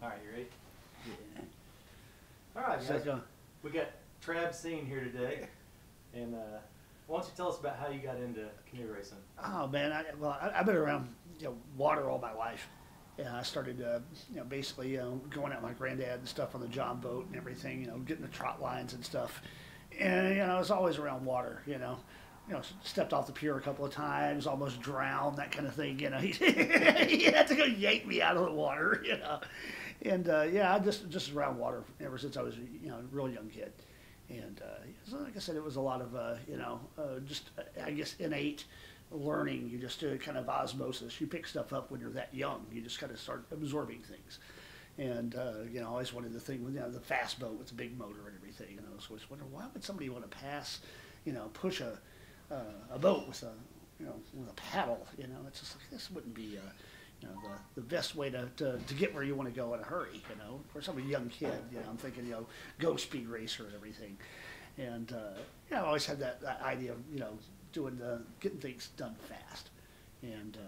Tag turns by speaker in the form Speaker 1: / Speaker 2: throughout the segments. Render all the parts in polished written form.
Speaker 1: All right, you ready?
Speaker 2: Yeah.
Speaker 1: All right,
Speaker 2: So,
Speaker 1: guys. We got Trab Seyn here today, and why don't you tell us about how you got into canoe racing?
Speaker 2: oh man, I've been around water all my life. Yeah, I started basically going out with my granddad and stuff on the John boat and everything. Getting the trot lines and stuff, and I was always around water. Stepped off the pier a couple of times, almost drowned, that kind of thing. He had to go yank me out of the water. And yeah, I just around water ever since I was a real young kid. And so like I said, it was a lot of just I guess innate learning. You just do kind of osmosis. You pick stuff up when you're that young. You just kind of start absorbing things. And I always wanted the thing with the fast boat with the big motor and everything. And I was always wondering, why would somebody want to push a boat with a paddle? It's just like, this wouldn't be the best way to get where you want to go in a hurry. For some young kid, I'm thinking, go speed racer and everything. And I always had that idea of getting things done fast. And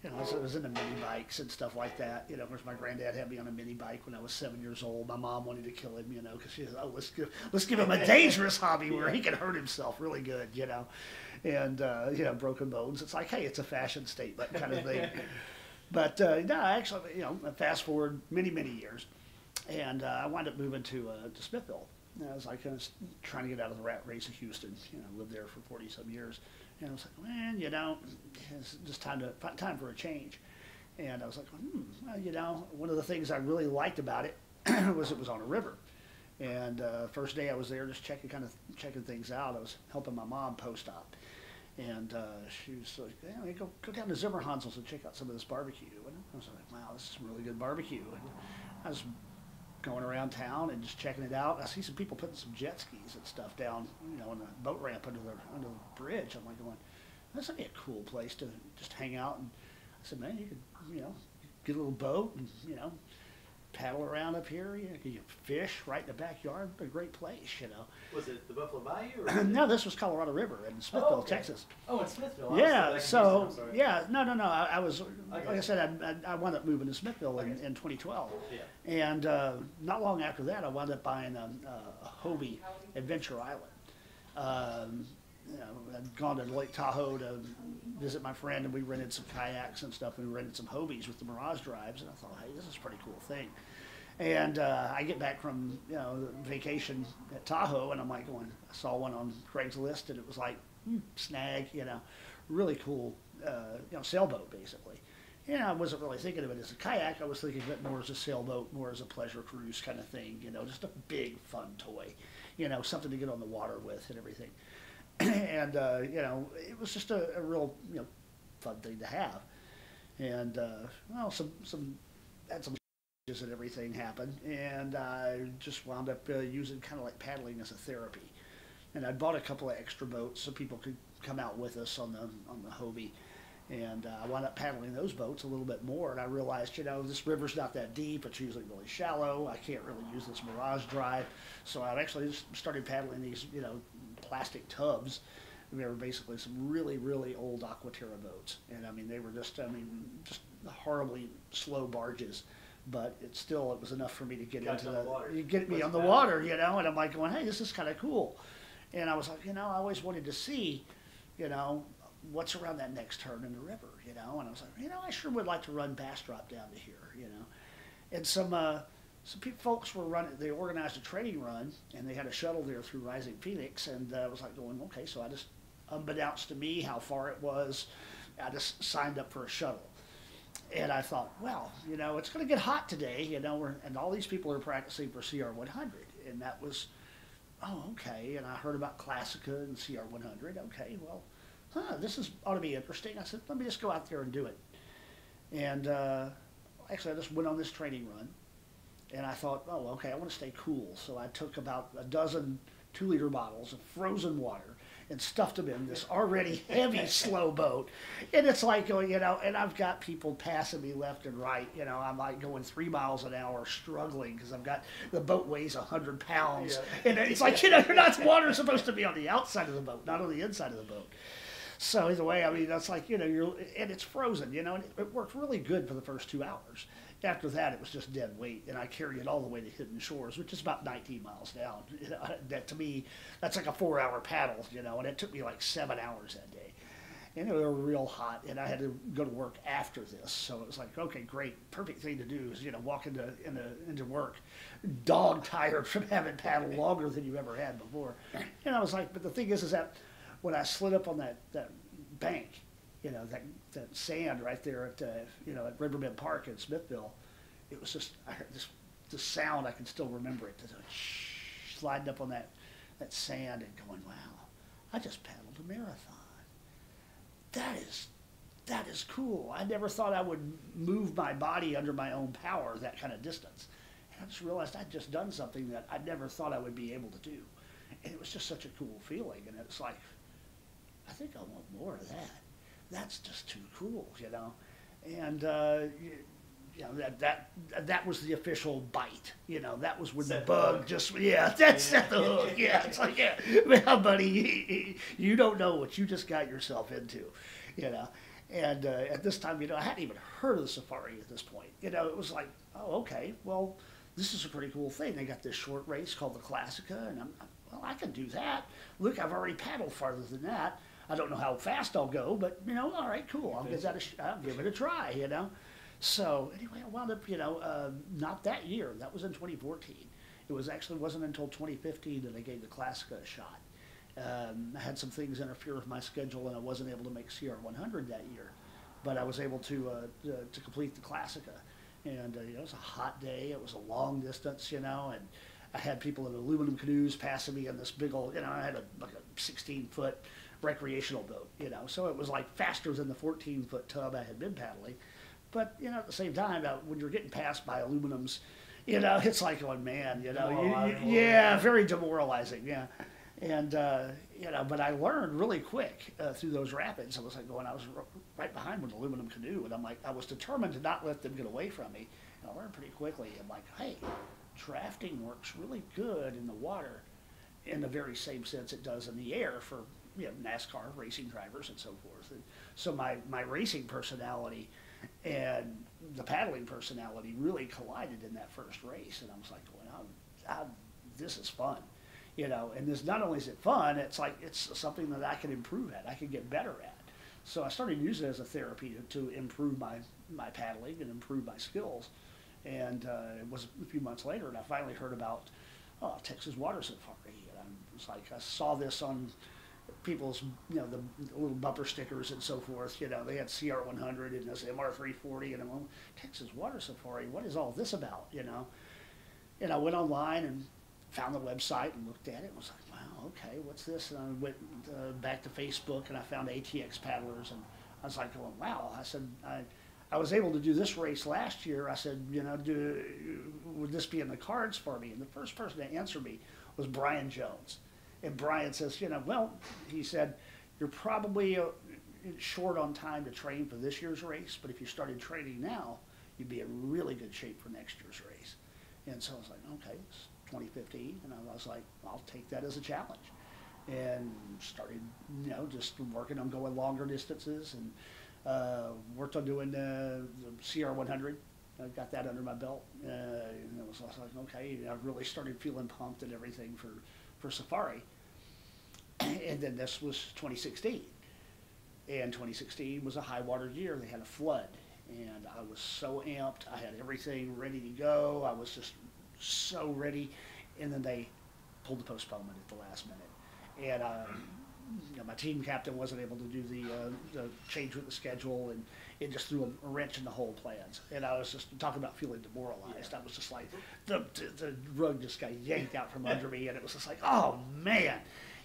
Speaker 2: I was into mini bikes and stuff like that. Of course, my granddad had me on a mini bike when I was 7 years old. My mom wanted to kill him, because she said, "Oh, let's give him a dangerous hobby where he can hurt himself really good," and broken bones. It's like, hey, it's a fashion statement kind of thing. But no, actually, fast forward many years, and I wound up moving to Smithville. And I was like, trying to get out of the rat race of Houston. Lived there for 40-some years. And I was like, man, it's just time for a change. And I was like, well, one of the things I really liked about it was it was on a river. And first day I was there, just checking things out. I was helping my mom post-op. And she was like, hey, go down to Zimmer Hansel's and check out some of this barbecue. And I was like, wow, this is some really good barbecue. And I was going around town and just checking it out. I see some people putting some jet skis and stuff down, on the boat ramp under the bridge. I'm like going, this would be a cool place to just hang out. And I said, man, you could, get a little boat and, paddle around up here. You can fish right in the backyard. A great place,
Speaker 1: Was it the Buffalo Bayou? Or
Speaker 2: no, this was Colorado River in Smithville,
Speaker 1: okay.
Speaker 2: Texas.
Speaker 1: Oh, in Smithville.
Speaker 2: Yeah, so,
Speaker 1: I'm sorry.
Speaker 2: yeah, no. I was, like I said, I wound up moving to Smithville in 2012.
Speaker 1: Yeah.
Speaker 2: And not long after that, I wound up buying a Hobie Adventure Island. I'd gone to Lake Tahoe to visit my friend, and we rented some kayaks and stuff, and we rented some Hobies with the Mirage drives, and I thought, hey, this is a pretty cool thing. And I get back from vacation at Tahoe, and I'm like I saw one on Craigslist, and it was like snag, really cool, sailboat basically. I wasn't really thinking of it as a kayak. I was thinking of it more as a sailboat, more as a pleasure cruise kind of thing. Just a big fun toy, something to get on the water with and everything. And it was just a real fun thing to have. And some had some and everything happened, and I just wound up using kind of like paddling as a therapy. And I bought a couple of extra boats so people could come out with us on the Hobie. And I wound up paddling those boats a little bit more, and I realized, this river's not that deep. It's usually really shallow. I can't really use this Mirage drive. So I actually just started paddling these, plastic tubs. They were basically some really, really old Aquaterra boats. And, they were just horribly slow barges. But it was enough for me to get get me on the water, and I'm like going, hey, this is kind of cool. And I was like, I always wanted to see, what's around that next turn in the river, and I was like, I sure would like to run bass drop down to here, And some folks were they organized a training run, and they had a shuttle there through Rising Phoenix, and I was like going, okay, so I just, unbeknownst to me how far it was, I just signed up for a shuttle. And I thought, well, it's going to get hot today, and all these people are practicing for CR100, and that was, oh, okay. And I heard about Classica and CR100. Okay, well, this ought to be interesting. I said, let me just go out there and do it. And actually, I just went on this training run, and I thought, oh, okay, I want to stay cool. So I took about a dozen 2-liter bottles of frozen water and stuffed them in this already heavy, slow boat. And it's like going, and I've got people passing me left and right. I'm like going 3 miles an hour struggling because the boat weighs 100 pounds. Yeah. And it's like, water's supposed to be on the outside of the boat, not on the inside of the boat. So either way, that's like, and it's frozen, and it worked really good for the first 2 hours. After that, it was just dead weight, and I carried it all the way to Hidden Shores, which is about 19 miles down. You know, that to me, that's like a 4-hour paddle, you know, and it took me like 7 hours that day. And it was real hot, and I had to go to work after this, so it was like, okay, great, perfect thing to do is, you know, walk into work, dog tired from having paddled longer than you ever had before. And I was like, but the thing is that when I slid up on that bank, you know, that sand right there at you know, at Riverbend Park in Smithville, it was just, I heard this sound, I can still remember it, sliding up on that sand and going, wow, I just paddled a marathon. That is cool. I never thought I would move my body under my own power that kind of distance. And I just realized I'd just done something that I never thought I would be able to do. And it was just such a cool feeling. And it's like, I think I want more of that. That's just too cool, you know. And you know, that was the official bite. You know, that was when the bug just, that's set the hook. Yeah, it's like, yeah, well, buddy, you don't know what you just got yourself into, you know. And at this time, you know, I hadn't even heard of the safari at this point. You know, it was like, oh, okay, well, this is a pretty cool thing. They got this short race called the Classica, and well, I can do that. Look, I've already paddled farther than that. I don't know how fast I'll go, but, you know, all right, cool. I'll give it a try, you know. So anyway, I wound up, you know, not that year. That was in 2014. It wasn't until 2015 that I gave the Classica a shot. I had some things interfere with my schedule, and I wasn't able to make CR 100 that year. But I was able to complete the Classica. And you know, it was a hot day. It was a long distance, you know, and I had people in aluminum canoes passing me in this big old, you know, I had like a 16-foot recreational boat, you know, so it was like faster than the 14-foot tub I had been paddling. But, you know, at the same time, when you're getting passed by aluminums, you know, it's like, oh, man, you know, yeah, very demoralizing, yeah. And, you know, but I learned really quick through those rapids. I was like going, I was right behind with an aluminum canoe, and I'm like, I was determined to not let them get away from me. And I learned pretty quickly. I'm like, hey, drafting works really good in the water in the very same sense it does in the air for, you know, NASCAR racing drivers and so forth. And so my racing personality and the paddling personality really collided in that first race, and I was like, well, this is fun, you know. And this, not only is it fun, it's like it's something that I can improve at, I can get better at. So I started using it as a therapy to improve my paddling and improve my skills. And it was a few months later, and I finally heard about Texas Water Safari. And I was like, I saw this on people's, you know, the little bumper stickers and so forth. You know, they had CR 100 and this MR 340, and I'm like, Texas Water Safari, what is all this about, you know? And I went online and found the website and looked at it and was like, wow, okay, what's this? And I went back to Facebook and I found ATX paddlers, and I was like, going, wow. I said, I was able to do this race last year. I said, you know, would this be in the cards for me? And the first person to answer me was Brian Jones. And Brian says, you know, well, he said, you're probably short on time to train for this year's race, but if you started training now, you'd be in really good shape for next year's race. And so I was like, okay, it's 2015, and I was like, I'll take that as a challenge. And started, you know, just working on going longer distances, and worked on doing the CR 100. I got that under my belt, and I was like, okay, I really started feeling pumped and everything for Safari. And then this was 2016. And 2016 was a high water year. They had a flood, and I was so amped. I had everything ready to go. I was just so ready. And then they pulled the postponement at the last minute. And you know, my team captain wasn't able to do the change with the schedule, and it just threw a wrench in the whole plans. And I was just talking about feeling demoralized. I was just like, the rug just got yanked out from under me, and it was just like, oh man,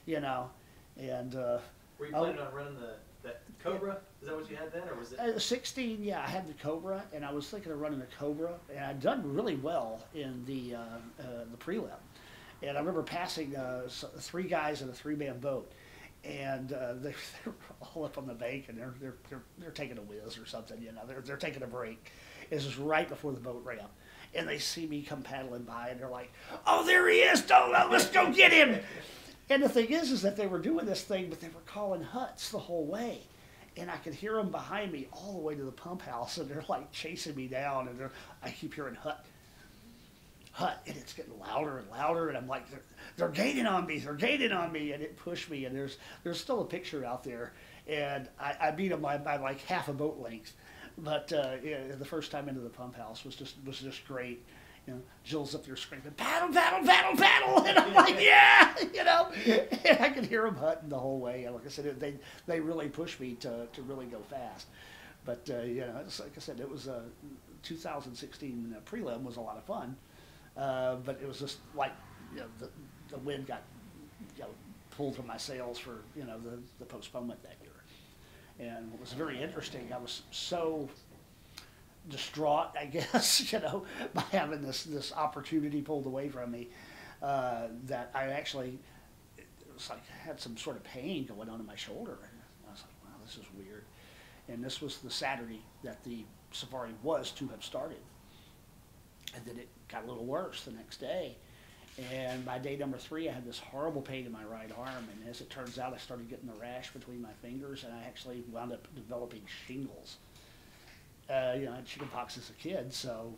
Speaker 2: you know. And
Speaker 1: were you planning on running that Cobra? Is that what you had then, or was it?
Speaker 2: 16, yeah, I had the Cobra, and I was thinking of running the Cobra, and I'd done really well in the prelim. And I remember passing 3 guys in a 3-man boat. And they're all up on the bank, and they're taking a whiz or something, you know. They're taking a break. This is right before the boat ramp, and they see me come paddling by, and they're like, "Oh, there he is! Let's go get him!" And the thing is that they were doing this thing, but they were calling huts the whole way, and I could hear them behind me all the way to the pump house, and they're like chasing me down, and I keep hearing hut, hut, and it's getting louder and louder, and I'm like, they're gaining on me, they're gaining on me, and it pushed me, and there's still a picture out there, and I beat them by like half a boat length, but yeah, the first time into the pump house was just great. You know, Jill's up there screaming, paddle, paddle, paddle, paddle, and I'm like, yeah, you know, and I could hear them hutting the whole way. And like I said, they really pushed me to really go fast. But you know, it's, like I said, it was 2016 prelim was a lot of fun, but it was just like, you know, the wind got, you know, pulled from my sails for, you know, the postponement that year. And what was very interesting, I was so distraught, I guess, you know, by having this opportunity pulled away from me, that I actually, it was like I had some sort of pain going on in my shoulder, and I was like, wow, this is weird. And this was the Saturday that the safari was to have started, and then it got a little worse the next day. And by day number 3, I had this horrible pain in my right arm, and as it turns out, I started getting a rash between my fingers, and I actually wound up developing shingles. You know, I had chickenpox as a kid, so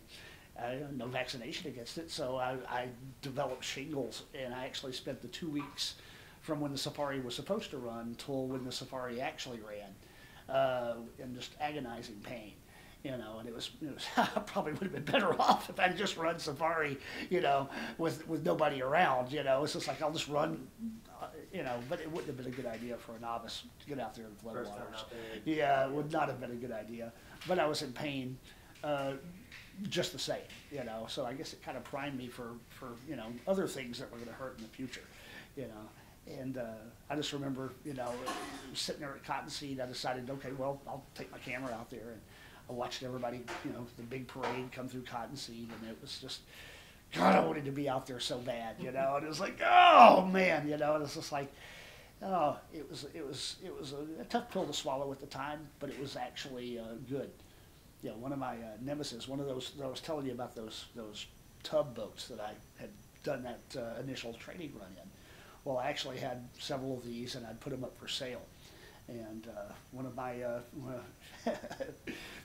Speaker 2: no vaccination against it. So I developed shingles, and I actually spent the 2 weeks from when the safari was supposed to run till when the safari actually ran, in just agonizing pain. You know, and it was I probably would have been better off if I'd just run safari, you know, with nobody around. You know, it's just like I'll just run, you know. But it wouldn't have been a good idea for a novice to get out there in flood waters. Yeah, it would not have been a good idea. But I was in pain, just the same. You know, so I guess it kind of primed me for you know, other things that were going to hurt in the future. You know. And I just remember, you know, sitting there at Cottonseed, I decided, okay, well, I'll take my camera out there, and I watched everybody, you know, the big parade come through Cottonseed, and it was just, God, I wanted to be out there so bad, you know, and it was like, oh man, you know, and it's just like, oh, it was a tough pill to swallow at the time, but it was actually good. You know, one of my nemesis, one of those that I was telling you about, those tub boats that I had done that initial training run in. Well, I actually had several of these, and I'd put them up for sale. And one of my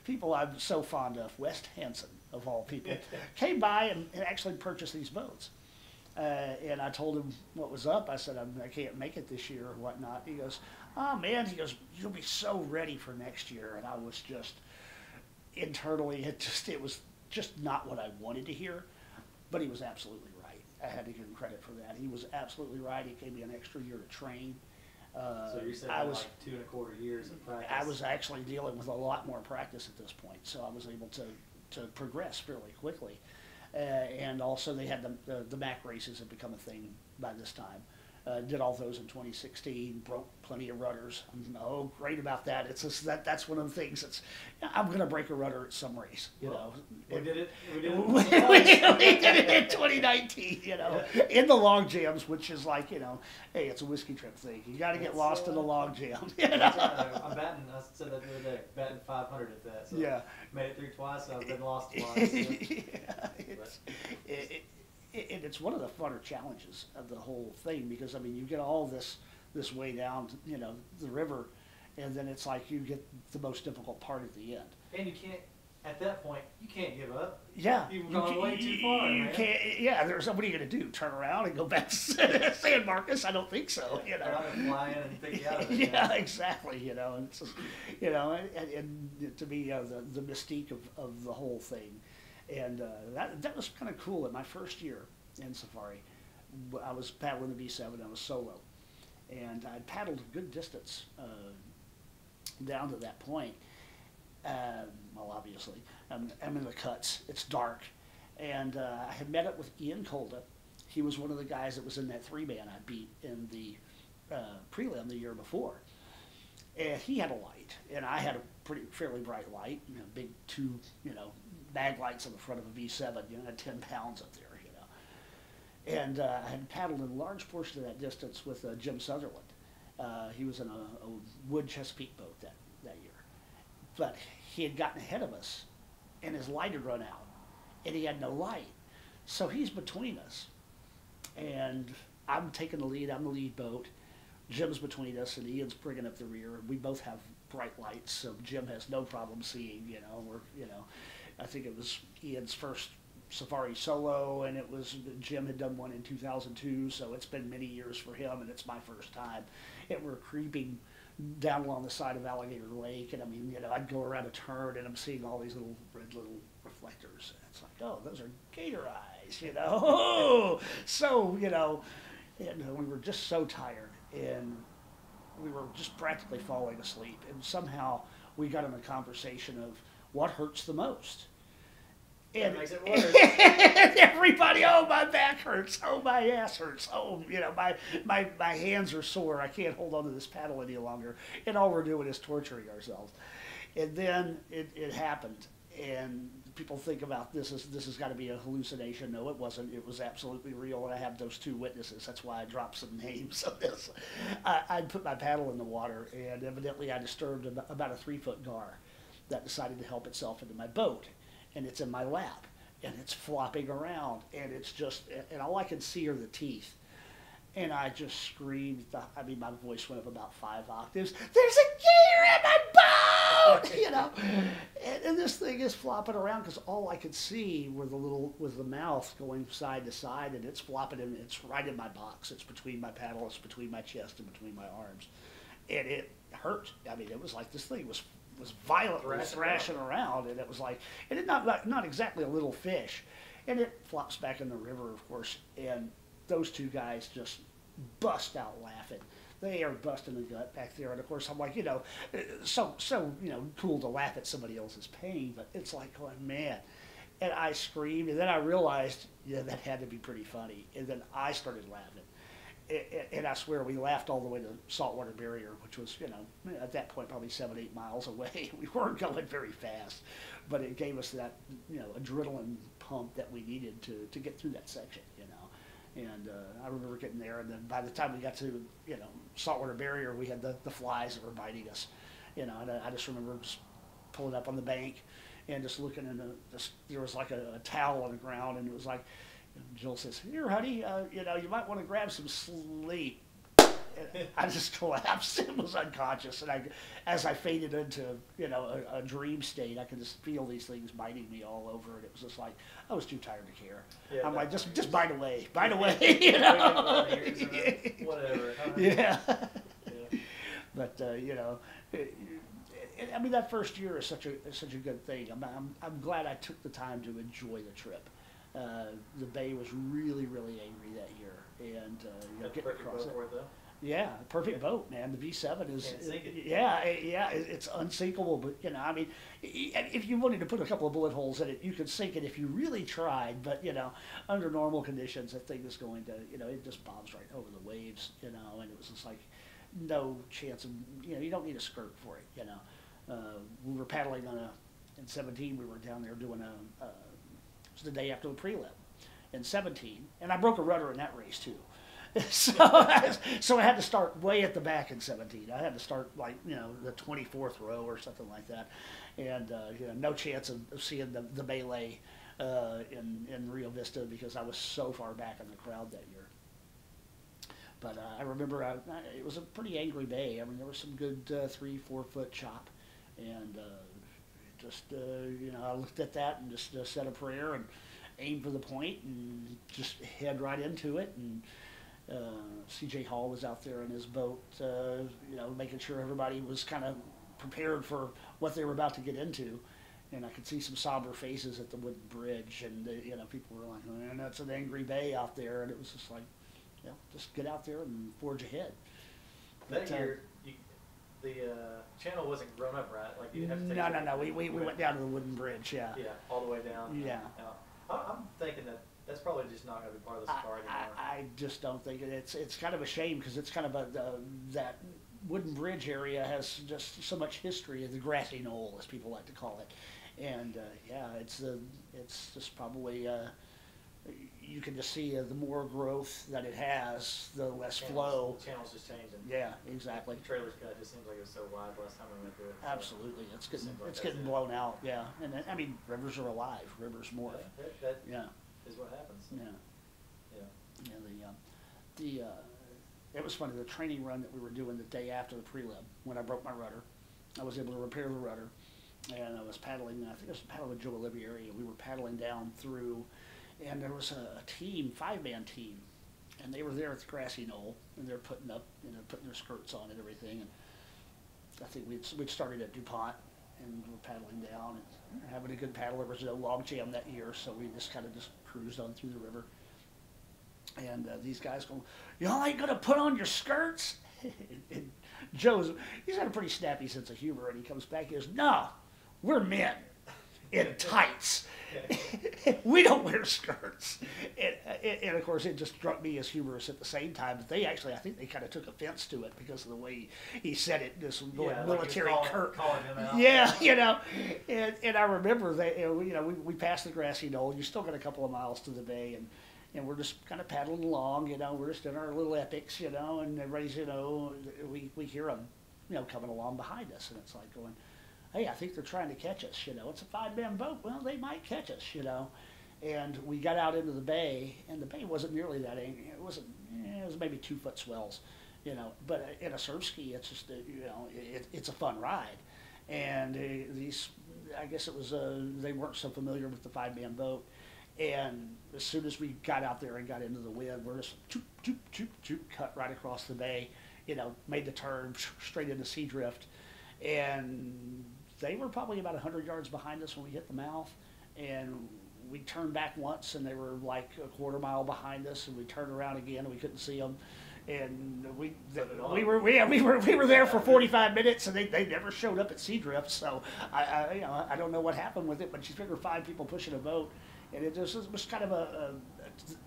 Speaker 2: people I'm so fond of, West Hansen, of all people, came by and actually purchased these boats. And I told him what was up. I said, I can't make it this year or whatnot. He goes, oh man, he goes, you'll be so ready for next year. And I was just, internally, it was just not what I wanted to hear. But he was absolutely right. I had to give him credit for that. He was absolutely right. He gave me an extra year to train.
Speaker 1: So you're saying like 2.25 years of practice? I
Speaker 2: was actually dealing with a lot more practice at this point, so I was able to progress fairly quickly. And also they had the MAC races had become a thing by this time. Did all those in 2016, broke plenty of rudders. Oh, great about that. It's just that's one of the things that's, I'm going to break a rudder at some race, you know.
Speaker 1: We did it. We did
Speaker 2: it in 2019, you know, in the log jams, which is like, you know, hey, it's a whiskey trip thing. You got to get lost in the log jam. You know?
Speaker 1: I'm batting, I said that the other day, batting 500 at that. So
Speaker 2: yeah.
Speaker 1: Made it through twice, so I've been lost twice.
Speaker 2: Yeah, it's one of the funner challenges of the whole thing, because I mean, you get all this way down, you know, the river, and then it's like you get the most difficult part at the end.
Speaker 1: And you can't, at that point, you can't give up.
Speaker 2: Yeah,
Speaker 1: you've gone way too far, man.
Speaker 2: Can't, yeah, what are you going to do? Turn around and go back to San Marcos? I don't think so. You know,
Speaker 1: they're not going to fly in and take you out of it.
Speaker 2: Yeah, man. Exactly. You know, and it's just, you know, and to me, the mystique of the whole thing. And that was kind of cool. In my first year in safari, I was paddling the B7. I was solo, and I paddled a good distance down to that point. Well, obviously, I'm in the cuts. It's dark, and I had met up with Ian Colda. He was one of the guys that was in that 3-man I beat in the prelim the year before. And he had a light, and I had a fairly bright light, you know, big 2, you know, mag lights on the front of a V7, you know, had 10 pounds up there, you know. And I had paddled a large portion of that distance with Jim Sutherland. He was in a wood Chesapeake boat that year. But he had gotten ahead of us, and his light had run out, and he had no light. So he's between us, and I'm taking the lead. I'm the lead boat. Jim's between us, and Ian's bringing up the rear. We both have bright lights, so Jim has no problem seeing. I think it was Ian's first safari solo, and it was Jim had done one in 2002, so it's been many years for him, and it's my first time. And we're creeping down along the side of Alligator Lake, and I mean, I'd go around a turn, and I'm seeing all these little red little reflectors. And it's like, oh, those are gator eyes, So, and we were just so tired, and we were just practically falling asleep, and somehow we got in a conversation of what hurts the most. And
Speaker 1: that makes it worse.
Speaker 2: And everybody, oh, my back hurts, oh, my ass hurts, oh, my hands are sore, I can't hold on to this paddle any longer, and all we're doing is torturing ourselves. And then it happened, and people think about this has got to be a hallucination. No, it wasn't. It was absolutely real, and I have those two witnesses. That's why I dropped some names of this. I'd put my paddle in the water, and evidently I disturbed about a 3-foot gar that decided to help itself into my boat, and it's in my lap, and it's flopping around, and it's just, and all I can see are the teeth. And I just screamed. My voice went up about 5 octaves. There's a gator in my boat, And this thing is flopping around because all I could see was the mouth going side to side, and it's flopping, and it's right in my box. It's between my paddle, it's between my chest, and between my arms, and it hurt. It was like this thing was violently thrashing around, and it was like, and it's not exactly a little fish, and it flops back in the river, of course, and those two guys just bust out laughing. They are busting the gut back there, and of course I'm like, so cool to laugh at somebody else's pain, but it's like, oh man. And I screamed, and then I realized, that had to be pretty funny, and then I started laughing. And I swear we laughed all the way to Saltwater Barrier, which was, at that point probably 7-8 miles away. We weren't going very fast, but it gave us that, adrenaline pump that we needed to get through that section, And I remember getting there, and then by the time we got to, Saltwater Barrier, we had the flies that were biting us, And I just remember just pulling up on the bank and just looking, and there was like a towel on the ground, and it was like, Jill says, "Here, honey, you might want to grab some sleep." And I just collapsed and was unconscious, and as I faded into a dream state, I could just feel these things biting me all over, and it was just like I was too tired to care.
Speaker 1: Yeah,
Speaker 2: I'm like, just bite away,
Speaker 1: whatever.
Speaker 2: Yeah. But that first year is such a good thing. I'm glad I took the time to enjoy the trip. The bay was really, really angry that year, and getting across it. Yeah, perfect boat, man. The V7 is, it's unsinkable. But if you wanted to put a couple of bullet holes in it, you could sink it if you really tried. But under normal conditions, that thing is going to, it just bobs right over the waves, and it was just like no chance of, you don't need a skirt for it, We were paddling in 17. We were down there doing it was the day after the prelim in 17, and I broke a rudder in that race too. So I had to start way at the back in 17. I had to start the 24th row or something like that, and no chance of seeing the melee in Rio Vista because I was so far back in the crowd that year. But I remember it was a pretty angry bay. There was some good 3-4 foot chop, and I looked at that and just said a prayer and aimed for the point and just head right into it. And C.J. Hall was out there in his boat, making sure everybody was kind of prepared for what they were about to get into. And I could see some somber faces at the wooden bridge, and people were like, "Man, that's an angry bay out there." And it was just like, just get out there and forge ahead.
Speaker 1: That year, the channel wasn't grown up, right? Like you have to take
Speaker 2: No. We went down to the wooden bridge. Yeah.
Speaker 1: Yeah, all the way down.
Speaker 2: Yeah.
Speaker 1: I'm thinking that's probably just not going to be part of the safari anymore.
Speaker 2: I just don't think it's kind of a shame because it's kind of that wooden bridge area has just so much history, the grassy knoll, as people like to call it, and it's just probably. You can just see the more growth that it has, the less flow.
Speaker 1: The channel's just changing.
Speaker 2: Yeah, exactly.
Speaker 1: The trailer's cut just seems like it was so wide last time we went through it. So
Speaker 2: absolutely, it's getting blown out. Yeah, and rivers are alive. Rivers morph.
Speaker 1: That is what happens.
Speaker 2: It was funny, the training run that we were doing the day after the prelim when I broke my rudder, I was able to repair the rudder, and I was paddling. I think I was paddling with Joe Olivieri, and we were paddling down through, and there was a team, 5-man team, and they were there at the grassy knoll, and they're putting up, putting their skirts on and everything. And I think we'd started at DuPont, and we were paddling down and having a good paddle. There was no log jam that year, so we just kind of just cruised on through the river. And these guys go, "Y'all ain't gonna put on your skirts?" And he's got a pretty snappy sense of humor, and he comes back and goes, "No, we're men in tights. We don't wear skirts." And of course, it just struck me as humorous at the same time. But I think they kind of took offense to it because of the way he said it, this military curt.
Speaker 1: Calling him out.
Speaker 2: Yeah, and I remember that we passed the grassy knoll. You still got a couple of miles to the bay, and we're just kind of paddling along. We're just in our little epics, and everybody's, we hear them, coming along behind us, and it's like going, "Hey, I think they're trying to catch us, It's a 5-man boat. Well, they might catch us, And we got out into the bay, and the bay wasn't nearly that angry. It wasn't, it was maybe 2-foot swells, But in a surf ski, it's just, it's a fun ride. And I guess it was, they weren't so familiar with the 5-man boat. And as soon as we got out there and got into the wind, we're just cut right across the bay, made the turn straight into sea drift. And they were probably about 100 yards behind us when we hit the mouth, and we turned back once, and they were like a quarter mile behind us, and we turned around again, and we couldn't see them, and we were there for 45 minutes, and they never showed up at Seadrift. So I don't know what happened with it, but you figure 5 people pushing a boat, and it was kind of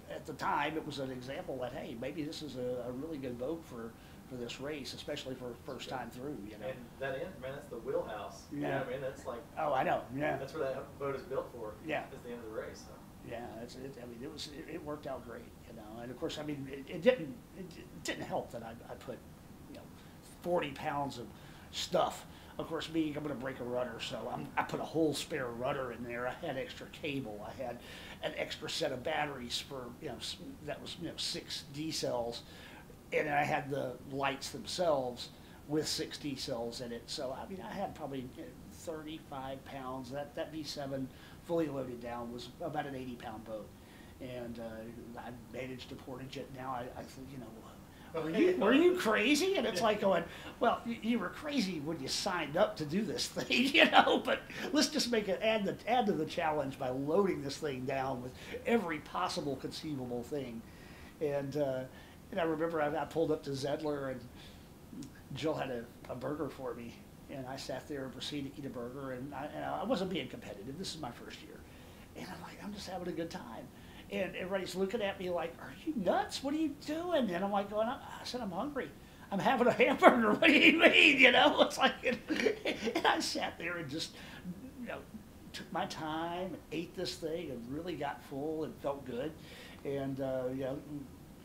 Speaker 2: at the time it was an example that, hey, maybe this is a really good boat for this race, especially for first time through,
Speaker 1: And that end, man, that's the wheelhouse.
Speaker 2: Yeah.
Speaker 1: You know what I mean? That's like.
Speaker 2: Oh, I know. Yeah.
Speaker 1: That's what that boat is built for.
Speaker 2: Yeah.
Speaker 1: It's the end of the race. So.
Speaker 2: Yeah. It worked out great, And of course, it didn't help that I put, 40 pounds of stuff. Of course, I'm going to break a rudder, so I put a whole spare rudder in there. I had extra cable. I had an extra set of batteries for, that was 6 D cells. And I had the lights themselves with 6 D cells in it. So, I had probably 35 pounds. That V7 fully loaded down was about an 80-pound boat. And I managed to portage it. Now I think, were you crazy? And it's like going, well, you were crazy when you signed up to do this thing, but let's just add to the challenge by loading this thing down with every possible conceivable thing. And I remember I pulled up to Zedler, and Jill had a burger for me, and I sat there and proceeded to eat a burger, and I wasn't being competitive. This is my first year. And I'm like, I'm just having a good time. And everybody's looking at me like, "Are you nuts? What are you doing?" And I'm like I said, "I'm hungry. I'm having a hamburger. What do you mean?" It's like, and I sat there and just, took my time and ate this thing and really got full and felt good. And,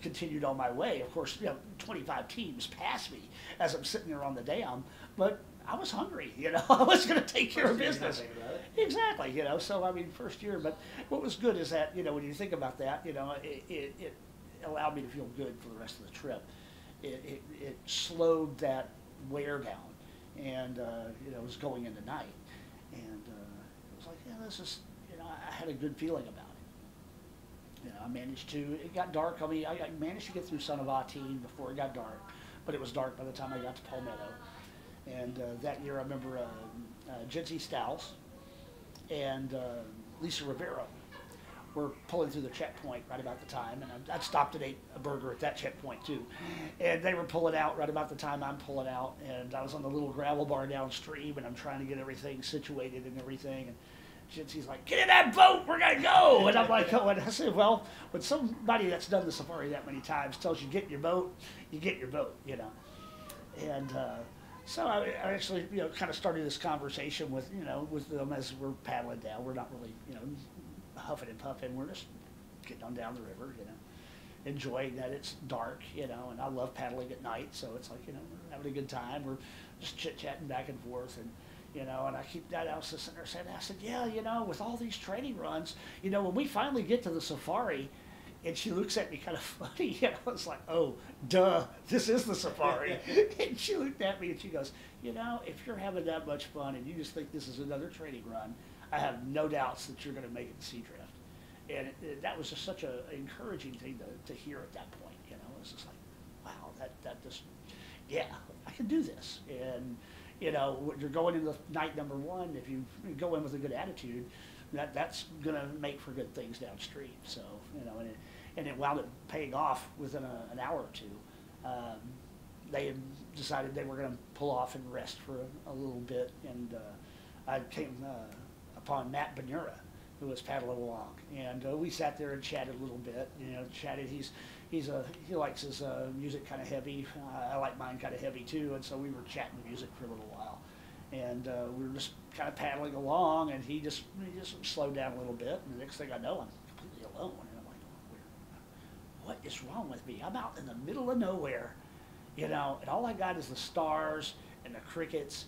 Speaker 2: continued on my way. Of course, 25 teams passed me as I'm sitting there on the dam, but I was hungry, I was going to take care of business. Exactly, so first year, but what was good is that, when you think about that, it allowed me to feel good for the rest of the trip. It slowed that wear down, and, it was going into night, and it was like, this is, I had a good feeling about it. I managed to, it got dark. I managed to get through Son of Ateen before it got dark, but it was dark by the time I got to Palmetto. And that year I remember Jency Stiles and Lisa Rivera were pulling through the checkpoint right about the time, and I'd stopped and ate a burger at that checkpoint too. And they were pulling out right about the time I'm pulling out, and I was on the little gravel bar downstream, and I'm trying to get everything situated and everything. And Jency's like, "Get in that boat, we're going to go." And I'm like, "Oh," and I said, well, when somebody that's done the safari that many times tells you get in your boat, you get in your boat, And so I actually, kind of started this conversation with, with them as we're paddling down. We're not really, huffing and puffing. We're just getting on down the river, enjoying that it's dark, and I love paddling at night. So it's like, we're having a good time. We're just chit-chatting back and forth, and and I keep that. I was just sitting there saying, I said, yeah, with all these training runs, when we finally get to the safari, And she looks at me kind of funny, and I was like, oh, duh, this is the safari. And she looked at me and she goes, you know, if you're having that much fun and you just think this is another training run, I have no doubts that you're going to make it to Sea Drift. And that was just such an encouraging thing to hear at that point. You know, it was just like, wow, that just, yeah, I can do this. And, you know, when you're going into night number one, if you go in with a good attitude, that's going to make for good things downstream. So, you know, and it wound up paying off within an hour or two. They had decided they were going to pull off and rest for a little bit, and I came upon Matt Benura, who was paddling along, and we sat there and chatted a little bit. You know, chatted. He likes his music kind of heavy. I like mine kind of heavy too, and so we were chatting music for a little while, and we were just kind of paddling along, and he just slowed down a little bit, and the next thing I know, I'm completely alone, and I'm like, what is wrong with me? I'm out in the middle of nowhere, you know, and all I got is the stars and the crickets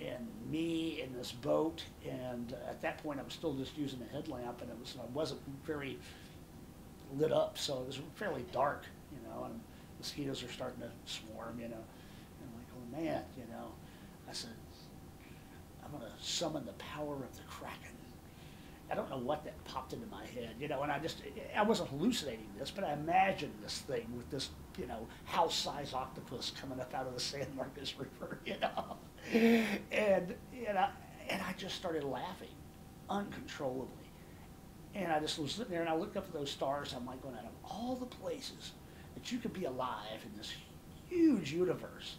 Speaker 2: and me in this boat, and at that point I was still just using a headlamp, and I wasn't very lit up, so it was fairly dark, you know, and mosquitoes are starting to swarm, you know, and I'm like, oh man, you know, I said, I'm going to summon the power of the Kraken. I don't know what that popped into my head, you know, and I wasn't hallucinating this, but I imagined this thing with this, you know, house-sized octopus coming up out of the San Marcos River, you know, and I just started laughing uncontrollably. And I just was sitting there, and I looked up at those stars, and I'm like, going, out of all the places that you could be alive in this huge universe,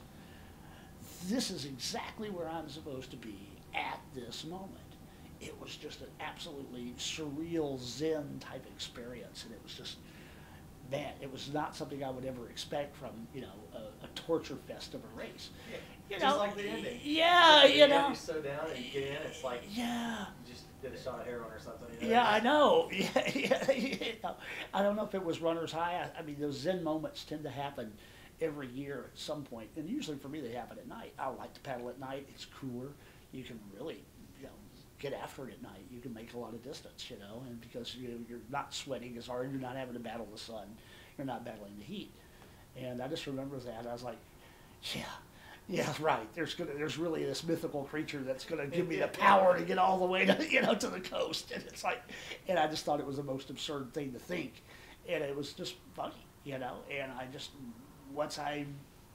Speaker 2: this is exactly where I'm supposed to be at this moment. It was just an absolutely surreal Zen type experience, and it was just, man, it was not something I would ever expect from, you know, a torture fest of a race.
Speaker 1: Yeah.
Speaker 2: You
Speaker 1: Just
Speaker 2: know,
Speaker 1: like the ending.
Speaker 2: yeah, you know.
Speaker 1: You slow down and you get in, it's like,
Speaker 2: yeah.
Speaker 1: you just did a shot of heroin or something. You know?
Speaker 2: Yeah, I know. Yeah, you know. I don't know if it was runner's high. I mean, those Zen moments tend to happen every year at some point, and usually for me they happen at night. I like to paddle at night. It's cooler. You can really, you know, get after it at night. You can make a lot of distance, you know, and because you're not sweating as hard, you're not having to battle the sun, you're not battling the heat. And I just remember that. I was like, yeah, right. There's really this mythical creature that's gonna give me the power to get all the way to, you know, to the coast. And it's like, and I just thought it was the most absurd thing to think, and it was just funny, you know. And I just, once I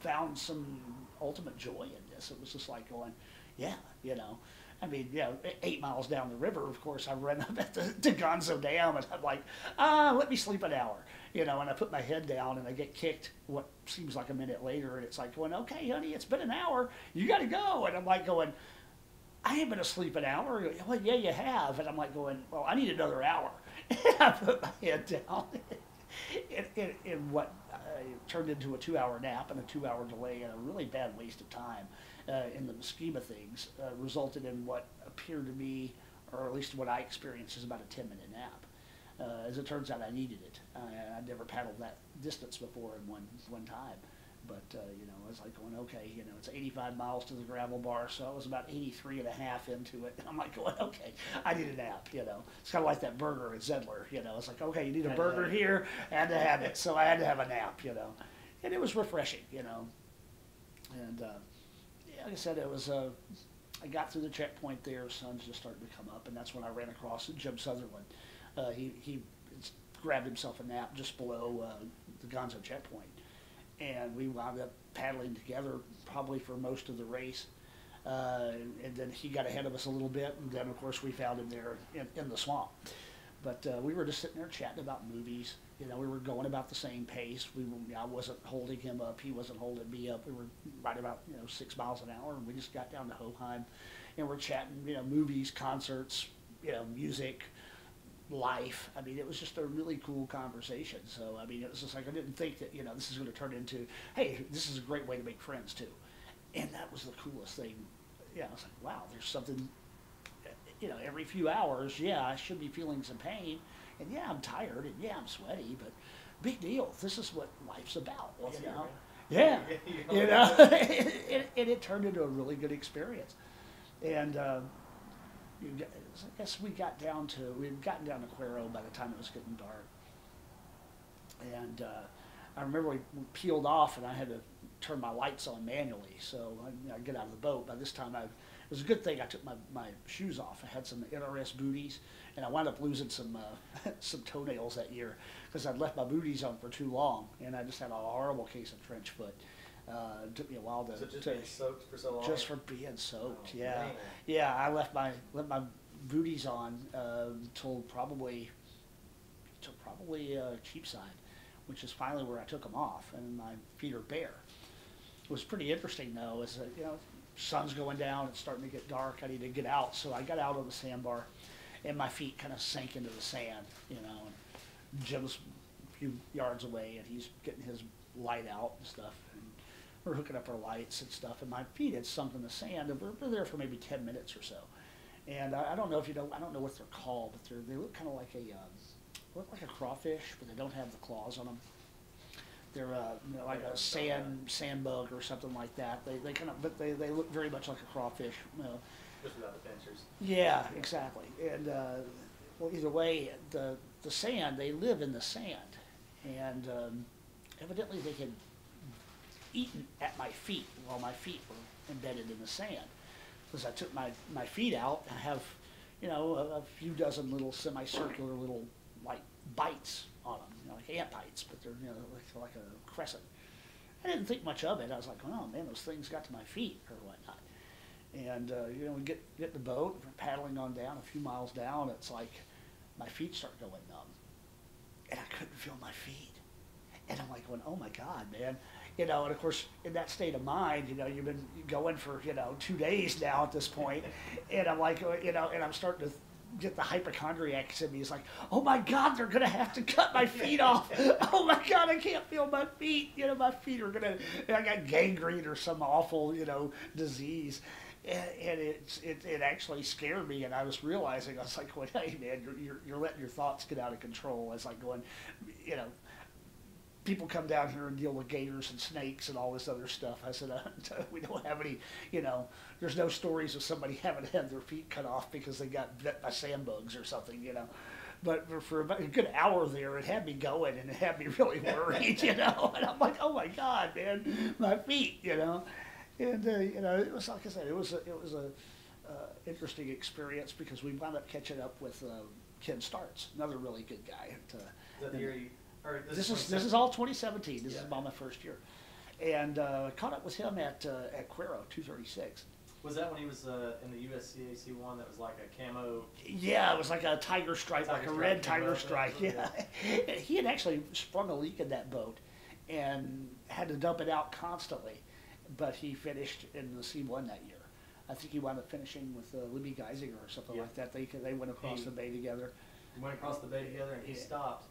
Speaker 2: found some ultimate joy in this, it was just like going, yeah, you know. I mean, yeah, 8 miles down the river, of course, I ran up at the Gonzo Dam, and I'm like, let me sleep an hour, you know, and I put my head down, and I get kicked what seems like a minute later, and it's like going, okay, honey, it's been an hour, you got to go, and I'm like going, I ain't been asleep an hour. Well, yeah, you have, and I'm like going, well, I need another hour, and I put my head down, in what turned into a 2-hour nap and a 2-hour delay and a really bad waste of time. In the scheme of things, resulted in what appeared to me, or at least what I experienced, as about a 10-minute nap. As it turns out, I needed it. I'd never paddled that distance before in one time. But, you know, I was like going, okay, you know, it's 85 miles to the gravel bar, so I was about 83 and a half into it. And I'm like going, okay, I need a nap, you know. It's kind of like that burger at Zedler, you know. It's like, okay, you need a burger here, I had to have it. So I had to have a nap, you know. And it was refreshing, you know. And, like I said, it was, I got through the checkpoint there, sun's just starting to come up, and that's when I ran across Jim Sutherland. He grabbed himself a nap just below the Gonzo checkpoint, and we wound up paddling together probably for most of the race. And then he got ahead of us a little bit, and then, of course, we found him there in the swamp. But we were just sitting there chatting about movies. You know, we were going about the same pace. I wasn't holding him up. He wasn't holding me up. We were right about, you know, 6 miles an hour, and we just got down to Hoheim, and we're chatting, you know, movies, concerts, you know, music, life. I mean, it was just a really cool conversation. So, I mean, it was just like, I didn't think that, you know, this is going to turn into, hey, this is a great way to make friends, too. And that was the coolest thing. Yeah, I was like, wow, there's something, you know, every few hours, yeah, I should be feeling some pain. And yeah, I'm tired, and yeah, I'm sweaty, but big deal. This is what life's about, you know? Yeah, you know, and it turned into a really good experience. And I guess we had gotten down to Cuero by the time it was getting dark. And I remember we peeled off, and I had to turn my lights on manually. So I get out of the boat. By this time, it was a good thing I took my shoes off. I had some NRS booties, and I wound up losing some some toenails that year because I'd left my booties on for too long, and I just had a horrible case of trench foot. It took me a while
Speaker 1: So just being soaked for so long?
Speaker 2: Just for being soaked,
Speaker 1: oh,
Speaker 2: yeah.
Speaker 1: Man.
Speaker 2: Yeah, I left my booties on till probably Cheapside, which is finally where I took them off, and my feet are bare. It was pretty interesting though, is that, sun's going down, it's starting to get dark, I need to get out, so I got out on the sandbar, and my feet kind of sank into the sand, and Jim's a few yards away, and he's getting his light out and stuff, and we're hooking up our lights and stuff, and my feet had sunk in the sand, and we're there for maybe 10 minutes or so. And I don't know if I don't know what they're called, but they look kind of like look like a crawfish, but they don't have the claws on them. They're like a sand bug or something like that. They look very much like a crawfish.
Speaker 1: Just without the pincers.
Speaker 2: Yeah, exactly. And well, either way, the sand, they live in the sand, and evidently they had eaten at my feet while my feet were embedded in the sand. Because I took my feet out, I have, a few dozen little semicircular little like bites on them, like ant bites, but they're like a crescent. I didn't think much of it. I was like, oh man, those things got to my feet or whatnot. And we get in the boat, we're paddling on down. A few miles down, it's like my feet start going numb, and I couldn't feel my feet. And I'm like going, oh my God, man. And of course, in that state of mind, you've been going for, 2 days now at this point. And I'm like, and I'm starting to get the hypochondriacs in me. It's like, oh my God, they're going to have to cut my feet off. Oh my God, I can't feel my feet. My feet are going to, I got gangrene or some awful, disease. And it actually scared me, and I was realizing, I was like, well, hey man, you're letting your thoughts get out of control. It's like going, people come down here and deal with gators and snakes and all this other stuff. I said, we don't have any, there's no stories of somebody having had their feet cut off because they got bit by sand bugs or something, But for about a good hour there, it had me going, and it had me really worried, And I'm like, oh my God, man, my feet, And, it was, like I said, it was a interesting experience because we wound up catching up with Ken Starts, another really good guy.
Speaker 1: Is that the year you...
Speaker 2: This is all 2017. This is about my first year, and caught up with him at Cuero 236.
Speaker 1: Was that when he was in the USCAC one that was like a camo?
Speaker 2: Yeah, it was like a tiger stripe, like a red tiger stripe. Yeah, he had actually sprung a leak in that boat, and had to dump it out constantly, but he finished in the C1 that year. I think he wound up finishing with Libby Geisinger or something like that. They went across the bay together.
Speaker 1: Went across the bay together, and he stopped.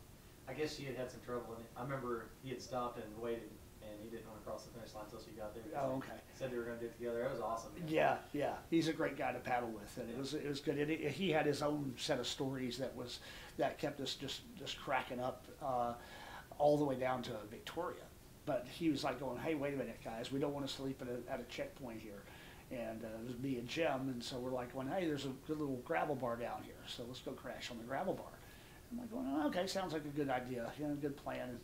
Speaker 1: I guess she had some trouble, and I remember he had stopped and waited, and he didn't want to cross the finish line until she got there.
Speaker 2: Oh, okay.
Speaker 1: Said they were going to do it together. It was awesome.
Speaker 2: Yeah, he's a great guy to paddle with, and it was good. And he had his own set of stories that kept us just cracking up all the way down to Victoria. But he was like going, hey, wait a minute, guys, we don't want to sleep at a checkpoint here. And it was me and Jim, and so we're like going, hey, there's a good little gravel bar down here, so let's go crash on the gravel bar. I'm like, well, okay, sounds like a good idea, good plan.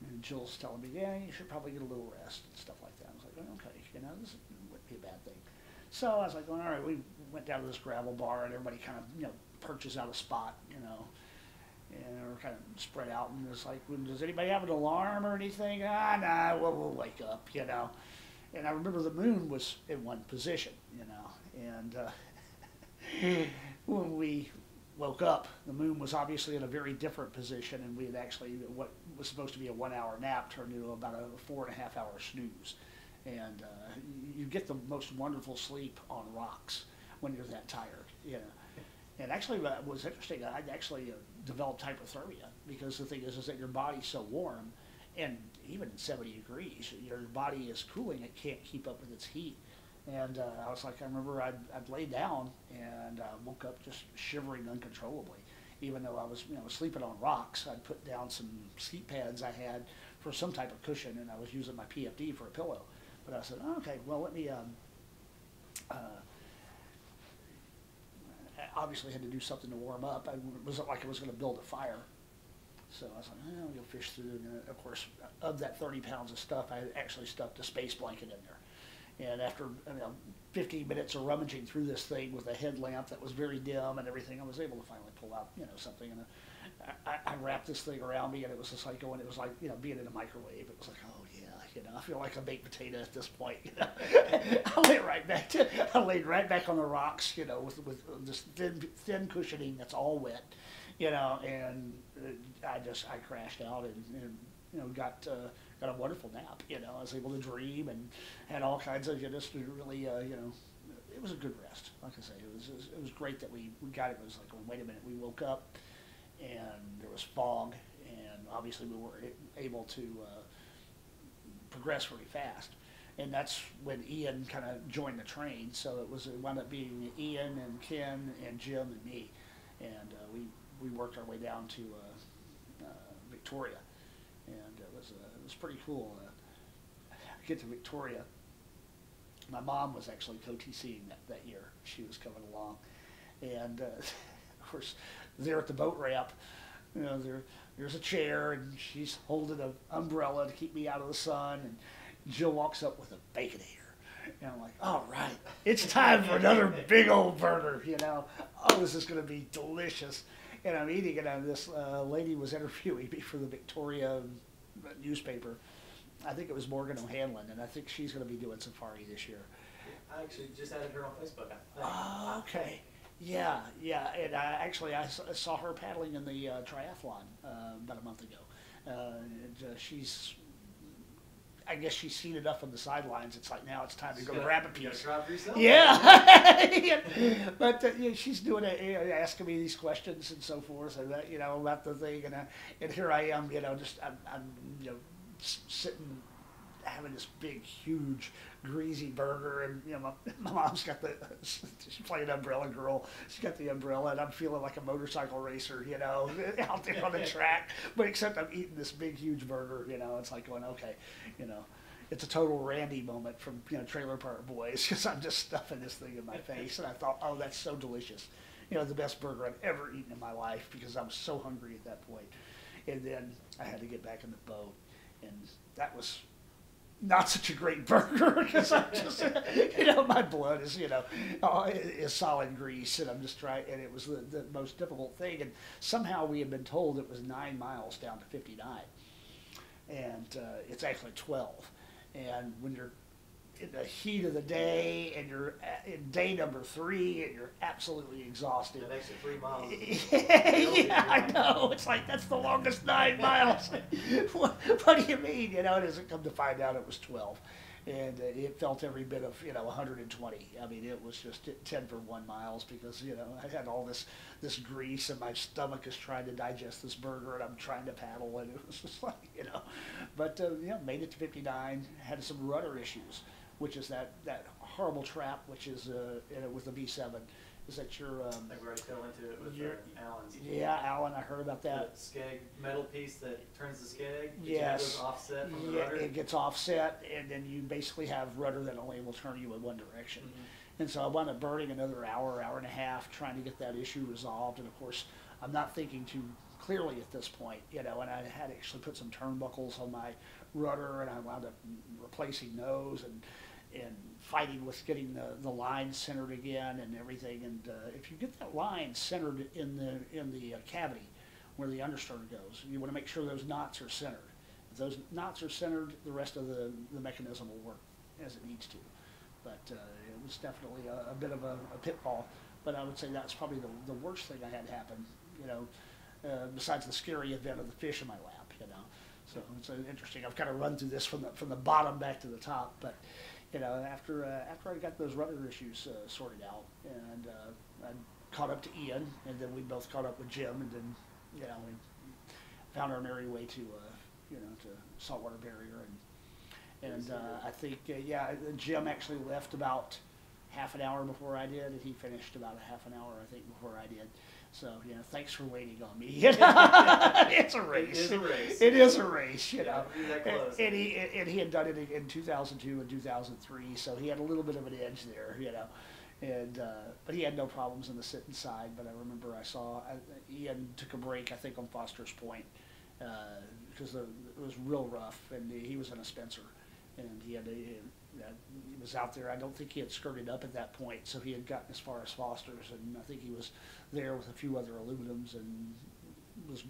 Speaker 2: And Jill's telling me, yeah, you should probably get a little rest and stuff like that. I was like, okay, this wouldn't be a bad thing. So I was like, well, all right, we went down to this gravel bar, and everybody kind of, perches out a spot, and we're kind of spread out, and it's like, does anybody have an alarm or anything? Nah, we'll wake up, And I remember the moon was in one position, and when we woke up, the moon was obviously in a very different position, and we had actually, what was supposed to be a 1 hour nap turned into about a 4.5 hour snooze. And you get the most wonderful sleep on rocks when you're that tired, And actually, what was interesting, I actually developed hypothermia, because the thing is that your body's so warm, and even at 70 degrees, your body is cooling, it can't keep up with its heat. And I was like, I remember I'd lay down, and woke up just shivering uncontrollably. Even though I was, sleeping on rocks, I'd put down some seat pads I had for some type of cushion, and I was using my PFD for a pillow. But I said, oh, okay, well, let me, I obviously had to do something to warm up. It wasn't like I was going to build a fire. So I was like, oh, you'll fish through. And of course, of that 30 pounds of stuff, I actually stuffed a space blanket in there. And after 15 minutes of rummaging through this thing with a headlamp that was very dim and everything, I was able to finally pull out, something. And I wrapped this thing around me, and it was just like going. It was like being in a microwave. It was like, oh yeah, I feel like a baked potato at this point. I laid right back on the rocks, with this thin cushioning that's all wet, and I crashed out and got a wonderful nap. I was able to dream and had all kinds of just really it was a good rest. Like I say, it was great that we got it. It was like, oh, wait a minute, we woke up and there was fog, and obviously we were able to progress really fast. And that's when Ian kind of joined the train. So it wound up being Ian and Ken and Jim and me, and we worked our way down to Victoria, and it was pretty cool. I get to Victoria. My mom was actually co-TCing that year. She was coming along, and of course, there at the boat ramp, there's a chair, and she's holding an umbrella to keep me out of the sun, and Jill walks up with a Baconator, and I'm like, all right, it's time for another big old burger, Oh, this is going to be delicious. And I'm eating it, and this lady was interviewing me for the Victoria newspaper. I think it was Morgan O'Hanlon, and I think she's going to be doing safari this year.
Speaker 1: I actually just added her on Facebook.
Speaker 2: Oh, okay. Yeah. And I saw her paddling in the triathlon about a month ago. I guess she's seen enough on the sidelines. It's like, now it's time to go grab a piece.
Speaker 1: Try for yourself.
Speaker 2: Yeah. But she's doing asking me these questions and so forth, and about the thing, and here I am, I'm sitting having this big, huge, greasy burger, and my mom's got she's playing umbrella girl. She's got the umbrella, and I'm feeling like a motorcycle racer, out there on the track. But except I'm eating this big, huge burger. It's like going, okay, it's a total Randy moment from Trailer Park Boys, because I'm just stuffing this thing in my face, and I thought, oh, that's so delicious. The best burger I've ever eaten in my life, because I was so hungry at that point. And then I had to get back in the boat, and that was not such a great burger, because I'm just, my blood is solid grease, and I'm just trying, and it was the most difficult thing. And somehow we had been told it was 9 miles down to 59, and it's actually 12. And when you're in the heat of the day, and you're in day number 3, and you're absolutely exhausted.
Speaker 1: That makes it 3 miles.
Speaker 2: Yeah, I know. It's like, that's the longest 9 miles. What do you mean? It doesn't come to find out it was 12. And it felt every bit of, 120. I mean, it was just 10 for 1 miles, because, I had all this grease, and my stomach is trying to digest this burger, and I'm trying to paddle, and it was just like, But, made it to 59, had some rudder issues, which is that horrible trap, which is with the V7. Is that your...
Speaker 1: I think we already fell into it with Alan's.
Speaker 2: Yeah, Alan, I heard about that.
Speaker 1: The skeg metal piece that turns the skeg.
Speaker 2: Yes.
Speaker 1: It goes offset from the rudder.
Speaker 2: It gets offset, and then you basically have rudder that only will turn you in one direction. Mm-hmm. And so I wound up burning another hour and a half trying to get that issue resolved. And of course, I'm not thinking too clearly at this point, and I had actually put some turnbuckles on my rudder, and I wound up replacing those, and fighting with getting the line centered again and everything. And if you get that line centered in the cavity where the understarter goes, you want to make sure those knots are centered. If those knots are centered, the rest of the mechanism will work as it needs to. But it was definitely a bit of a pitfall. But I would say that's probably the worst thing I had happen, besides the scary event of the fish in my lap, So it's interesting. I've kind of run through this from the bottom back to the top, but after I got those rudder issues sorted out, and I caught up to Ian, and then we both caught up with Jim, and then we found our merry way to to saltwater barrier, and I think Jim actually left about half an hour before I did, and he finished about a half an hour, I think, before I did. So, thanks for waiting on me. It's a race. It is a race,
Speaker 1: Yeah, that close.
Speaker 2: And he had done it in 2002 and 2003, so he had a little bit of an edge there, And but he had no problems in the sitting side. But I remember I saw Ian took a break, I think, on Foster's Point, because it was real rough, and he was in a Spencer, and he was out there. I don't think he had skirted up at that point, so he had gotten as far as Foster's, and I think he was there with a few other aluminums and was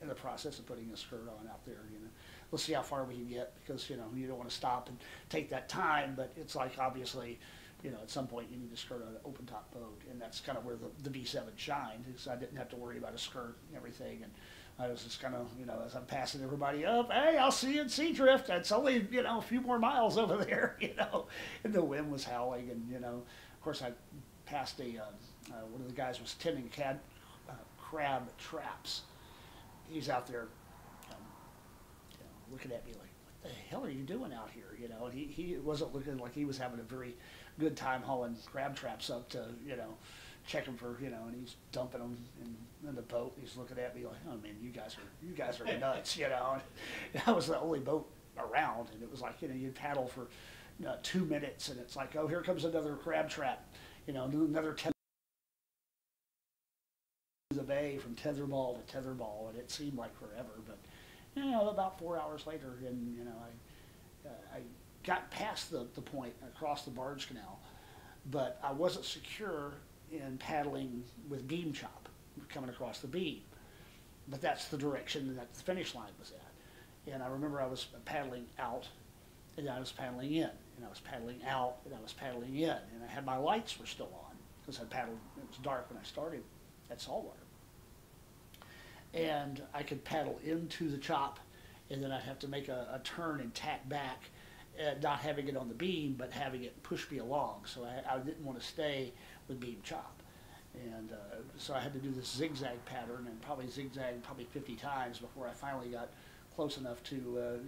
Speaker 2: in the process of putting a skirt on out there. We'll see how far we can get, because you don't want to stop and take that time, but it's like, obviously, at some point you need to skirt an open top boat, and that's kind of where the V7 shined, because I didn't have to worry about a skirt and everything, and I was just kind of, as I'm passing everybody up, hey, I'll see you in Seadrift. That's only, a few more miles over there, and the wind was howling, and, of course I passed one of the guys was tending crab traps. He's out there, looking at me like, what the hell are you doing out here? And he wasn't looking like he was having a very good time hauling crab traps up to, checking for, and he's dumping them in the boat. He's looking at me like, oh man, you guys are nuts, And I was the only boat around, and it was like, you'd paddle for 2 minutes, and it's like, oh, here comes another crab trap, another 10 the bay from tetherball to tetherball, and it seemed like forever, but about 4 hours later, and I got past the point across the barge canal, but I wasn't secure in paddling with beam chop, coming across the beam. But that's the direction that the finish line was at. And I remember I was paddling out, and I was paddling in, and I was paddling out, and I was paddling in, and I had my lights were still on, because I paddled, it was dark when I started at saltwater. And I could paddle into the chop, and then I'd have to make a turn and tack back, not having it on the beam, but having it push me along. So I didn't want to stay with beam chop. And so I had to do this zigzag pattern, and probably zigzag 50 times before I finally got close enough to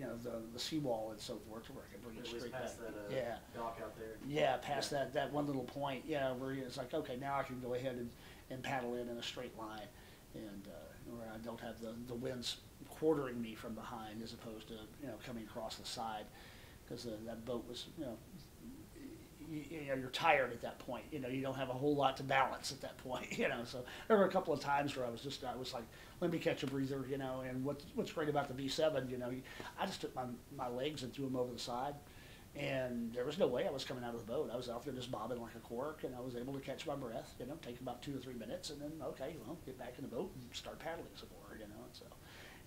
Speaker 2: the seawall and so forth to where I could bring it straight back.
Speaker 1: That, dock out there.
Speaker 2: Yeah, past that one little point, where it's like, okay, now I can go ahead and paddle in a straight line, and where I don't have the winds quartering me from behind as opposed to coming across the side, because that boat was you're tired at that point. You don't have a whole lot to balance at that point. So there were a couple of times where I was like, let me catch a breather. And what's great about the V7, I just took my legs and threw them over the side, and there was no way I was coming out of the boat. I was out there just bobbing like a cork, and I was able to catch my breath. Take about 2 or 3 minutes, and then okay, well, get back in the boat and start paddling some more. So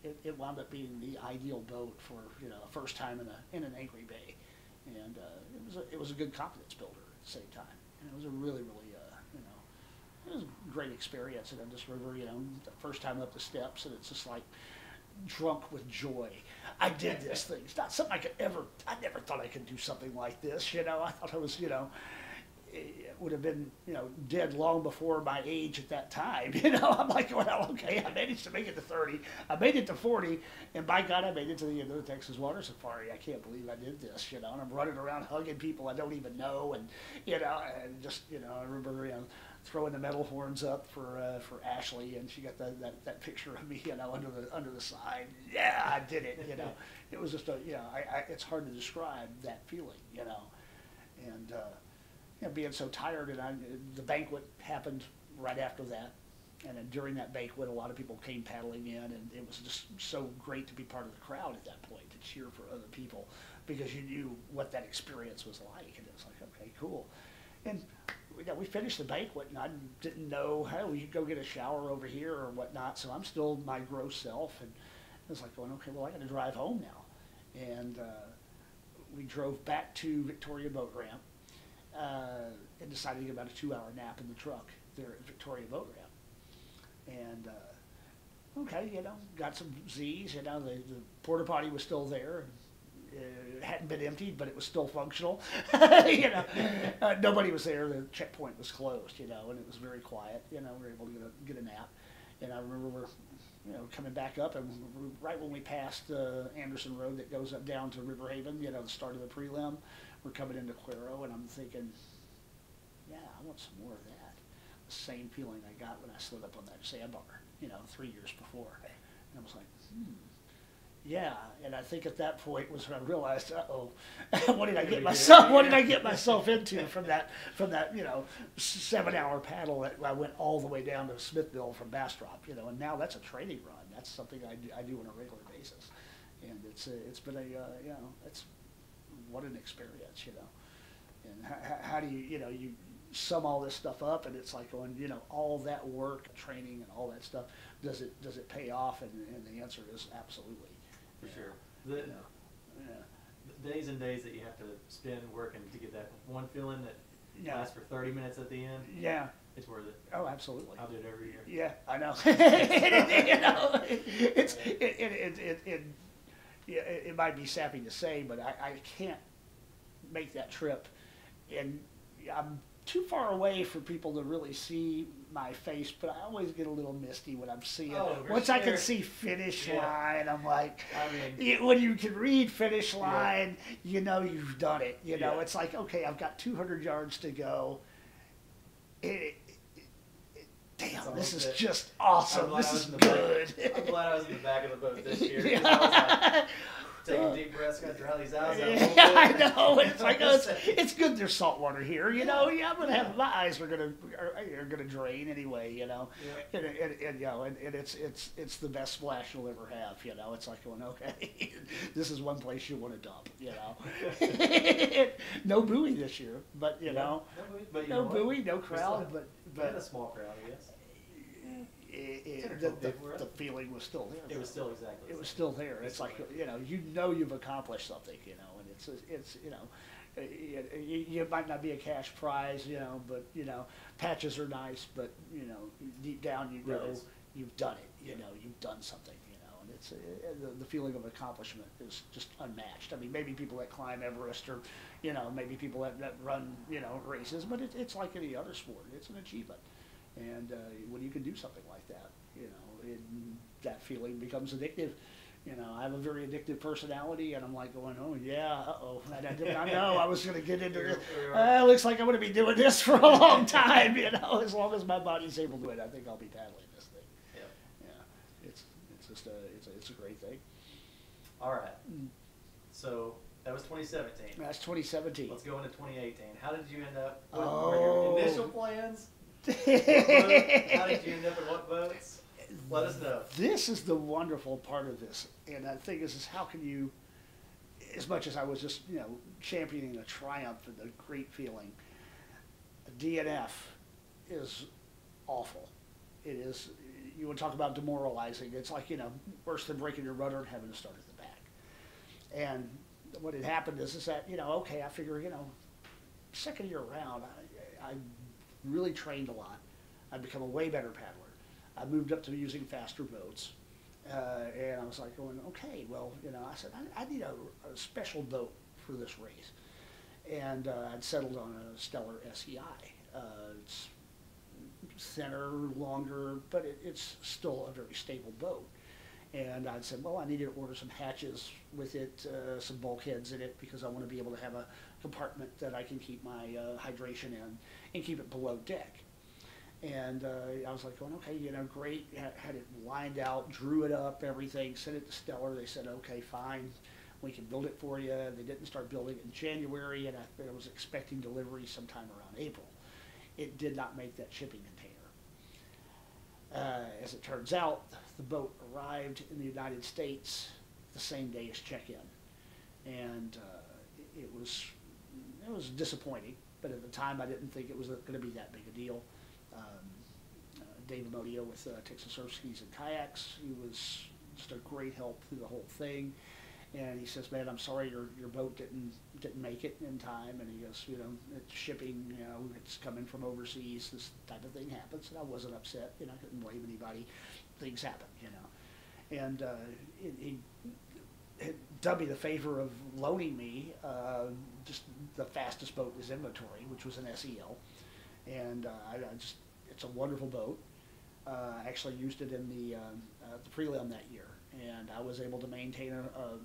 Speaker 2: it wound up being the ideal boat for a first time in an angry bay. And it was a good confidence builder at the same time, and it was a really it was a great experience. And I just remember the first time up the steps, and it's just like drunk with joy. I did this thing. It's not something I never thought I could do something like this. I thought I was it would have been dead long before my age at that time. I'm like, well, okay, I managed to make it to 30, I made it to 40, and by God, I made it to the end of the Texas Water Safari. I can't believe I did this, and I'm running around hugging people I don't even know, and and just I remember throwing the metal horns up for Ashley, and she got that picture of me under the sign. Yeah, I did it. It was just it's hard to describe that feeling, and. Being so tired, and the banquet happened right after that, and then during that banquet, a lot of people came paddling in, and it was just so great to be part of the crowd at that point, to cheer for other people, because you knew what that experience was like, and it was like, okay, cool. And we finished the banquet, and I didn't know, hey, we could go get a shower over here or whatnot, so I'm still my gross self, and it was like going, okay, well, I got to drive home now. And we drove back to Victoria Boat Ramp, and decided to get about a 2-hour nap in the truck there at Victoria Boat Ramp. And okay, got some Z's. The porta potty was still there. It hadn't been emptied, but it was still functional. Nobody was there. The checkpoint was closed. And it was very quiet. We were able to get a nap. And I remember we're coming back up, and right when we passed Anderson Road that goes up down to River Haven, the start of the prelim, we're coming into Cuero, and I'm thinking, yeah, I want some more of that. The same feeling I got when I slid up on that sandbar, 3 years before. And I was like, yeah. And I think at that point was when I realized, what did I get myself into from that 7-hour paddle that I went all the way down to Smithville from Bastrop, and now that's a training run. that's something I do on a regular basis, and it's been a it's what an experience, and how do you sum all this stuff up, and it's like going, all that work, training, and all that stuff, does it pay off? And the answer is absolutely.
Speaker 1: For sure. The days and days that you have to spend working to get that one feeling that lasts for 30 minutes at the end.
Speaker 2: Yeah.
Speaker 1: It's worth it.
Speaker 2: Oh, absolutely.
Speaker 1: I'll do it every year.
Speaker 2: Yeah, I know. It might be sappy to say, but I can't make that trip, and I'm too far away for people to really see my face, but I always get a little misty when I'm seeing. Once I can see finish line, I'm like, when you can read finish line, you've done it. It's like, okay, I've got 200 yards to go. Damn, this is just awesome. This is good.
Speaker 1: I'm glad I was in the back of the boat this year. I was like, taking deep breaths, got to dry these eyes out.
Speaker 2: Yeah, I know. It's like, it's good there's salt water here, Yeah, I'm gonna have my eyes are gonna drain anyway, And it's the best splash you'll ever have, It's like going, okay, this is one place you want to dump, No buoy this year, but no buoy, no crowd, but
Speaker 1: we had a small crowd, I guess.
Speaker 2: The feeling was still there.
Speaker 1: It was still exactly.
Speaker 2: It was still there. It's like you've accomplished something, and it's you might not be a cash prize, but patches are nice, but deep down you know you've done it. You've done something, and it's the feeling of accomplishment is just unmatched. I mean, maybe people that climb Everest or maybe people that run races, but it's like any other sport. It's an achievement. And when you can do something like that, that feeling becomes addictive. I have a very addictive personality, and I'm like going, oh yeah, uh-oh. I know I was going to get into this. Looks like I'm going to be doing this for a long time, As long as my body's able to do it, I think I'll be paddling this thing. Yeah. It's just it's a great thing.
Speaker 1: All right. So that was 2017.
Speaker 2: That's 2017.
Speaker 1: Let's go into 2018. How did you end up? What were your initial plans? How did you end up in what boats? Let us know.
Speaker 2: This is the wonderful part of this, and the thing is how can you, as much as I was just championing the triumph and the great feeling, a DNF is awful. It is. You would talk about demoralizing. It's like worse than breaking your rudder and having to start at the back. And what had happened is that okay, I figure second year around I really trained a lot. I'd become a way better paddler. I moved up to using faster boats. And I was like going, okay, well, I said, I need a special boat for this race. And I'd settled on a Stellar SEI. It's thinner, longer, but it's still a very stable boat. And I said, well, I needed to order some hatches with it, some bulkheads in it, because I want to be able to have a compartment that I can keep my hydration in and keep it below deck. And I was like going, okay, great. Had it lined out, drew it up, everything, sent it to Stellar. They said, okay, fine, we can build it for you. They didn't start building it in January, and I was expecting delivery sometime around April. It did not make that shipping container. As it turns out, the boat arrived in the United States the same day as check-in, and it was disappointing. But at the time, I didn't think it was going to be that big a deal. Dave Amodio with Texas Surf Skis and Kayaks, he was just a great help through the whole thing. And he says, man, I'm sorry your boat didn't make it in time. And he goes, it's shipping, it's coming from overseas. This type of thing happens. And I wasn't upset. I couldn't blame anybody. Things happen, And he done me the favor of loaning me just the fastest boat in his inventory, which was an SEL. And it's a wonderful boat. I actually used it in the prelim that year. And I was able to maintain a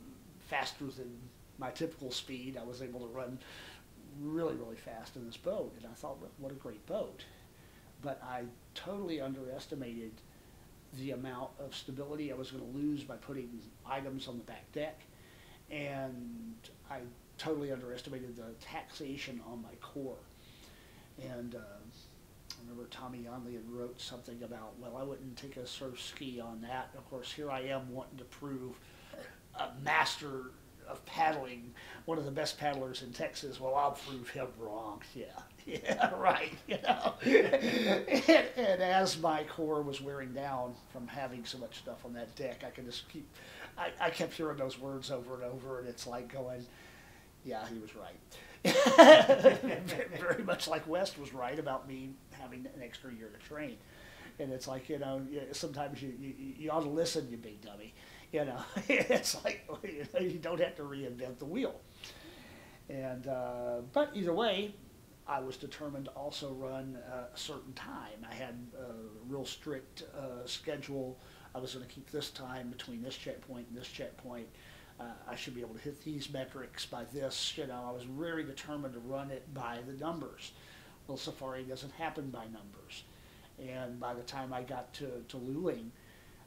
Speaker 2: faster than my typical speed. I was able to run really, really fast in this boat, and I thought, what a great boat. But I totally underestimated the amount of stability I was going to lose by putting items on the back deck, and I totally underestimated the taxation on my core. And I remember Tommy Yonley had wrote something about, well, I wouldn't take a surf ski on that. Of course, here I am wanting to prove a master of paddling, one of the best paddlers in Texas. Well, I'll prove him wrong. Yeah, right. And as my core was wearing down from having so much stuff on that deck, I could just keep. I kept hearing those words over and over, and it's like going, yeah, he was right. Very much like West was right about me having an extra year to train. And it's like, sometimes you ought to listen, you big dummy. It's like, you don't have to reinvent the wheel. And but either way, I was determined to also run a certain time. I had a real strict schedule. I was going to keep this time between this checkpoint and this checkpoint. I should be able to hit these metrics by this. I was very determined to run it by the numbers. Well, safari doesn't happen by numbers. And by the time I got to Luling,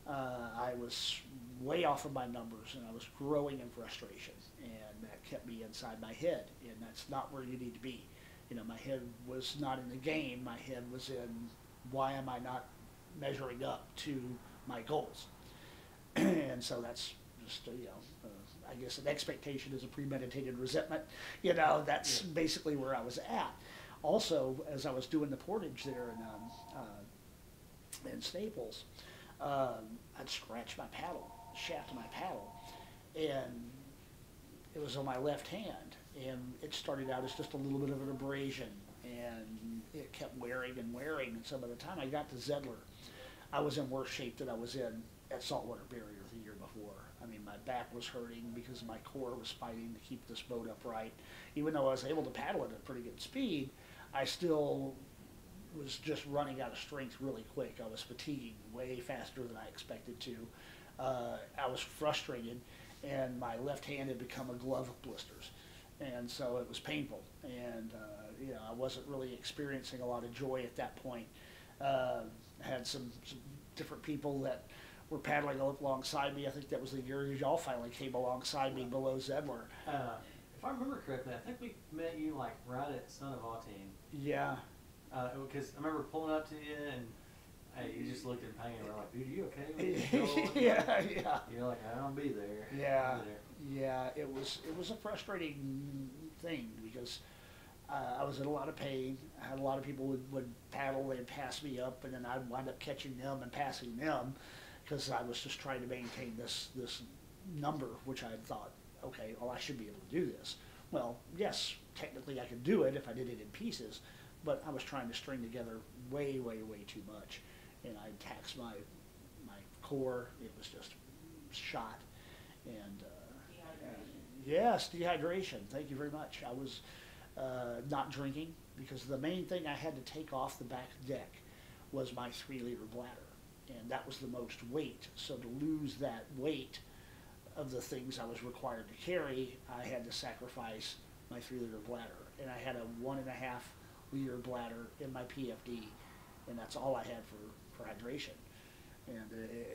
Speaker 2: I was way off of my numbers, and I was growing in frustration, and that kept me inside my head, and that's not where you need to be. My head was not in the game. My head was in, why am I not measuring up to my goals? And so that's just, I guess an expectation is a premeditated resentment. That's basically where I was at. Also, as I was doing the portage there in Staples, I'd scratch my paddle, shaft of my paddle, and it was on my left hand, and it started out as just a little bit of an abrasion, and it kept wearing and wearing, and so by the time I got to Zedler, I was in worse shape than I was in at Saltwater Barrier the year before. I mean, my back was hurting because my core was fighting to keep this boat upright. Even though I was able to paddle it at pretty good speed, I still was just running out of strength really quick. I was fatiguing way faster than I expected to. I was frustrated, and my left hand had become a glove of blisters. And so it was painful. And, I wasn't really experiencing a lot of joy at that point. I had some different people that were paddling alongside me. I think that was the year y'all finally came alongside me below Zedler.
Speaker 1: If I remember correctly, I think we met you like right at Son of Autine.
Speaker 2: Yeah.
Speaker 1: Because I remember pulling up to you and hey, you just looked in pain. We're like, dude, are you okay?
Speaker 2: Yeah.
Speaker 1: You're like, I'll be there.
Speaker 2: Yeah.
Speaker 1: I'll be there.
Speaker 2: Yeah. It was a frustrating thing because I was in a lot of pain. I had a lot of people would paddle, they'd pass me up, and then I'd wind up catching them and passing them because I was just trying to maintain this number, which I had thought, okay, well, I should be able to do this. Well, yes, technically I could do it if I did it in pieces, but I was trying to string together way, way, way too much, and I taxed my core. It was just shot, and yes, dehydration. Thank you very much. I was not drinking because the main thing I had to take off the back deck was my 3-liter bladder, and that was the most weight. So to lose that weight of the things I was required to carry, I had to sacrifice my 3-liter bladder, and I had a 1.5-liter bladder in my PFD, and that's all I had for hydration. And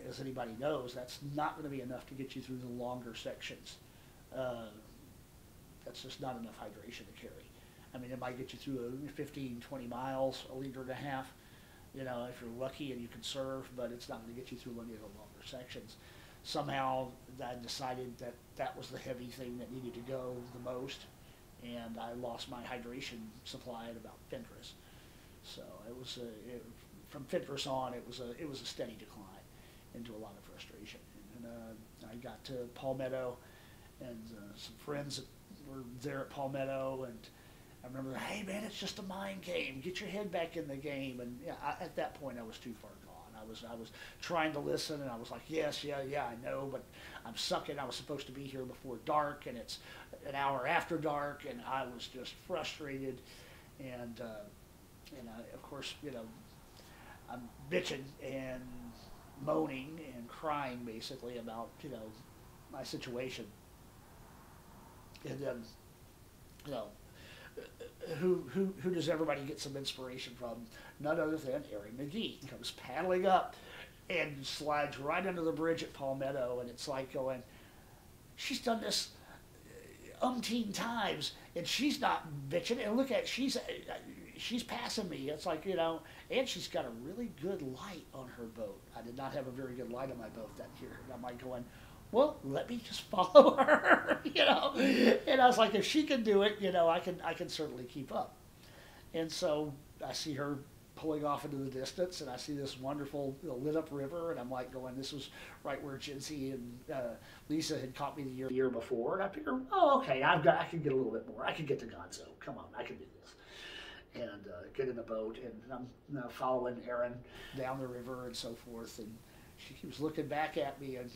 Speaker 2: as anybody knows, that's not going to be enough to get you through the longer sections. That's just not enough hydration to carry. I mean, it might get you through 15, 20 miles, 1.5 liters, if you're lucky and you can serve, but it's not going to get you through any of the longer sections. Somehow I decided that was the heavy thing that needed to go the most, and I lost my hydration supply at about Fentress. So it was from Fentress on, it was a steady decline into a lot of frustration. And I got to Palmetto, and some friends were there at Palmetto, and I remember, hey man, it's just a mind game. Get your head back in the game. And at that point, I was too far gone. I was trying to listen, and I was like, yes, yeah, I know, but I'm sucking. I was supposed to be here before dark, and it's an hour after dark, and I was just frustrated. And of course, I'm bitching and moaning and crying basically about my situation. And then, who does everybody get some inspiration from? None other than Harry McGee. Comes paddling up and slides right under the bridge at Palmetto, and it's like going, she's done this umpteen times, and she's not bitching. And look at, she's she's passing me. It's like, and she's got a really good light on her boat. I did not have a very good light on my boat that year. And I'm like going, well, let me just follow her, And I was like, if she can do it, I can certainly keep up. And so I see her pulling off into the distance, and I see this wonderful lit up river, and I'm like going, this was right where Jinsey and Lisa had caught me the year before, and I figure, oh, okay, I can get a little bit more. I can get to Gonzo. Come on, I can do this. And get in the boat, and I'm now following Erin down the river and so forth, and she keeps looking back at me and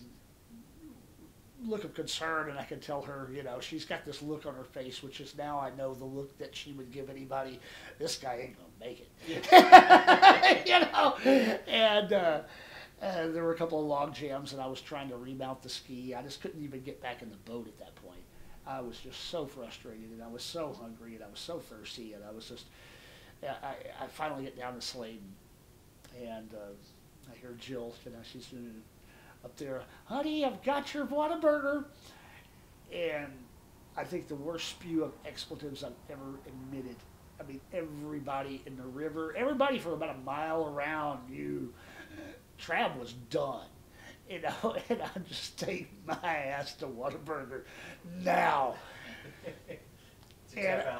Speaker 2: look of concern, and I can tell her, she's got this look on her face, which is now I know the look that she would give anybody. This guy ain't gonna make it, And there were a couple of log jams, and I was trying to remount the ski. I just couldn't even get back in the boat at that point. I was just so frustrated, and I was so hungry, and I was so thirsty, and I was just. I finally get down to Sladen, and I hear Jill. She's up there, honey, I've got your Whataburger. And I think the worst spew of expletives I've ever admitted. I mean, everybody in the river, everybody for about a mile around knew Trab was done. And I'm just taking my ass to Whataburger now. And I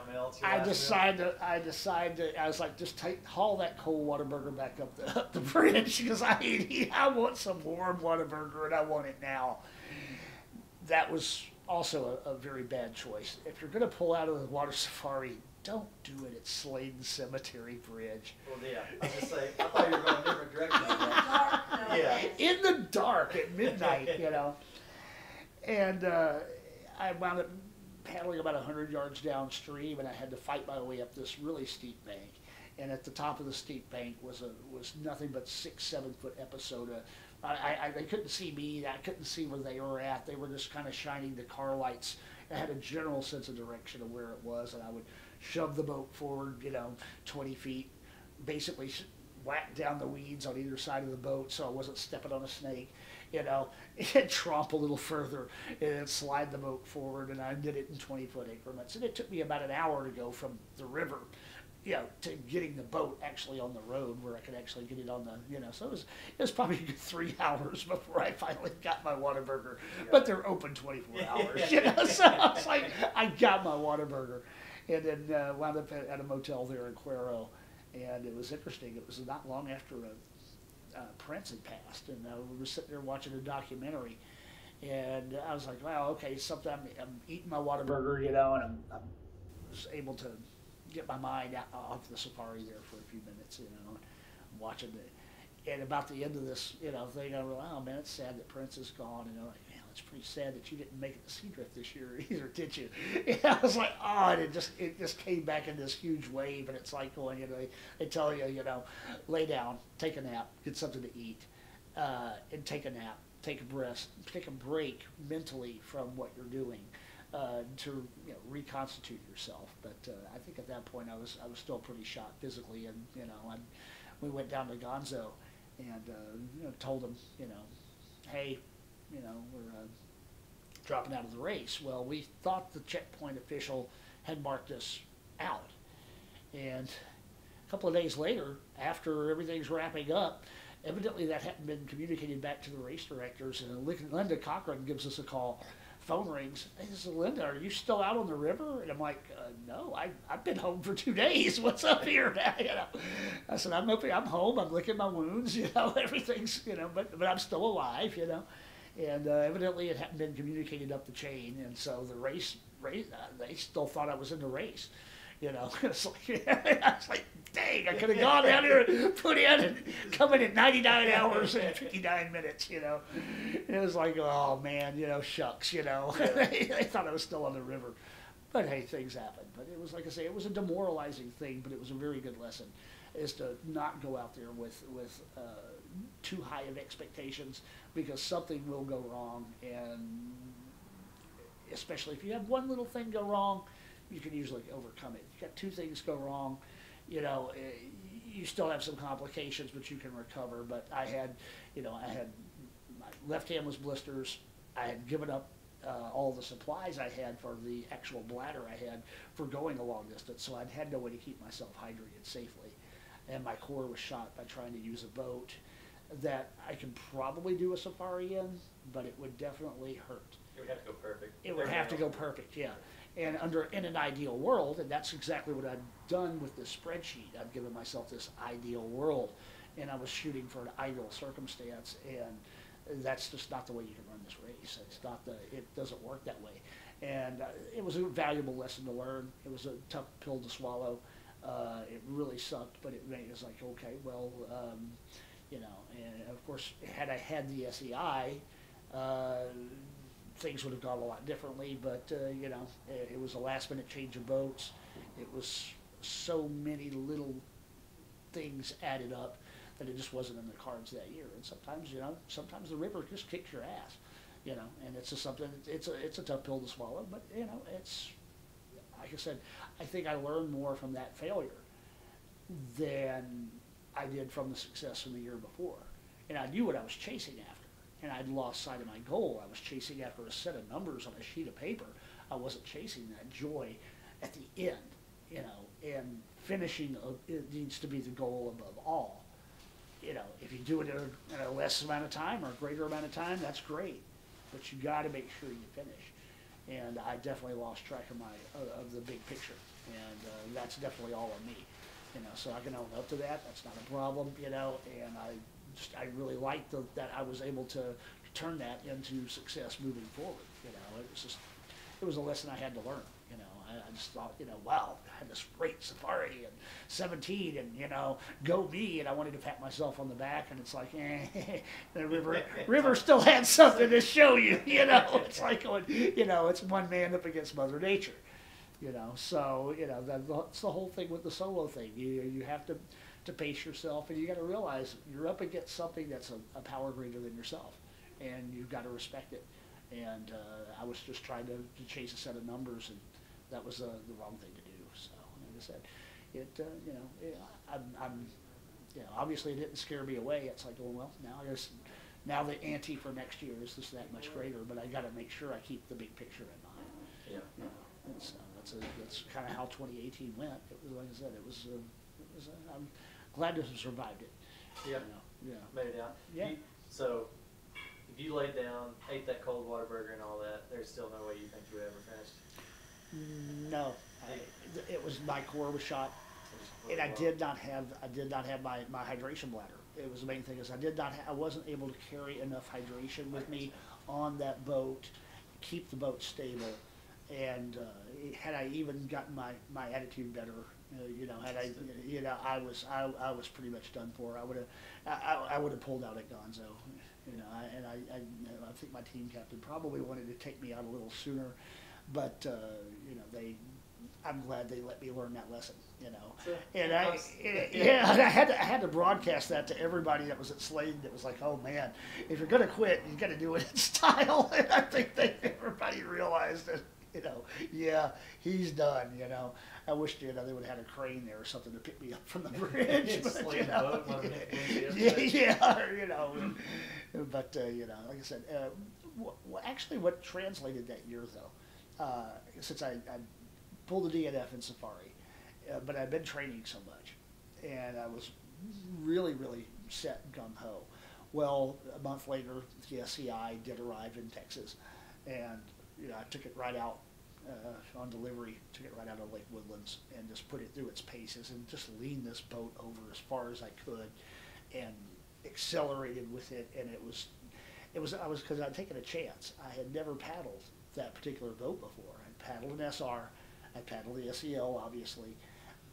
Speaker 2: was like, just haul that cold Whataburger back up the bridge, because I want some warm Whataburger, and I want it now. That was also a very bad choice. If you're going to pull out of the water safari, don't do it at Sladen Cemetery Bridge.
Speaker 1: Well, yeah, I was just saying, I thought you were going a different direction. Yeah.
Speaker 2: In the dark at midnight, And I wound up paddling about 100 yards downstream, and I had to fight my way up this really steep bank. And at the top of the steep bank was nothing but 6-7 foot episode. They couldn't see me. I couldn't see where they were at. They were just kind of shining the car lights. I had a general sense of direction of where it was, and I would shove the boat forward, 20 feet, basically whack down the weeds on either side of the boat so I wasn't stepping on a snake. And tromp a little further and then slide the boat forward, and I did it in 20-foot increments. And it took me about an hour to go from the river, to getting the boat actually on the road where I could actually get it on the, so it was probably 3 hours before I finally got my Whataburger. But they're open 24 hours, so I was like, I got my Whataburger. And then wound up at a motel there in Cuero, and it was interesting. It was not long after Prince had passed, and we were sitting there watching a documentary, and I was like, wow, okay, something. I'm eating my Whataburger, and I'm was able to get my mind off the safari there for a few minutes, watching it. And about the end of this, thing, I was like, oh man, it's sad that Prince is gone, and I'm like, man, it's pretty sad that you didn't make it to Seadrift this year either, did you? And I was like, oh, and it just came back in this huge wave, and it's like going, they tell you, lay down, take a nap, get something to eat, and take a nap, take a break mentally from what you're doing, to reconstitute yourself. But I think at that point I was still pretty shot physically, and we went down to Gonzo, and told him, hey, we're dropping out of the race. Well, we thought the checkpoint official had marked us out. And a couple of days later, after everything's wrapping up, evidently that hadn't been communicated back to the race directors, and Linda Cochran gives us a call. Phone rings. Hey, this is Linda. Are you still out on the river? And I'm like, no, I've been home for 2 days. What's up here now? I said, I'm home. I'm licking my wounds. Everything's, but I'm still alive. And evidently it hadn't been communicated up the chain, and so the race, they still thought I was in the race. It's like, I was like, dang, I could have gone down here and put in and come in at 99 hours and 59 minutes, And it was like, oh man, shucks, they thought I was still on the river. But hey, things happen. But it was, like I say, it was a demoralizing thing, but it was a very good lesson, is to not go out there with too high of expectations, because something will go wrong, and especially if you have one little thing go wrong, you can usually overcome it. If you got 2 things go wrong, you still have some complications, but you can recover. But I had my left hand was blisters. I had given up all the supplies I had for the actual bladder I had for going a long distance, so I'd had no way to keep myself hydrated safely. And my core was shot by trying to use a boat that I could probably do a safari in, but it would definitely hurt.
Speaker 1: It would have to go perfect.
Speaker 2: It would have to go perfect, yeah. And in an ideal world, and that's exactly what I'd done with this spreadsheet. I'd given myself this ideal world, and I was shooting for an ideal circumstance, and that's just not the way you can run this race. It's not it doesn't work that way. And it was a valuable lesson to learn. It was a tough pill to swallow. It really sucked, but it was like, okay, well, you know, and of course, had I had the SEI, things would have gone a lot differently, but, you know, it was a last minute change of boats. It was so many little things added up that it just wasn't in the cards that year. And sometimes, you know, sometimes the river just kicks your ass, you know, and it's just something, it's a tough pill to swallow, but, you know, it's, like I said, I think I learned more from that failure than I did from the success from the year before. And I knew what I was chasing after. And I'd lost sight of my goal. I was chasing after a set of numbers on a sheet of paper. I wasn't chasing that joy at the end, you know, and finishing, it needs to be the goal above all. You know, if you do it in a less amount of time or a greater amount of time, that's great. But you got to make sure you finish. And I definitely lost track of the big picture. And that's definitely all on me. You know, so I can own up to that. That's not a problem, you know, and I really liked that I was able to turn that into success moving forward. You know, it was a lesson I had to learn. You know, I just thought, you know, wow, I had this great safari and 17, and you know, go me, and I wanted to pat myself on the back, and it's like, the river still had something to show you. You know, it's like going, you know, it's one man up against Mother Nature. You know, so you know that's the whole thing with the solo thing. You have to pace yourself, and you got to realize you're up against something that's a power greater than yourself, and you've got to respect it. And I was just trying to chase a set of numbers, and that was the wrong thing to do. So, like I said, you know, I'm you know, obviously it didn't scare me away. It's like, well, now the ante for next year is just that much greater, but I got to make sure I keep the big picture in mind.
Speaker 1: Yeah.
Speaker 2: You know, and so that's kind of how 2018 went. It was, like I said, I'm glad to have survived it.
Speaker 1: Yeah.
Speaker 2: You know, yeah.
Speaker 1: Made it out.
Speaker 2: Yeah.
Speaker 1: So, if you laid down, ate that cold water burger and all that, there's still no way you think you ever finished?
Speaker 2: No. It was, my core was shot, and I did not have my hydration bladder. It was the main thing is I wasn't able to carry enough hydration with me on that boat, keep the boat stable. And had I even gotten my attitude better, you know, I was pretty much done for. I would have pulled out at Gonzo, you know. I think my team captain probably wanted to take me out a little sooner, but you know, I'm glad they let me learn that lesson, you know. And I had to broadcast that to everybody that was at Slade. That was like, oh man, if you're gonna quit, you got to do it in style. And I think everybody realized that. You know, yeah, he's done, you know. I wish, you know, they would have had a crane there or something to pick me up from the bridge. But, you know, yeah, you know. But, you know, like I said, actually what translated that year, though, since I pulled the DNF in Safari, but I'd been training so much, and I was really, really set gung-ho. Well, a month later, the SEI did arrive in Texas, and you know, I took it right out on delivery, took it right out of Lake Woodlands, and just put it through its paces and just leaned this boat over as far as I could, and accelerated with it. And because I'd taken a chance. I had never paddled that particular boat before. I'd paddled an SR, I paddled the SEL obviously,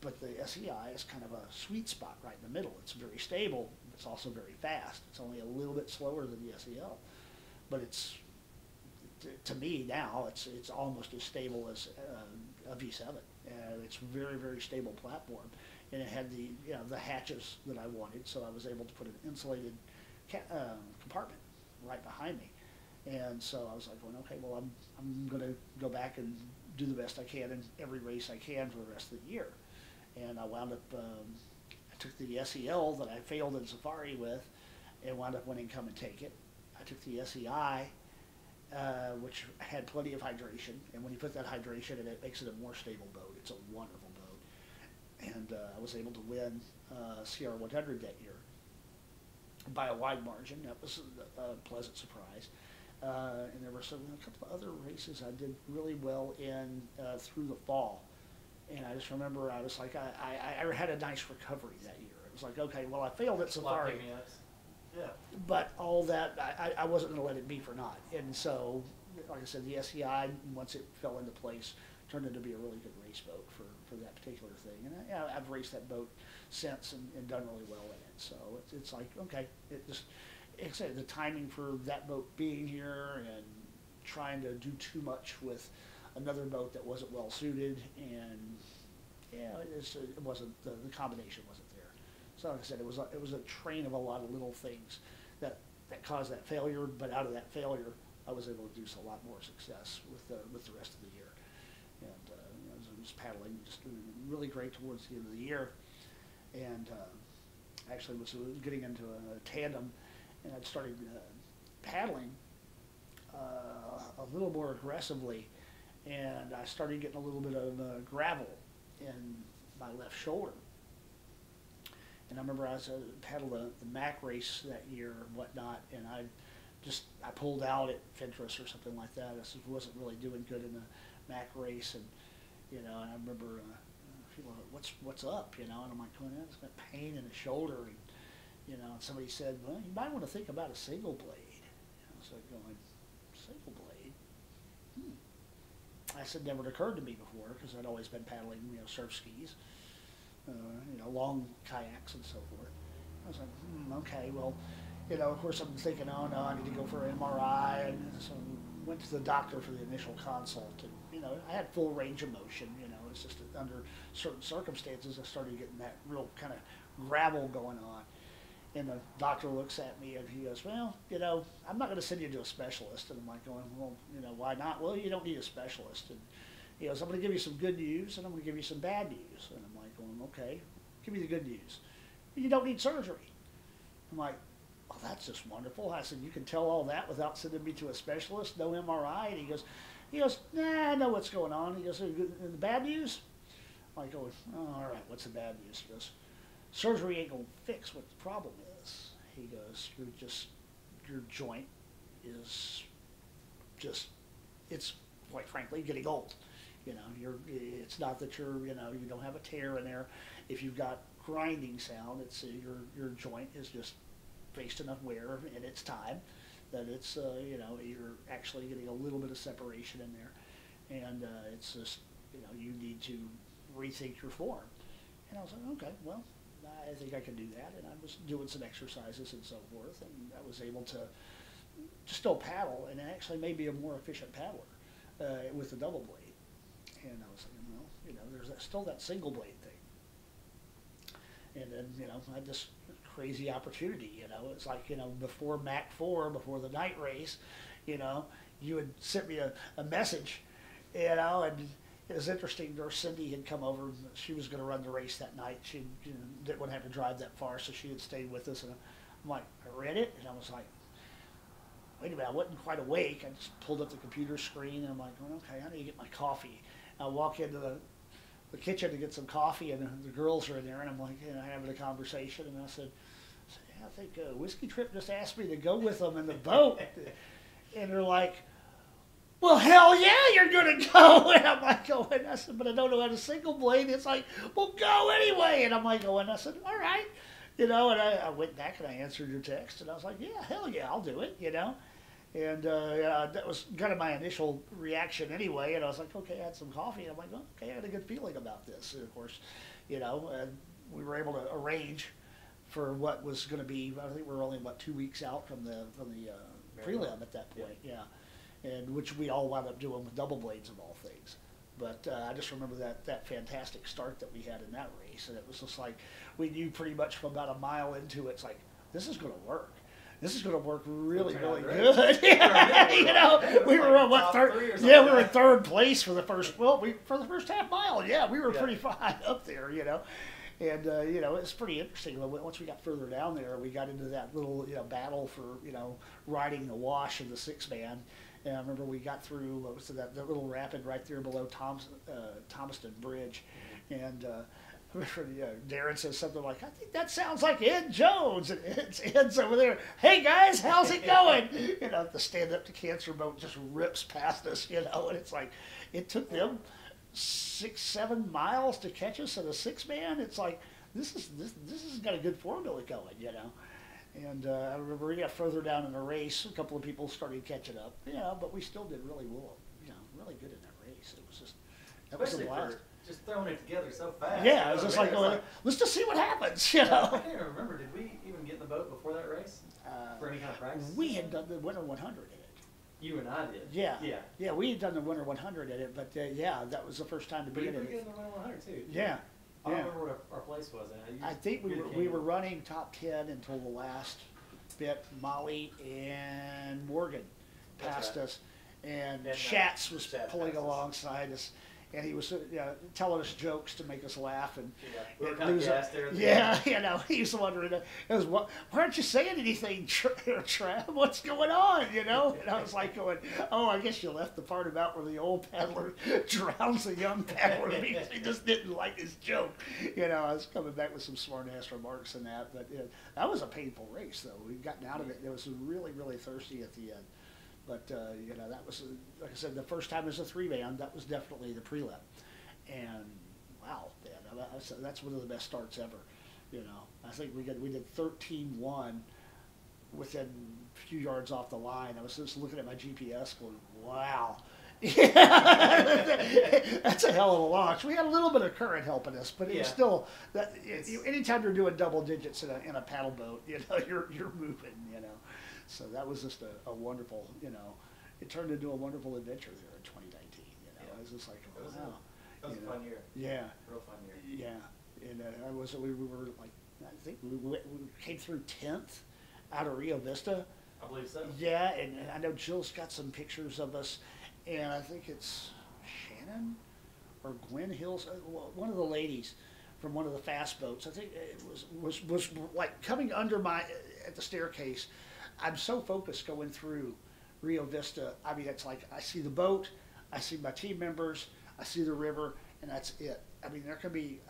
Speaker 2: but the SEI is kind of a sweet spot right in the middle. It's very stable, but it's also very fast. It's only a little bit slower than the SEL, but it's, to me now, it's almost as stable as a V7. It's a very, very stable platform, and it had the hatches that I wanted, so I was able to put an insulated compartment right behind me. And so I was like, going, okay, well, I'm going to go back and do the best I can in every race I can for the rest of the year. And I wound up, I took the SEL that I failed in Safari with, and wound up winning Come and Take It. I took the SEI, which which had plenty of hydration. And when you put that hydration in, it makes it a more stable boat. It's a wonderful boat. And I was able to win Sierra 100 that year by a wide margin. That was a pleasant surprise. And there were a couple of other races I did really well in through the fall. And I just remember I was like, I had a nice recovery that year. It was like, okay, well, I failed at Safari.
Speaker 1: Yeah.
Speaker 2: But all that, I wasn't going to let it be for naught. And so, like I said, the SEI, once it fell into place, turned into be a really good race boat for that particular thing. And I've raced that boat since and done really well in it. So it's like, okay, it just, the timing for that boat being here and trying to do too much with another boat that wasn't well suited, and it wasn't, the combination wasn't there. So like I said, it was a train of a lot of little things that caused that failure, but out of that failure, I was able to do a lot more success with the rest of the year. And I was paddling just really great towards the end of the year, and actually was getting into a tandem, and I'd started paddling a little more aggressively, and I started getting a little bit of gravel in my left shoulder. And I remember I was paddled the MAC race that year and whatnot, and I pulled out at Fentress or something like that. I wasn't really doing good in the MAC race, and and I remember feeling, what's up, and I'm like, oh, I've got pain in the shoulder, and and somebody said, well, you might want to think about a single blade. And I was like going, single blade? I said, never occurred to me before, because I'd always been paddling, surf skis, long kayaks and so forth. I was like, okay, well, of course I'm thinking, oh no, I need to go for an MRI, and so went to the doctor for the initial consult, and I had full range of motion. It's just that under certain circumstances I started getting that real kind of gravel going on. And the doctor looks at me and he goes, well, I'm not going to send you to a specialist. And I'm like going, well, why not? Well, you don't need a specialist. And he goes, I'm going to give you some good news and I'm going to give you some bad news. And I'm like going, okay, give me the good news. You don't need surgery. I'm like, oh, that's just wonderful. I said, you can tell all that without sending me to a specialist, no MRI? And he goes, nah, I know what's going on. He goes, the bad news? I'm like, oh, all right, what's the bad news? He goes, surgery ain't going to fix what the problem is. He goes, your joint is just, it's quite frankly getting old. It's not that you don't have a tear in there. If you've got grinding sound, it's your joint is just faced enough wear in its time that it's, you're actually getting a little bit of separation in there. And it's just, you need to rethink your form. And I was like, okay, well, I think I can do that. And I was doing some exercises and so forth, and I was able to still paddle, and actually made me a more efficient paddler with the double blade. And I was like, well, there's still that single blade thing. And then, I had this crazy opportunity, it's like, before MAC 4, before the night race, you would send me a message, and it was interesting. Nurse Cindy had come over. She was going to run the race that night. She didn't want to have to drive that far, so she had stayed with us. And I'm like, I read it, and I was like, wait a minute, I wasn't quite awake. I just pulled up the computer screen, and I'm like, well, okay, I need to get my coffee. And I walk into the kitchen to get some coffee, and the girls are in there, and I'm like, having a conversation, and I said, yeah, I think Whiskey Trip just asked me to go with them in the boat. And they're like, well, hell yeah, you're going to go. And I'm like going, I said, but I don't know how to single blade. It's like, well, go anyway. And I'm like going, I said, all right. And I went back and I answered your text, and I was like, yeah, hell yeah, I'll do it, And that was kind of my initial reaction anyway. And I was like, okay, I had some coffee. And I'm like, okay, I had a good feeling about this. And of course, and we were able to arrange for what was going to be, I think we were only, 2 weeks out from the prelim at that point, yeah. And which we all wound up doing with double blades of all things. But I just remember that fantastic start that we had in that race, and it was just like, we knew pretty much from about a mile into it, it's like, this is going to work. This is going to work really, really good. We were on what, third? Yeah, we were in third place for the first. For the first half mile. Yeah, we were pretty high up there. And it's pretty interesting. Once we got further down there, we got into that little battle for riding the wash of the 6-man, And I remember we got through what was that little rapid right there below Thomaston Bridge, and Darren says something like, "I think that sounds like Ed Jones," and Ed's over there. "Hey guys, how's it going?" The stand up to cancer boat just rips past us, and it's like it took them 6-7 miles to catch us at a 6-man. It's like this has got a good formula going. And I remember we got further down in the race, a couple of people started catching up, but we still did really well, really good in that race. It was just, that was a blast.
Speaker 1: Just throwing it together so fast.
Speaker 2: Yeah, it was just like going, let's just see what happens,
Speaker 1: I can't remember, did we even get in the boat before that race? For any kind of practice?
Speaker 2: We had done the Winter 100 in it.
Speaker 1: You and I did.
Speaker 2: Yeah.
Speaker 1: Yeah.
Speaker 2: Yeah, we had done the Winter 100 in it, but that was the first time to be in it.
Speaker 1: But you were in the Winter 100 too.
Speaker 2: Yeah.
Speaker 1: I don't remember what our place was.
Speaker 2: I think we were running top 10 until the last bit. Molly and Morgan passed us, and Schatz was pulling alongside us, and he was telling us jokes to make us laugh. And
Speaker 1: we were kind of gassed there.
Speaker 2: He's wondering, why aren't you saying anything, Trab? What's going on? And I was like going, oh, I guess you left the part about where the old paddler drowns the young paddler because he just didn't like his joke. I was coming back with some smart ass remarks and that, but that was a painful race though. We'd gotten out of it. It was really, really thirsty at the end. But, that was, like I said, the first time as a 3-man, that was definitely the pre-lap. And, wow, man, that's one of the best starts ever. I think we did 13-1 within a few yards off the line. I was just looking at my GPS going, wow. That's a hell of a launch. We had a little bit of current helping us, but it's still, anytime you're doing double digits in a paddle boat, you're moving, So that was just a wonderful, it turned into a wonderful adventure there in 2019. It was just like, wow.
Speaker 1: That was a fun year.
Speaker 2: Yeah.
Speaker 1: Real fun year.
Speaker 2: Yeah. And we were like, I think we came through 10th out of Rio Vista.
Speaker 1: I believe so.
Speaker 2: Yeah, and I know Jill's got some pictures of us, and I think it's Shannon or Gwen Hills, one of the ladies from one of the fast boats. I think it was like coming under at the staircase. I'm so focused going through Rio Vista. I mean, it's like I see the boat, I see my team members, I see the river, and that's it. I mean, there can be,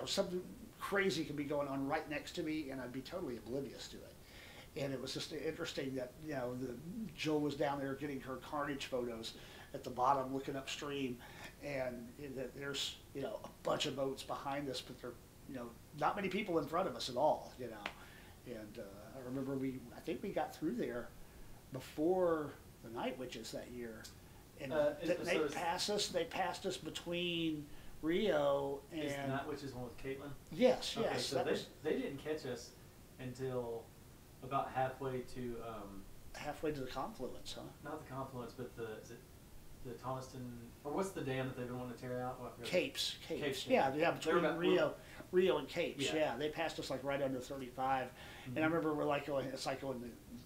Speaker 2: something crazy can be going on right next to me, and I'd be totally oblivious to it. And it was just interesting that, Jill was down there getting her carnage photos at the bottom looking upstream, and there's, a bunch of boats behind us, but there, not many people in front of us at all, And I remember I think we got through there before the Night Witches that year. And they passed us between Rio and...
Speaker 1: Is the Night Witches one with Caitlin?
Speaker 2: Yes,
Speaker 1: okay,
Speaker 2: yes.
Speaker 1: So they didn't catch us until about halfway to...
Speaker 2: halfway to the confluence, huh?
Speaker 1: Not the confluence, but is it the Thomaston... Or what's the dam that they've been wanting to tear out?
Speaker 2: Capes. Yeah, between Rio and Capes. Yeah, they passed us like right under 35. And I remember we're like going,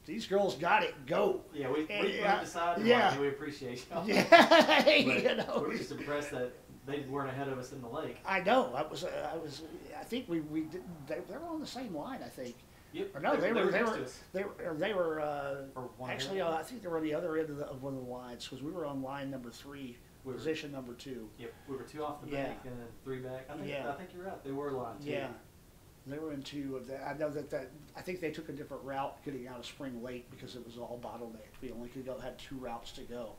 Speaker 2: these girls got it, go.
Speaker 1: Yeah, we decided we appreciate y'all.
Speaker 2: Yeah,
Speaker 1: We're just impressed that they weren't ahead of us in the lake.
Speaker 2: I know. I think we did, they were on the same line, I think.
Speaker 1: Yep.
Speaker 2: Or no, they were actually,
Speaker 1: I
Speaker 2: think they were on the other end of one of the lines, because we were on line number 3. Position number 2.
Speaker 1: Yep, we were 2 off the bank and then 3 back. I think you're right. They were line 2.
Speaker 2: Yeah, they were in 2 of that. I know that I think they took a different route getting out of Spring Lake because it was all bottlenecked. We only had 2 routes to go.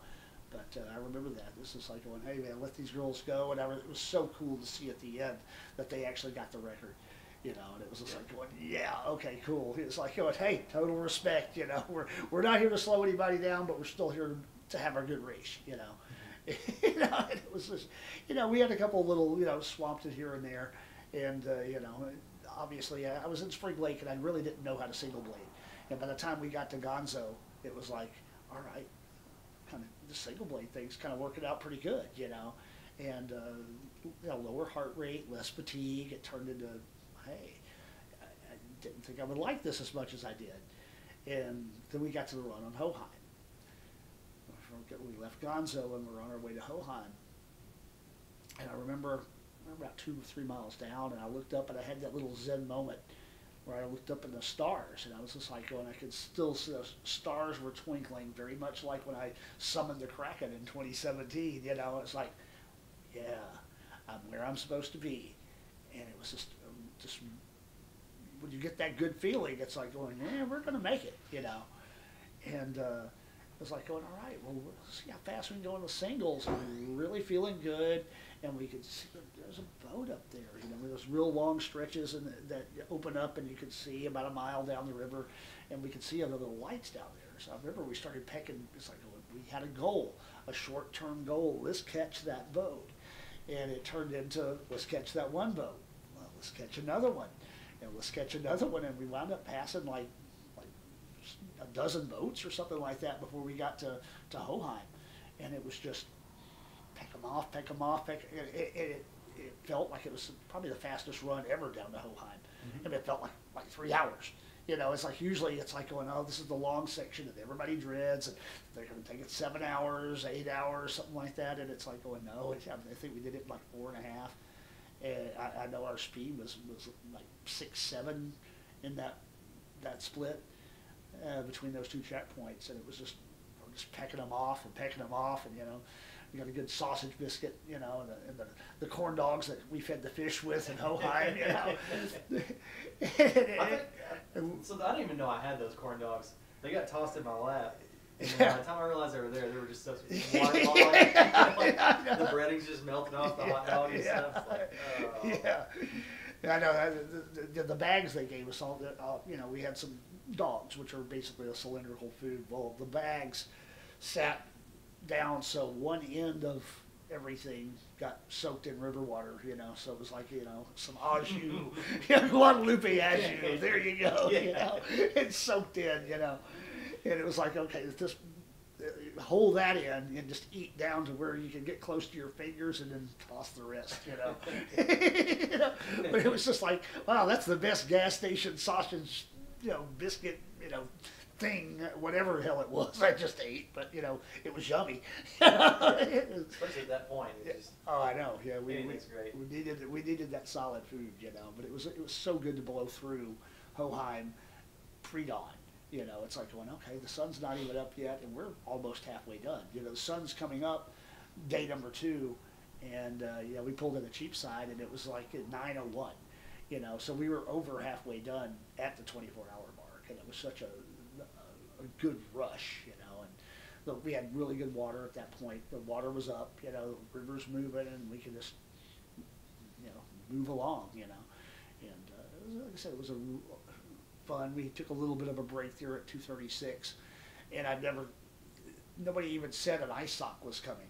Speaker 2: But I remember that. This is like going, hey man, let these girls go. And it was so cool to see at the end that they actually got the record. And it was just like going, yeah, okay, cool. It's like going, hey, total respect. We're not here to slow anybody down, but we're still here to have our good race. And it was just, we had a couple little, swamped it here and there, and obviously I was in Spring Lake and I really didn't know how to single blade. And by the time we got to Gonzo, it was like, all right, kind of the single blade thing's kind of working out pretty good, and lower heart rate, less fatigue. It turned into, hey, I didn't think I would like this as much as I did. And then we got to the run on Hoheim. We left Gonzo and we're on our way to Hoheim. And I remember about 2 or 3 miles down, and I looked up and I had that little Zen moment. where I looked up in the stars, and I was just like going, I could still see the stars were twinkling, very much like when I summoned the Kraken in 2017. You know, it's like, yeah, I'm where I'm supposed to be, and it was just when you get that good feeling, it's like going, yeah, we're gonna make it, you know, and it was like going, all right, well, let's see how fast we can go in the singles, and we're really feeling good, and we could see there's a boat up there, you know, there's real long stretches and that open up, and you could see about a mile down the river, and we could see other little lights down there. So I remember we started pecking. It's like we had a goal, a short-term goal. Let's catch that boat, and it turned into let's catch that one boat. Well, let's catch another one, and let's catch another one, and we wound up passing like a dozen boats or something like that before we got to Hoheim, and it was just peck them off, peck them off, peck. It felt like it was probably the fastest run ever down to Hoheim. I mean, it felt like 3 hours. You know, it's like usually it's like going, oh, this is the long section that everybody dreads, and they're going to take it 7 hours, 8 hours, something like that, and it's like going, no, I think we did it in like 4.5. And I know our speed was like 6, 7 in that split between those two checkpoints, and it was just pecking them off and pecking them off, and you know, we got a good sausage biscuit, you know, and the corn dogs that we fed the fish with in Hoheim, you know.
Speaker 1: So I didn't even know I had those corn dogs. They got tossed in my lap. And then by the time I realized they were there, they were just such waterlogged. The breading's just melting off the hot dog and stuff. Like,
Speaker 2: yeah. I know the bags they gave us all. You know, we had some dogs, which are basically a cylindrical food. Well, the bags sat down so one end of everything got soaked in river water, you know, so it was like, you know, some au jus, Guadalupe au jus, there you go, you know, it's soaked in, you know, and it was like, okay, just hold that in and just eat down to where you can get close to your fingers and then toss the rest, you know. You know? But it was just like, wow, that's the best gas station sausage, you know, biscuit, you know, thing, whatever the hell it was, I just ate, but you know, it was yummy.
Speaker 1: Especially at that point.
Speaker 2: Oh, I know. Yeah,
Speaker 1: anything's great.
Speaker 2: We needed that solid food, you know. But it was so good to blow through Hoheim pre-dawn. You know, it's like going, okay, the sun's not even up yet, and we're almost halfway done. You know, the sun's coming up, day number 2, and you know, we pulled in the cheap side, and it was like at 9:01. You know, so we were over halfway done at the 24-hour mark, and it was such a good rush, you know, and we had really good water at that point. The water was up, you know, the river's moving, and we could just, you know, move along, you know. And like I said, it was fun. We took a little bit of a break there at 2:36, and nobody even said an ice sock was coming.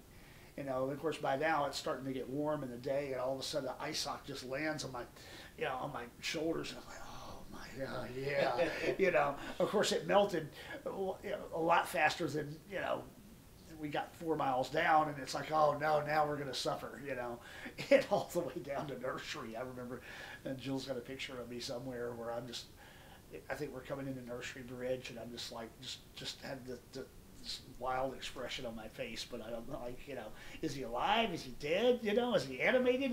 Speaker 2: You know, of course, by now it's starting to get warm in the day, and all of a sudden the ice sock just lands on my, you know, on my shoulders, and I'm like, my God, yeah, you know. Of course, it melted a lot faster than, you know, we got 4 miles down, and it's like, oh no, now we're gonna suffer, you know. And all the way down to nursery, I remember, and Jill's got a picture of me somewhere where I think we're coming into Nursery Bridge, and I'm just like, just had this wild expression on my face, but I don't know, like, you know, is he alive? Is he dead? You know, is he animated?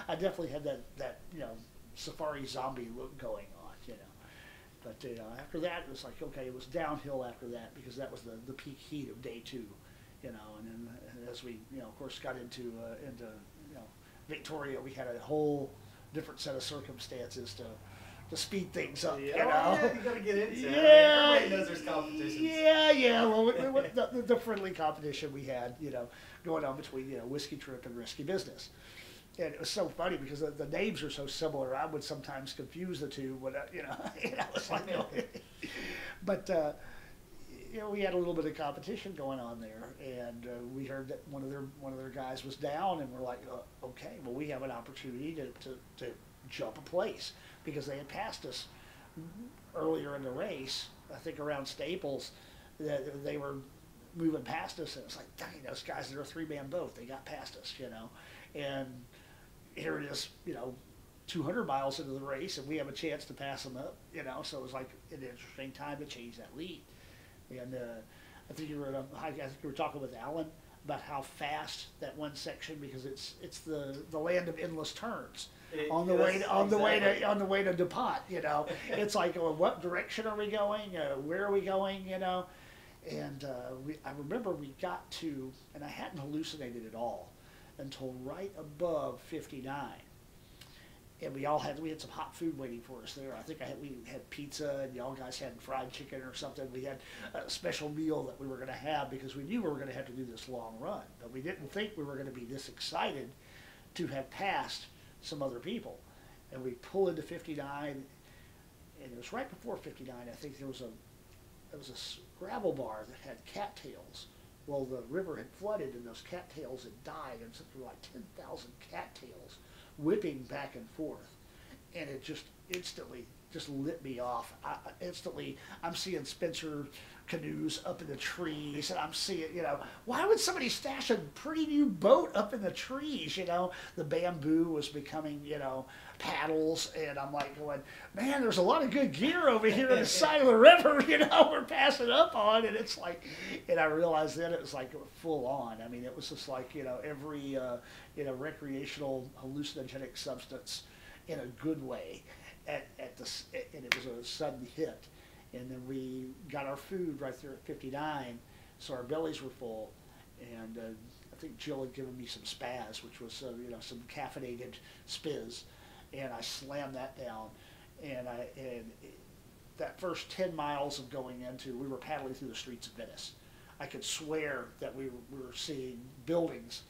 Speaker 2: I definitely had that you know, safari zombie look going on. You know, but you know, after that it was like, okay, it was downhill after that, because that was the peak heat of day 2, you know, and then as we, you know, of course got into you know, Victoria, we had a whole different set of circumstances to speed things up.
Speaker 1: Yeah.
Speaker 2: You know,
Speaker 1: Yeah, you gotta get into it.
Speaker 2: Yeah,
Speaker 1: Everybody knows there's competitions.
Speaker 2: yeah. Well, the friendly competition we had, you know, going on between, you know, Whiskey Trip and Risky Business. And it was so funny because the names are so similar. I would sometimes confuse the two, but you know, it's like, but you know, we had a little bit of competition going on there, and we heard that one of their guys was down, and we're like, okay, well, we have an opportunity to jump a place, because they had passed us earlier in the race. I think around Staples, that they were moving past us, and it's like, dang, those guys, they're a 3-man boat. They got past us, you know, and here it is, you know, 200 miles into the race, and we have a chance to pass them up, you know. So it was like an interesting time to change that lead. And I think you were talking with Alan about how fast that one section, because it's the land of endless turns. On the way to DuPont, you know, it's like, well, what direction are we going? Where are we going? You know, and I remember we got to, and I hadn't hallucinated at all until right above 59, and we had some hot food waiting for us there. I think we had pizza, and y'all guys had fried chicken or something. We had a special meal that we were going to have because we knew we were going to have to do this long run, but we didn't think we were going to be this excited to have passed some other people. And we pull into 59, and it was right before 59. I think there was a gravel bar that had cattails. Well, the river had flooded, and those cattails had died, and something like 10,000 cattails whipping back and forth, and it just instantly just lit me off. I'm seeing Spencer canoes up in the trees, and I'm seeing, you know, why would somebody stash a pretty new boat up in the trees? You know, the bamboo was becoming, you know, paddles, and I'm like going, man, there's a lot of good gear over here on the side of the river, you know, we're passing up on, and it's like, and I realized then it was like full on. I mean, it was just like, you know, every, you know, recreational hallucinogenic substance in a good way and it was a sudden hit. And then we got our food right there at 59, so our bellies were full. And I think Jill had given me some spaz, which was you know, some caffeinated spiz, and I slammed that down. And that first 10 miles of going we were paddling through the streets of Venice. I could swear that we were seeing buildings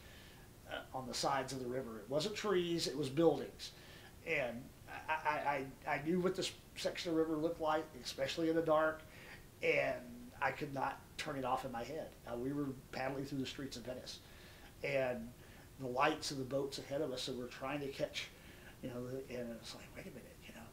Speaker 2: on the sides of the river. It wasn't trees, it was buildings. And I knew what this section of river looked like, especially in the dark, and I could not turn it off in my head. We were paddling through the streets of Venice, and the lights of the boats ahead of us, and we're trying to catch, you know, and it's like, wait a minute, you know,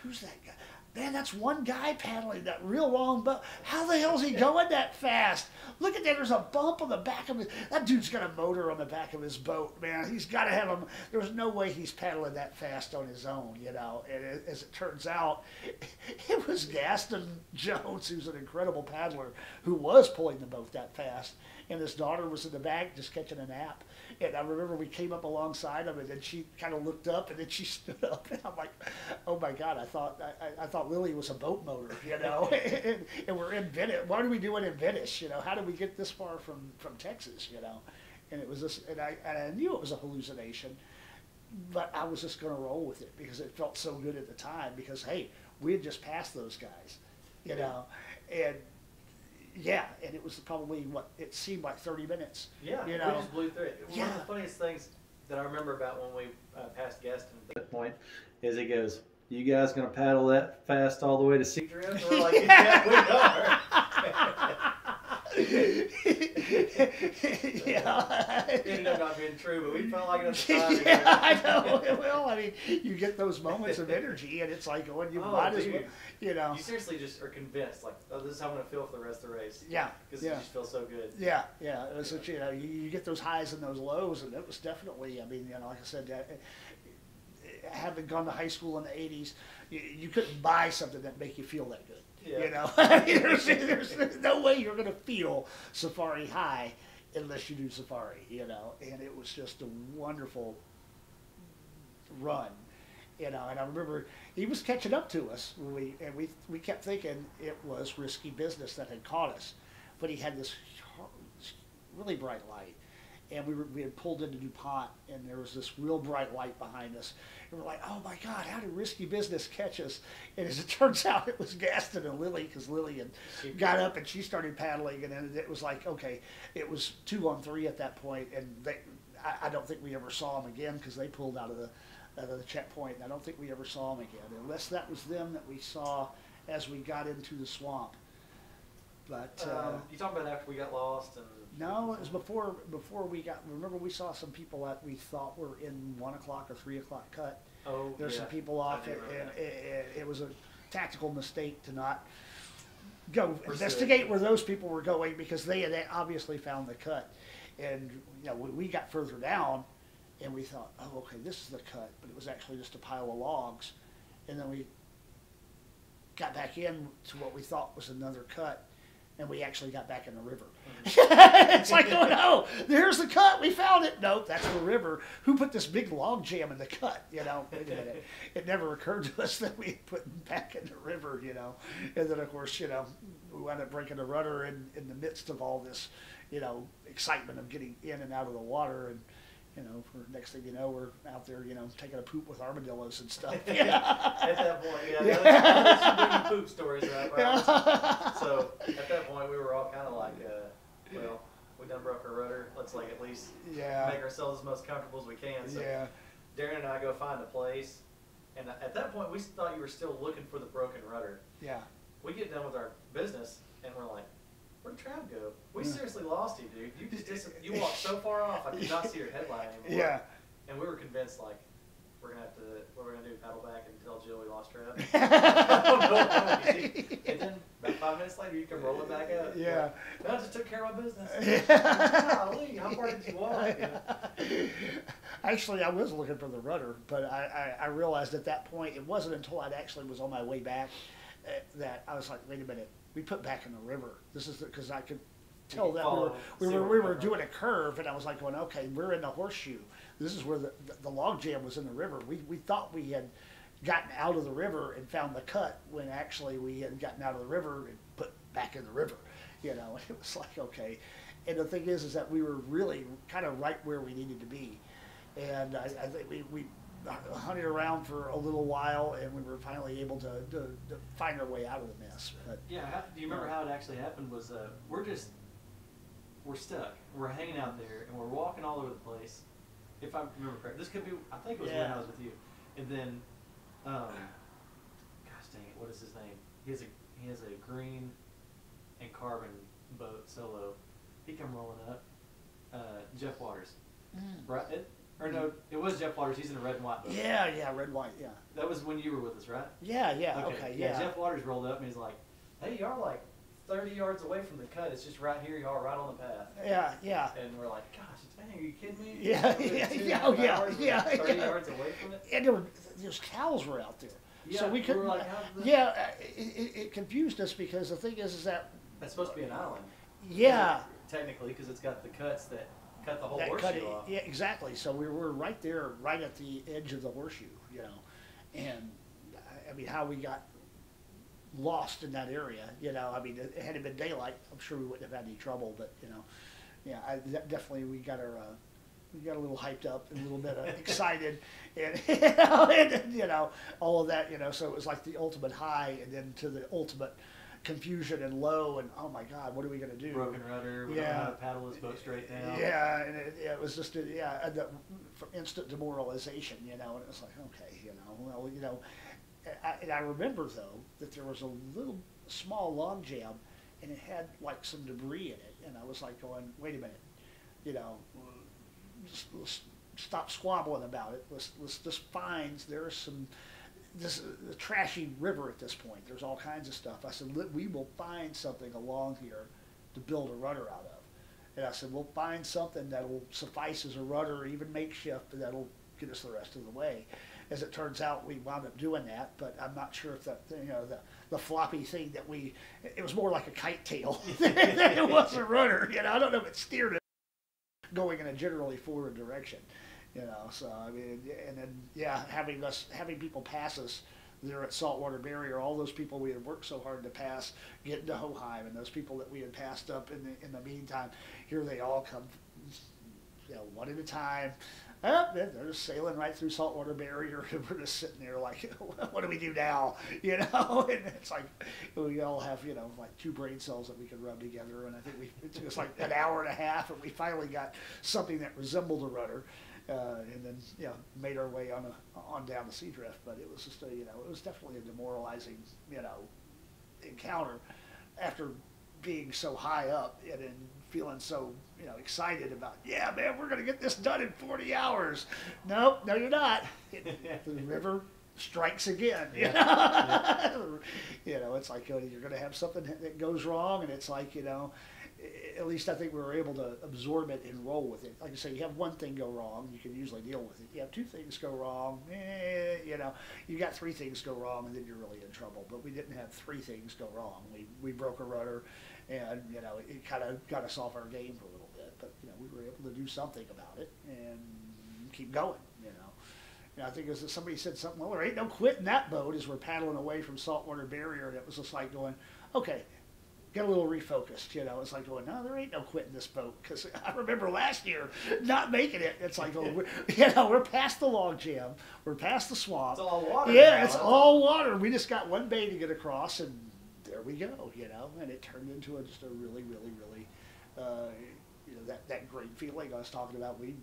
Speaker 2: who's that guy? Man, that's one guy paddling that real long boat. How the hell is he going that fast? Look at that, there's a bump on the back of that dude's got a motor on the back of his boat, man. He's got to have him. There's no way he's paddling that fast on his own, you know. And as it turns out, it was Gaston Jones, who's an incredible paddler, who was pulling the boat that fast. And his daughter was in the back just catching a nap. And I remember we came up alongside him, and then she kind of looked up, and then she stood up, and I'm like, oh my God, I thought Lily was a boat motor, you know, and we're in Venice. What are we doing in Venice, you know? How did we get this far from Texas, you know? And it was this, and I knew it was a hallucination, but I was just going to roll with it because it felt so good at the time because, hey, we had just passed those guys, you know, and yeah, and it was probably it seemed like 30 minutes.
Speaker 1: Yeah,
Speaker 2: you know?
Speaker 1: We just blew through it. One of the funniest things that I remember about when we passed Gaston at that point is he goes, "You guys gonna paddle that fast all the way to Seadrift?" We're like, "Yeah, we are."
Speaker 2: Yeah.
Speaker 1: It ended up not being true, but we felt like it at the time.
Speaker 2: Yeah, I know. Well, I mean, you get those moments of energy, and it's like, oh, you might as well, you know.
Speaker 1: You seriously just are convinced, like, oh, this is how I'm going to feel for the rest of the race.
Speaker 2: Yeah.
Speaker 1: Because you just feel so good.
Speaker 2: Yeah, yeah. It was, you know, you get those highs and those lows, and it was definitely, I mean, you know, like I said, having gone to high school in the 80s, you couldn't buy something that make you feel that good. Yeah. You know, I mean, there's no way you're going to feel Safari High unless you do Safari, you know, and it was just a wonderful run, you know, and I remember he was catching up to us when we kept thinking it was Risky Business that had caught us, but he had this really bright light, and we had pulled into DuPont, and there was this real bright light behind us. And we're like, oh my God, how did Risky Business catch us? And as it turns out, it was Gaston and Lily, because Lily had got up and she started paddling, and then it was like, okay, it was 2-on-3 at that point, and I don't think we ever saw them again because they pulled out of the checkpoint, and I don't think we ever saw them again, unless that was them that we saw as we got into the swamp. But
Speaker 1: you talking about after we got lost and?
Speaker 2: No, it was before we got. Remember, we saw some people that we thought were in 1 o'clock or 3 o'clock cut.
Speaker 1: Oh,
Speaker 2: There's some people off, and it was a tactical mistake to not go investigate where those people were going because they had obviously found the cut. And you know, we got further down, and we thought, oh, okay, this is the cut, but it was actually just a pile of logs. And then we got back in to what we thought was another cut. and we actually got back in the river. It's like, oh no, there's the cut, we found it. Nope, that's the river. Who put this big log jam in the cut? You know, wait a minute. It never occurred to us that we had put it back in the river, you know. And then of course, you know, we wound up breaking the rudder in the midst of all this, you know, excitement of getting in and out of the water. And you know, for next thing you know, we're out there, you know, taking a poop with armadillos and stuff.
Speaker 1: At that point, yeah, that's some poop stories, right?
Speaker 2: Yeah.
Speaker 1: So at that point, we were all kind of like, well, we done broke our rudder. Let's like at least make ourselves as most comfortable as we can. So Darren and I go find a place, and at that point, we thought you were still looking for the broken rudder.
Speaker 2: Yeah.
Speaker 1: We get done with our business, and we're like, where'd Trab go? We seriously lost you, dude. You just you walked so far off, I could not see your headline anymore.
Speaker 2: Yeah.
Speaker 1: And we were convinced, like, we're gonna have to, what we're gonna do, paddle back and tell Jill we lost Trab. And then about 5 minutes later, you come rolling back up.
Speaker 2: Yeah.
Speaker 1: No, I just took care of my business.
Speaker 2: Yeah.
Speaker 1: Golly, how far did you walk?
Speaker 2: Actually, I was looking for the rudder, but I realized at that point, it wasn't until I actually was on my way back that I was like, wait a minute. We put back in the river. This is because I could tell that we were doing a curve, and I was like going, okay, we're in the horseshoe. This is where the log jam was in the river. We thought we had gotten out of the river and found the cut when actually we had gotten out of the river and put back in the river. You know, and it was like, okay. And the thing is that we were really kind of right where we needed to be. And I think we hunted around for a little while, and we were finally able to find our way out of the mess. But
Speaker 1: yeah, do you remember how it actually happened? Was we're stuck, we're hanging out there, and we're walking all over the place. If I remember correctly, this could be, I think it was when I was with you. And then, gosh dang it, what is his name? He has a green and carbon boat solo. He come rolling up. Jeff Waters, right? Or no, it was Jeff Waters. He's in a red and white boat.
Speaker 2: Yeah, red and white, yeah.
Speaker 1: That was when you were with us, right?
Speaker 2: Yeah, okay, yeah.
Speaker 1: Jeff Waters rolled up and he's like, hey, y'all are like 30 yards away from the cut. It's just right here. Y'all are right on the path. Yeah. And we're like, gosh, dang, are you kidding me?
Speaker 2: Yeah.
Speaker 1: 30 yards away from it?
Speaker 2: And those cows were out there.
Speaker 1: Yeah,
Speaker 2: so we couldn't,
Speaker 1: like,
Speaker 2: it confused us because the thing is that...
Speaker 1: That's supposed to be an island.
Speaker 2: Yeah.
Speaker 1: Technically, because it's got the cuts that cut the whole
Speaker 2: that
Speaker 1: horseshoe off.
Speaker 2: Yeah, exactly. So we were right there, right at the edge of the horseshoe, you know. And, I mean, how we got lost in that area, you know. I mean, had it been daylight, I'm sure we wouldn't have had any trouble. But, you know, yeah, definitely we got a little hyped up and a little bit excited. And, you know, all of that, you know. So it was like the ultimate high and then to the ultimate confusion and low, and oh my God, what are we going to do?
Speaker 1: Broken rudder, we don't know how to paddle this boat straight down.
Speaker 2: Yeah, and it was just, instant demoralization, you know, and it was like, okay, you know, well, you know, I remember though that there was a little small log jam, and it had like some debris in it, and I was like going, wait a minute, you know, let's stop squabbling about it. Let's just find there's some. This is a trashy river at this point. There's all kinds of stuff. I said, we will find something along here to build a rudder out of. And I said, we'll find something that will suffice as a rudder, even makeshift, and that'll get us the rest of the way. As it turns out, we wound up doing that, but I'm not sure if that, you know, the floppy thing that it was more like a kite tail than it was a rudder. You know, I don't know if it steered it going in a generally forward direction. You know, so I mean, and then having people pass us there at Saltwater Barrier, all those people we had worked so hard to pass, get into Hoheim, and those people that we had passed up in the meantime, here they all come, you know, one at a time. They're just sailing right through Saltwater Barrier, and we're just sitting there like, what do we do now? You know, and it's like we all have, you know, like 2 brain cells that we could rub together, and I think it took us like an hour and a half, and we finally got something that resembled a rudder. And then, you know, made our way on down the sea drift. But it was just it was definitely a demoralizing, you know, encounter after being so high up and then feeling so, you know, excited about, yeah, man, we're going to get this done in 40 hours. No, you're not. The river strikes again.
Speaker 1: Yeah.
Speaker 2: You know, it's like you're going to have something that goes wrong, and it's like, you know, at least I think we were able to absorb it and roll with it. Like I say, you have one thing go wrong, you can usually deal with it. You have 2 things go wrong, you know, you got 3 things go wrong, and then you're really in trouble. But we didn't have 3 things go wrong. We broke a rudder, And, you know, it kind of got us off our game for a little bit. But, you know, we were able to do something about it and keep going, you know. And I think it was somebody said something, well, there ain't no quitting that boat as we're paddling away from saltwater barrier. And it was just like going, okay, get a little refocused, you know. It's like going, no, there ain't no quitting this boat. Because I remember last year not making it. It's like, oh, you know, we're past the log jam. We're past the swamp.
Speaker 1: It's all water.
Speaker 2: Yeah,
Speaker 1: now.
Speaker 2: it's all water. We just got one bay to get across, and there we go, you know. And it turned into just a really, really, really, you know, that great feeling I was talking about. We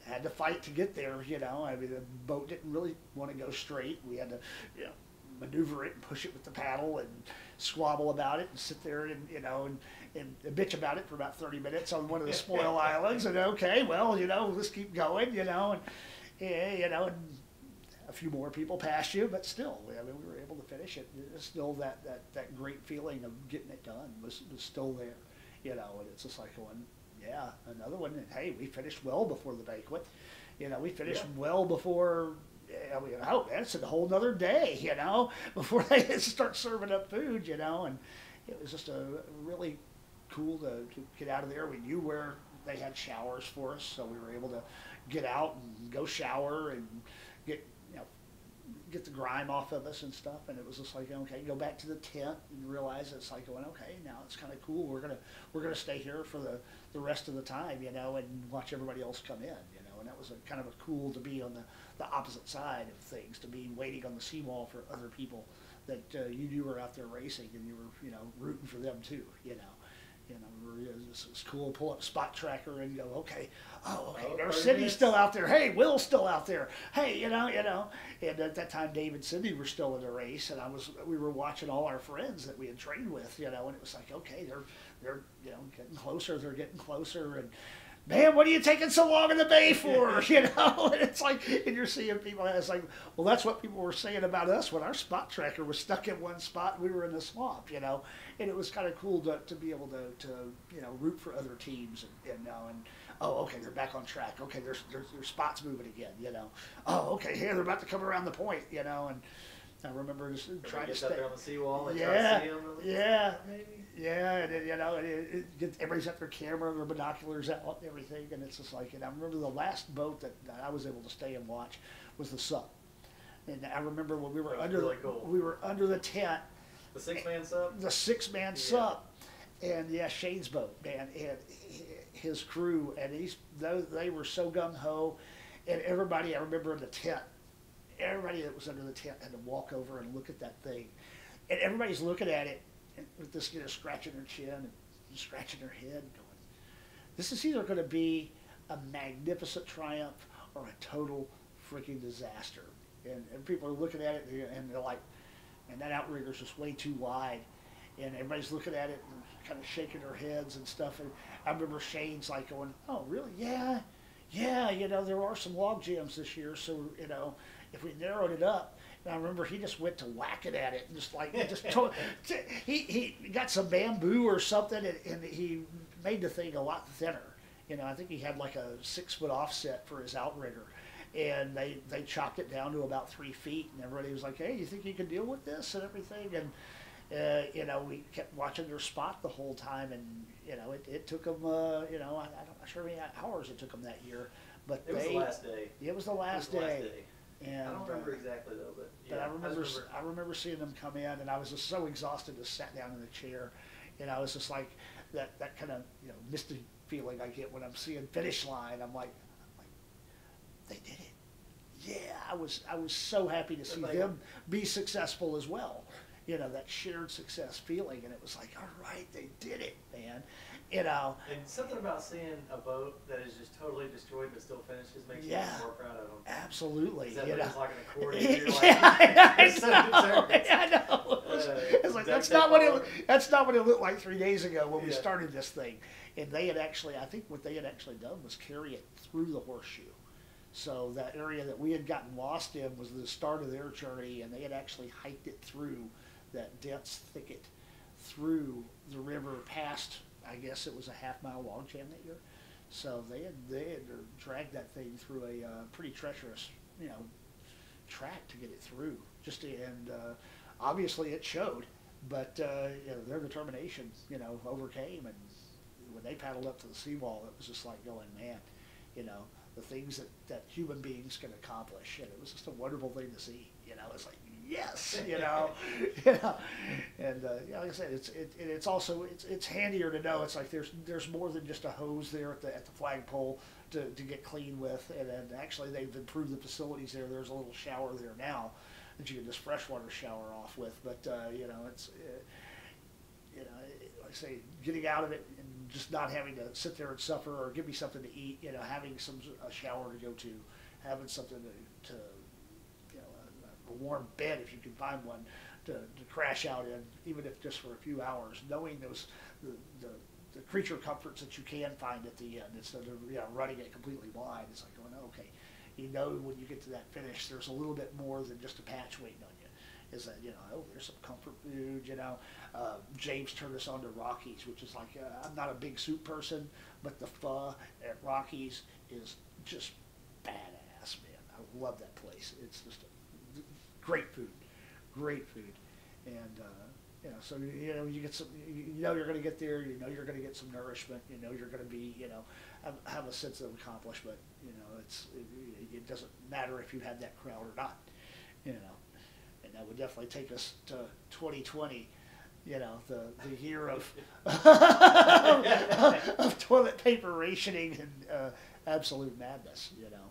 Speaker 2: had to fight to get there, you know. I mean, the boat didn't really want to go straight. We had to, you know, maneuver it and push it with the paddle and squabble about it and sit there and, you know, and bitch about it for about 30 minutes on one of the spoil islands. And okay, well, you know, let's keep going, you know, and, yeah, you know, and a few more people passed you, but still, I mean, we were able to finish it. It's still that great feeling of getting it done was still there, you know, and it's just like going, yeah, another one. And hey, we finished well before the banquet. You know, we finished well before, I mean, oh, that's a whole nother day, you know, before they start serving up food, you know. And it was just a really cool to get out of there. We knew where they had showers for us, so we were able to get out and go shower and get, you know, get the grime off of us and stuff. And it was just like, okay, go back to the tent and realize it's like going, okay, now it's kind of cool. We're gonna stay here for the rest of the time, you know, and watch everybody else come in, you know. And that was kind of a cool to be on the opposite side of things, to be waiting on the seawall for other people that you knew were out there racing, and you were, you know, rooting for them too, you know. You know, it's cool to pull up Spot Tracker and go, okay, there's Cindy's still out there. Hey, Will's still out there. Hey, you know. And at that time, Dave and Cindy were still in the race, and we were watching all our friends that we had trained with, you know, and it was like, okay, they're you know, getting closer. They're getting closer, and man, what are you taking so long in the bay for? You know, and it's like, and you're seeing people, and it's like, well, that's what people were saying about us when our Spot Tracker was stuck in one spot and we were in the swamp, you know. And it was kind of cool to be able to you know, root for other teams and oh, okay, they're back on track. Okay, their spot's moving again, you know. Oh, okay, here they're about to come around the point, you know. And I remember just trying to stay
Speaker 1: up there on the seawall and
Speaker 2: yeah,
Speaker 1: try to see them.
Speaker 2: Yeah, yeah, and it, you know, everybody's got their camera, their binoculars out, and everything, and it's just like, and I remember the last boat that I was able to stay and watch was the Sup, and I remember when we were we were under the tent.
Speaker 1: The 6-man Sup?
Speaker 2: The 6-man Sup, and yeah, Shane's boat, man, and his crew, and they were so gung-ho, and everybody, I remember in the tent, everybody that was under the tent had to walk over and look at that thing, and everybody's looking at it, and with this, you know, scratching their chin and scratching their head, going, this is either going to be a magnificent triumph or a total freaking disaster, and people are looking at it, and they're like, and that outrigger's just way too wide, and everybody's looking at it and kind of shaking their heads and stuff. And I remember Shane's like going, "Oh, really? Yeah, you know, there are some log jams this year, so, you know, if we narrowed it up." And I remember he just went to whacking at it, and just like he got some bamboo or something, and he made the thing a lot thinner. You know, I think he had like a 6-foot offset for his outrigger. And they chopped it down to about 3 feet, and everybody was like, "Hey, you think you can deal with this?" and everything. And you know, we kept watching their spot the whole time, and you know, it took them, you know, I'm not sure how many hours it took them that year, but
Speaker 1: it was the last day.
Speaker 2: It was the last day. And
Speaker 1: I don't remember exactly though, but yeah,
Speaker 2: I remember seeing them come in, and I was just so exhausted, just sat down in the chair, and I was just like that kind of, you know, misty feeling I get when I'm seeing finish line. I'm like, they did it. Yeah, I was so happy to see them be successful as well. You know, that shared success feeling, and it was like, all right, they did it, man. You know.
Speaker 1: And something about seeing a boat that is just totally destroyed but still finishes makes you more proud of them.
Speaker 2: Absolutely.
Speaker 1: Is that
Speaker 2: you know?
Speaker 1: It's like an accordion. You're like,
Speaker 2: I know. It's like that's not what it looked like 3 days ago when we started this thing. And they had actually, I think what they had actually done was carry it through the horseshoe. So that area that we had gotten lost in was the start of their journey, and they had actually hiked it through that dense thicket, through the river, past, I guess it was a half-mile log jam that year. So they had dragged that thing through a pretty treacherous, you know, track to get it through. And obviously it showed. But you know, their determination, you know, overcame, and when they paddled up to the seawall, it was just like going, man, you know, the things that human beings can accomplish, and it was just a wonderful thing to see. You know, it's like yes, you know, you know, and you know, like I said, it's also it's handier to know it's like there's more than just a hose there at the flagpole to get clean with, and actually they've improved the facilities there. There's a little shower there now that you can just freshwater shower off with, but you know, it's you know, like I say, getting out of it and just not having to sit there and suffer or give me something to eat, you know, having a shower to go to, having something to you know, a warm bed if you can find one to crash out in, even if just for a few hours, knowing those the creature comforts that you can find at the end instead of, you know, running it completely blind. It's like going, oh, okay, you know, when you get to that finish, there's a little bit more than just a patch waiting on you. Is that, you know, oh, there's some comfort food, you know. James turned us on to Rockies, which is like, I'm not a big soup person, but the pho at Rockies is just badass, man. I love that place. It's just great food, and you know, so you know, you get some, you know, you're going to get there, you know, you're going to get some nourishment, you know, you're going to be, you know, have a sense of accomplishment. You know, it doesn't matter if you had that crowd or not, you know. And that would definitely take us to 2020, you know, the year of of toilet paper rationing and absolute madness, you know.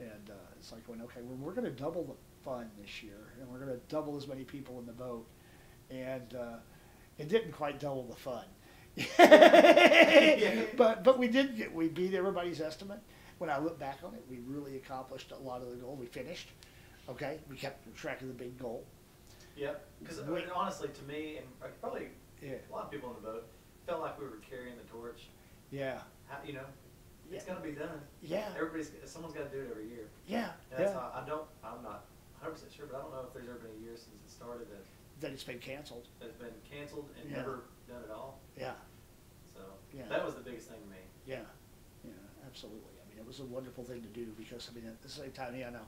Speaker 2: And it's like going, okay, well, we're going to double the fun this year, and we're going to double as many people in the boat, and it didn't quite double the fun. But we beat everybody's estimate. When I look back on it, we really accomplished a lot of the goal. We finished. Okay, we kept track of the big goal.
Speaker 1: Yep, because honestly, to me, and probably a lot of people on the boat, felt like we were carrying the torch.
Speaker 2: Yeah.
Speaker 1: You know, it's got to be done.
Speaker 2: Yeah.
Speaker 1: Someone's got to do it every year.
Speaker 2: Yeah.
Speaker 1: And that's how, I'm not 100% sure, but I don't know if there's ever been a year since it started
Speaker 2: that it's been canceled.
Speaker 1: That it's been canceled and never done at all.
Speaker 2: Yeah.
Speaker 1: So that was the biggest thing to me.
Speaker 2: Yeah. Yeah, absolutely. I mean, it was a wonderful thing to do because, I mean, at the same time, yeah, I know.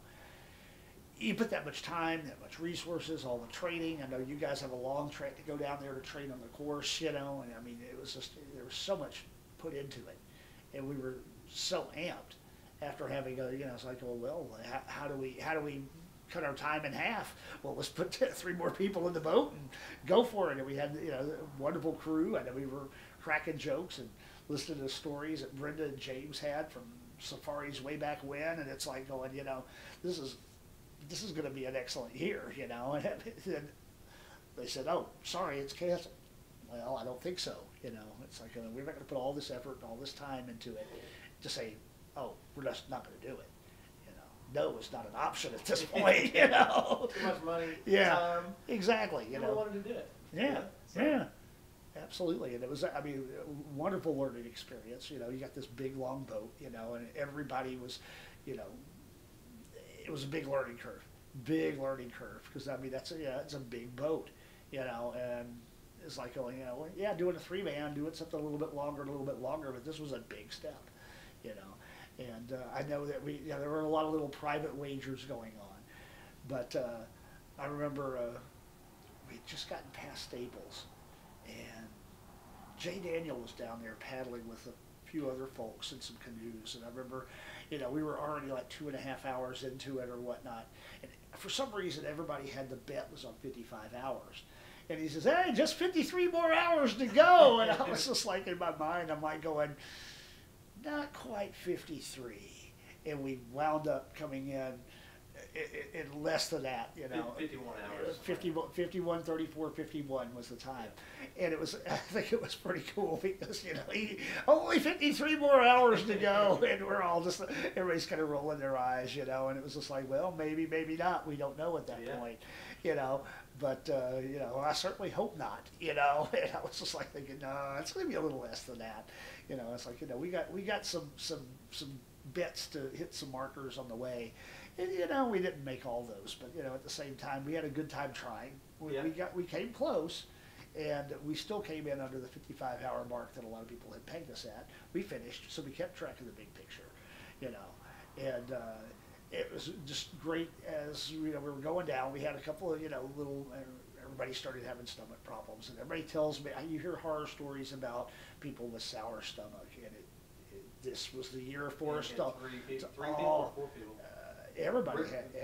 Speaker 2: You put that much time, that much resources, all the training. I know you guys have a long trek to go down there to train on the course, you know, and I mean, it was just, there was so much put into it. And we were so amped after having a, you know, it's like, well, how do we cut our time in half? Well, let's put 3 more people in the boat and go for it. And we had, you know, a wonderful crew. I know we were cracking jokes and listening to stories that Brenda and James had from safaris way back when. And it's like going, you know, this is going to be an excellent year, you know. And then they said, oh, sorry, it's canceled. Well, I don't think so, you know. It's like, we're not going to put all this effort and all this time into it to say, oh, we're just not going to do it. You know, no is not an option at this point, you know.
Speaker 1: Too much money,
Speaker 2: time. Exactly, you know.
Speaker 1: People wanted to do it.
Speaker 2: Yeah. Absolutely. And it was, I mean, a wonderful learning experience. You know, you got this big, long boat, you know, and everybody was, you know, it was a big learning curve, because I mean it's a big boat, you know, and it's like going, you know, yeah, doing a 3-man, doing something a little bit longer, but this was a big step, you know, and I know that there were a lot of little private wagers going on, but I remember we'd just gotten past Staples, and Jay Daniel was down there paddling with a few other folks in some canoes, and I remember, you know, we were already like 2.5 hours into it or whatnot. And for some reason, everybody had the bet was on 55 hours. And he says, hey, just 53 more hours to go. And I was just like, in my mind, I'm like going, not quite 53. And we wound up coming in less than that, you know.
Speaker 1: 51 hours.
Speaker 2: 51, 34, 51 was the time. And it was, I think it was pretty cool because, you know, only 53 more hours to go. And we're all just, everybody's kind of rolling their eyes, you know. And it was just like, well, maybe not. We don't know at that point, you know. But, you know, I certainly hope not, you know. And I was just like thinking, no, it's going to be a little less than that. You know, it's like, you know, we got some bets to hit some markers on the way. And, you know, we didn't make all those, but, you know, at the same time, we had a good time trying. We came close, and we still came in under the 55-hour mark that a lot of people had pegged us at. We finished, so we kept track of the big picture, you know. And it was just great as, you know, we were going down. We had a couple of, you know, little everybody started having stomach problems, and everybody tells me, you hear horror stories about people with sour stomach, and this was the year for stuff.
Speaker 1: Three people or 4 people.
Speaker 2: Everybody had it.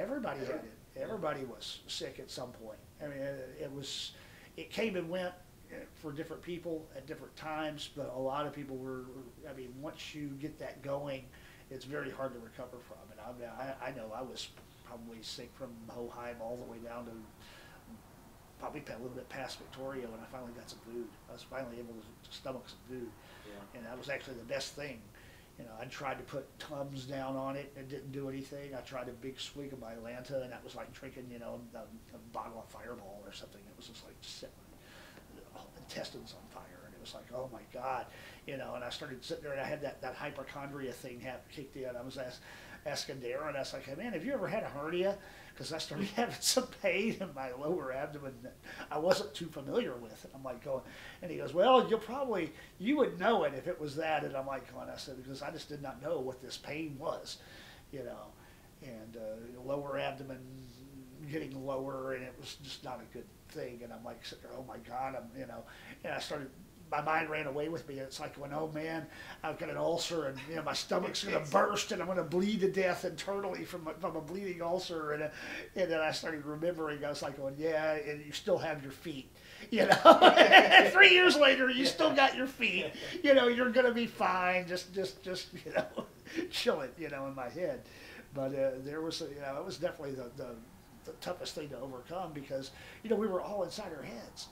Speaker 2: Everybody was sick at some point. I mean, it came and went for different people at different times, but a lot of people were, I mean, once you get that going, it's very hard to recover from it. I know I was probably sick from Hoheim all the way down to probably a little bit past Victoria when I finally got some food. I was finally able to stomach some food.
Speaker 1: Yeah.
Speaker 2: And that was actually the best thing. You know, I tried to put Tums down on it and it didn't do anything. I tried a big swig of my Atlanta, and that was like drinking, you know, a bottle of Fireball or something. It was just like setting my intestines on fire, and it was like, oh my God, you know. And I started sitting there, and I had that hypochondria thing kicked in. I was asking Darren, I was like, hey man, have you ever had a hernia? Because I started having some pain in my lower abdomen that I wasn't too familiar with. And I'm like going, and he goes, well, you would know it if it was that. And I'm like going, I said, because I just did not know what this pain was, you know, and lower abdomen getting lower, and it was just not a good thing. And I'm like sitting there, oh my God, you know, and I started, my mind ran away with me. And it's like, going, oh man, I've got an ulcer, and you know, my stomach's going to burst, and I'm going to bleed to death internally from a bleeding ulcer. And then I started remembering, I was like, going, yeah, and you still have your feet, you know. 3 years later, you still got your feet. You know, you're going to be fine. Just you know, chill it, you know, in my head. But there was, you know, it was definitely the toughest thing to overcome, because you know, we were all inside our heads.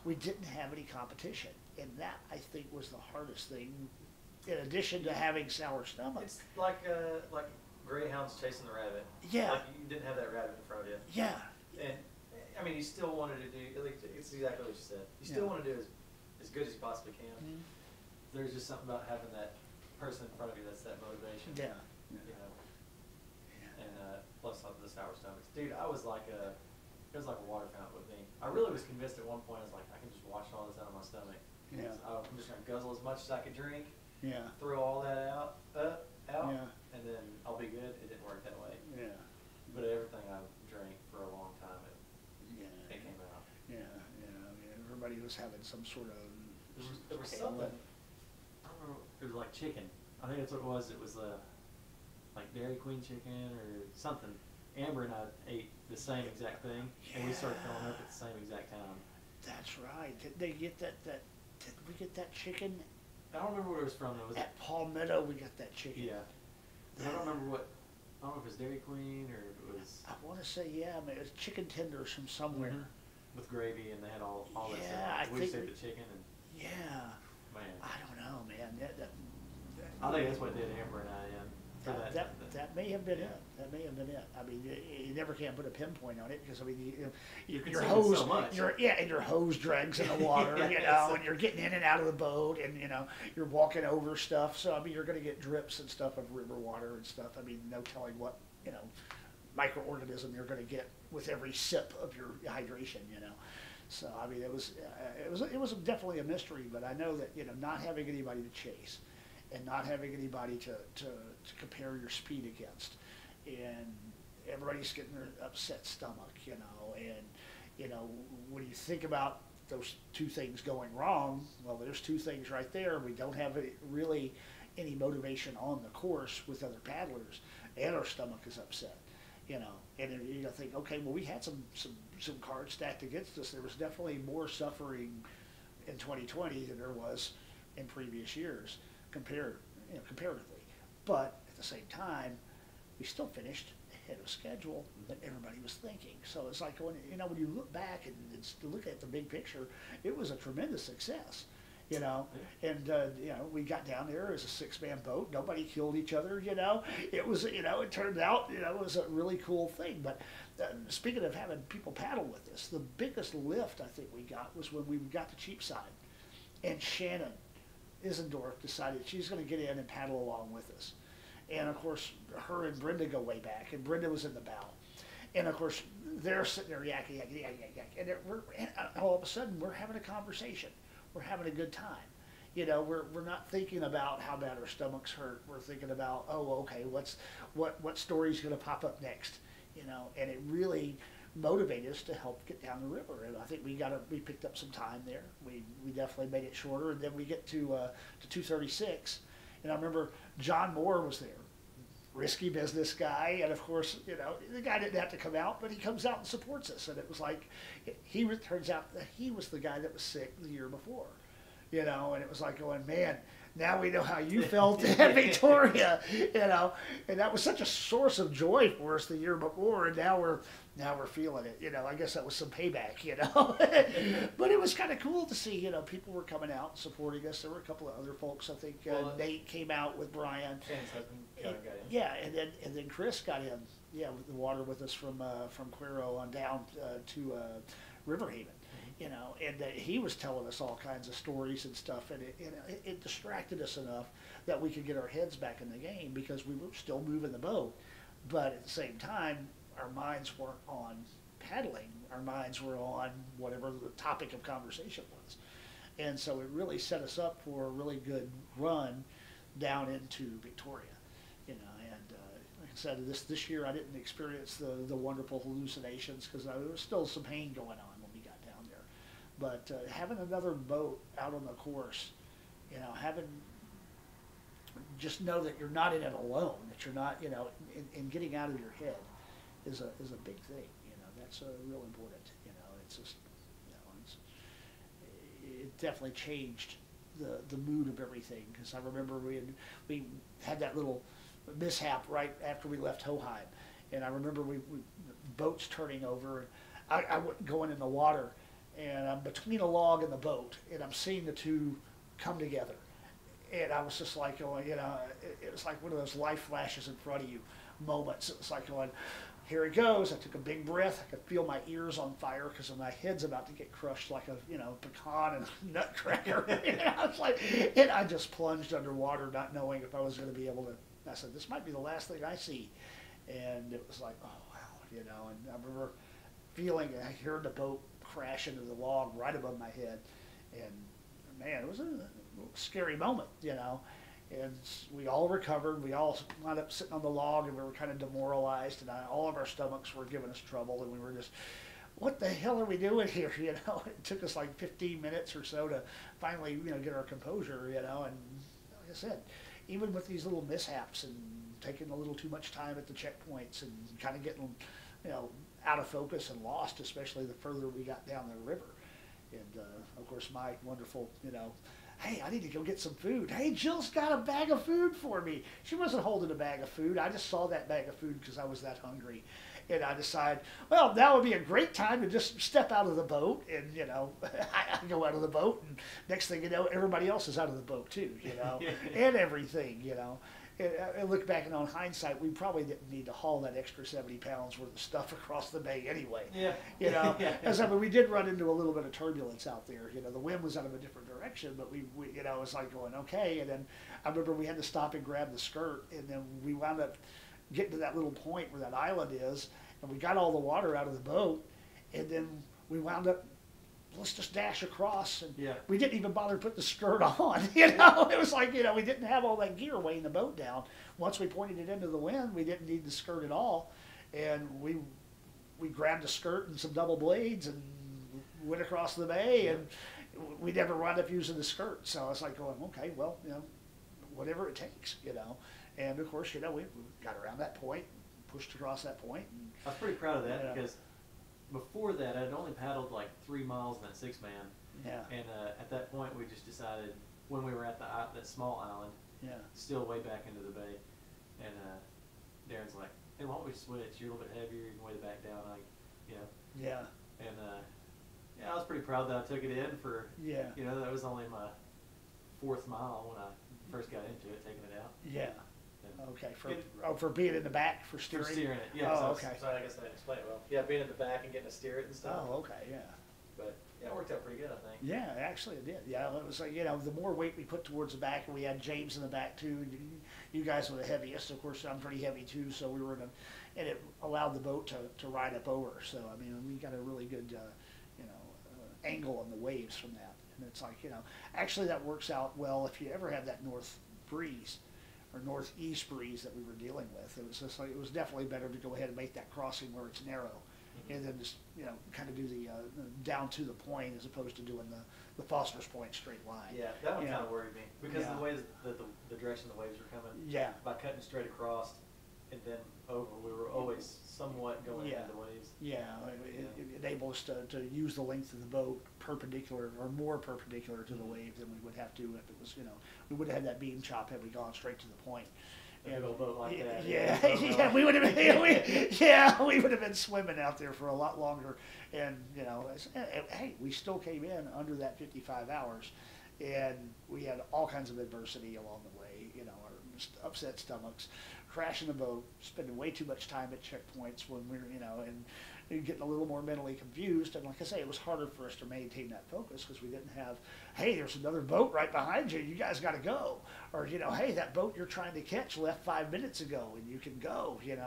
Speaker 2: We didn't have any competition, and that, I think, was the hardest thing, in addition to having sour stomach.
Speaker 1: It's like greyhounds chasing the rabbit.
Speaker 2: Yeah.
Speaker 1: Like you didn't have that rabbit in front of you.
Speaker 2: Yeah.
Speaker 1: And I mean, you still wanted to do, it's exactly what you said. You still want to do as good as you possibly can.
Speaker 2: Mm-hmm.
Speaker 1: There's just something about having that person in front of you that's that motivation.
Speaker 2: Yeah.
Speaker 1: You know. Yeah. And plus the sour stomachs. Dude, it was like a water fountain with me. I really was convinced at one point, I was like, I can just wash all this out of my stomach.
Speaker 2: Yeah.
Speaker 1: So I'm just going to guzzle as much as I could drink.
Speaker 2: Yeah.
Speaker 1: Throw all that out,
Speaker 2: Yeah.
Speaker 1: and then I'll be good. It didn't work that way.
Speaker 2: Yeah.
Speaker 1: But everything I drank for a long time, it came out.
Speaker 2: Yeah. Yeah. I mean, everybody was having some sort of.
Speaker 1: There was something. I don't remember. It was like chicken. I think that's what it was. It was like Dairy Queen chicken or something. Amber and I ate the same exact thing, and we started throwing up at the same exact time.
Speaker 2: That's right. Did they get that? Did we get that chicken?
Speaker 1: I don't remember where it was from though.
Speaker 2: At Palmetto, we got that chicken.
Speaker 1: Yeah. I don't remember what. I don't know if it was Dairy Queen or if it was.
Speaker 2: I want to say I mean, it was chicken tenders from somewhere.
Speaker 1: Mm-hmm. With gravy, and they had all that
Speaker 2: Yeah,
Speaker 1: stuff. We just ate the chicken and.
Speaker 2: Yeah.
Speaker 1: Man.
Speaker 2: I don't know, man.
Speaker 1: I think that's what did Amber and I in.
Speaker 2: That may have been it. That may have been it. I mean, you never can put a pinpoint on it, because I mean, your hose,
Speaker 1: so much.
Speaker 2: And your hose drags in the water, you know, and you're getting in and out of the boat, and you know, you're walking over stuff. So I mean, you're going to get drips and stuff of river water and stuff. I mean, no telling what, you know, microorganism you're going to get with every sip of your hydration, you know. So I mean, it was definitely a mystery, but I know that, you know, not having anybody to chase, and not having anybody to compare your speed against, and everybody's getting their upset stomach, you know, and, you know, when you think about those two things going wrong, well, there's two things right there. We don't have really any motivation on the course with other paddlers, and our stomach is upset, you know, and you gotta think, okay, well, we had some cards stacked against us. There was definitely more suffering in 2020 than there was in previous years, comparatively. But at the same time, we still finished ahead of schedule that everybody was thinking. So it's like, when you look back and look at the big picture, it was a tremendous success, you know. And you know, we got down there as a 6-man boat. Nobody killed each other, you know. It was, you know, it turned out, you know, it was a really cool thing. But speaking of having people paddle with us, the biggest lift I think we got was when we got to Cheapside, and Shannon Isendorf decided she's going to get in and paddle along with us. And of course, her and Brenda go way back, and Brenda was in the bow. And of course, they're sitting there yakking, and all of a sudden, we're having a conversation. We're having a good time. You know, we're not thinking about how bad our stomachs hurt. We're thinking about, oh, okay, what story's going to pop up next? You know, and it really motivate us to help get down the river. And I think we picked up some time there. We definitely made it shorter, and then we get to 236, and I remember John Moore was there, risky business guy, and of course, the guy didn't have to come out, but he comes out and supports us, and it was like turns out that he was the guy that was sick the year before, and it was like going, man, now we know how you felt at Victoria, and that was such a source of joy for us the year before, and now we're feeling it, I guess that was some payback, but it was kind of cool to see, people were coming out supporting us. There were a couple of other folks, I think Nate came out with Brian.
Speaker 1: Got in.
Speaker 2: Yeah, and then Chris got in, with the water with us from Cuero on down to River Haven. And he was telling us all kinds of stories and stuff, and it distracted us enough that we could get our heads back in the game because we were still moving the boat, but at the same time, our minds weren't on paddling. Our minds were on whatever the topic of conversation was, and so it really set us up for a really good run down into Victoria, and like I said, this year I didn't experience the wonderful hallucinations because there was still some pain going on. But having another boat out on the course, just know that you're not in it alone, that you're not, and getting out of your head is a big thing. That's real important. It's just, it definitely changed the mood of everything. Because I remember we had that little mishap right after we left Hoheim, and I remember we boats turning over, and I went going in the water. And I'm between a log and the boat, and I'm seeing the two come together. And I was just like going, it was like one of those life flashes in front of you moments. It was like going, here it goes. I took a big breath. I could feel my ears on fire because my head's about to get crushed like a, pecan and a nutcracker. And I was like, and I just plunged underwater, not knowing if I was going to be able to. I said, this might be the last thing I see. And it was like, oh, wow, and I remember feeling, I heard the boat crash into the log right above my head, and man, it was a scary moment, and we all recovered. We all wound up sitting on the log, and we were kind of demoralized, and all of our stomachs were giving us trouble, and we were just, what the hell are we doing here? It took us like 15 minutes or so to finally, get our composure, and like I said, even with these little mishaps and taking a little too much time at the checkpoints and kind of getting, out of focus and lost, especially the further we got down the river. And of course, my wonderful, hey, I need to go get some food. Hey, Jill's got a bag of food for me. She wasn't holding a bag of food. I just saw that bag of food because I was that hungry. And I decided, well, that would be a great time to just step out of the boat. And, I go out of the boat, and next thing you know, everybody else is out of the boat too, and everything, And look back and on hindsight, we probably didn't need to haul that extra 70 pounds worth of stuff across the bay anyway.
Speaker 1: Yeah.
Speaker 2: As I mean, we did run into a little bit of turbulence out there. The wind was out of a different direction, but we it was like going, okay. And then I remember we had to stop and grab the skirt, and then we wound up getting to that little point where that island is, and we got all the water out of the boat, and then we wound up, let's just dash across, and we didn't even bother to put the skirt on. It was like, we didn't have all that gear weighing the boat down. Once we pointed it into the wind, we didn't need the skirt at all, and we grabbed a skirt and some double blades and went across the bay, and we never wound up using the skirt. So I was like going, okay, well, whatever it takes, And of course, we got around that point, pushed across that point. And,
Speaker 1: I was pretty proud of that because before that, I'd only paddled like 3 miles in that 6-man.
Speaker 2: Yeah.
Speaker 1: And at that point, we just decided when we were at that small island, still way back into the bay, and Darren's like, "Hey, why don't we switch? You're a little bit heavier. You can weigh the back down."
Speaker 2: Yeah.
Speaker 1: And I was pretty proud that I took it in for. That was only my 4th mile when I first got into it, taking it out.
Speaker 2: Yeah. Okay, for being in the back, for steering?
Speaker 1: For steering it, yeah.
Speaker 2: Oh, okay.
Speaker 1: Sorry, I guess I didn't explain it well. Yeah, being in the back and getting to steer it and stuff.
Speaker 2: Oh, okay, yeah.
Speaker 1: But, it worked out pretty good, I think.
Speaker 2: Yeah, actually it did. Yeah, it was like, the more weight we put towards the back, and we had James in the back too. You guys were the heaviest. Of course, I'm pretty heavy too, so we were and it allowed the boat to ride up over. So, I mean, we got a really good, angle on the waves from that. And it's like, actually that works out well if you ever have that north breeze or northeast breeze that we were dealing with. It was just like, it was definitely better to go ahead and make that crossing where it's narrow and then just kind of do the down to the point as opposed to doing the Foster's Point straight line.
Speaker 1: Yeah, that one kind of worried me because
Speaker 2: Yeah.
Speaker 1: of the way that the direction the waves were coming.
Speaker 2: Yeah.
Speaker 1: By cutting straight across and then over, we were always somewhat going
Speaker 2: Yeah.
Speaker 1: into the waves.
Speaker 2: Yeah, it enabled us to use the length of the boat perpendicular or more perpendicular to the wave than we would have to if it was, we would have had that beam chop had we gone straight to the point.
Speaker 1: A big old boat like that.
Speaker 2: Yeah, we would have been, we would have been swimming out there for a lot longer, and hey, we still came in under that 55 hours, and we had all kinds of adversity along the way. Our upset stomachs, crashing the boat, spending way too much time at checkpoints when we were, and getting a little more mentally confused. And like I say, it was harder for us to maintain that focus because we didn't have, hey, there's another boat right behind you. You guys got to go. Or, hey, that boat you're trying to catch left 5 minutes ago and you can go, And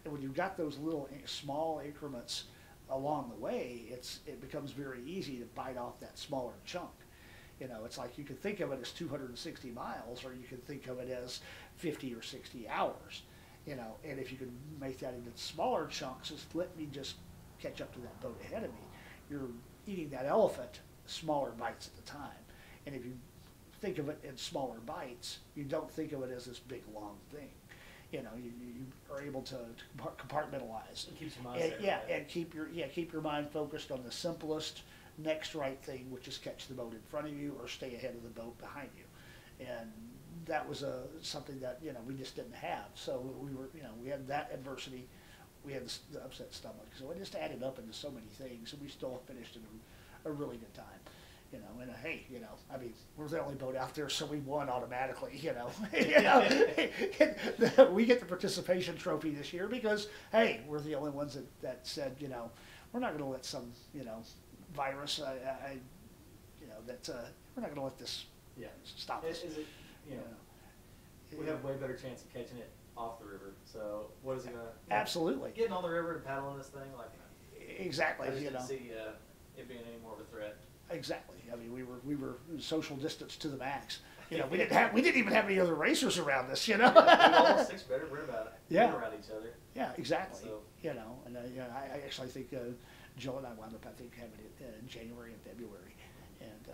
Speaker 2: when you've got those little small increments along the way, it becomes very easy to bite off that smaller chunk. It's like you can think of it as 260 miles or you can think of it as 50 or 60 hours. And if you can make that into smaller chunks, just let me just catch up to that boat ahead of me. You're eating that elephant smaller bites at a time. And if you think of it in smaller bites, you don't think of it as this big long thing. You are able to compartmentalize.
Speaker 1: It keeps your mind
Speaker 2: and keep your mind focused on the simplest next right thing, which is catch the boat in front of you or stay ahead of the boat behind you. And that was something that we just didn't have. So we had that adversity, we had the upset stomach. So it just added up into so many things, and we still finished in a really good time. And hey, we're the only boat out there, so we won automatically. We get the participation trophy this year because hey, we're the only ones that said we're not going to let some virus we're not going to let this stop us.
Speaker 1: We have a way better chance of catching it off the river. So what is it going to?
Speaker 2: Absolutely.
Speaker 1: Getting on the river and paddling this thing
Speaker 2: exactly.
Speaker 1: I just didn't see it being any more of a threat.
Speaker 2: Exactly. We were social distance to the max. We didn't even have any other racers around us.
Speaker 1: We all 6 better. We're about around each other.
Speaker 2: Yeah, exactly.
Speaker 1: So.
Speaker 2: And I actually think Jill and I wound up having it in January and February. And,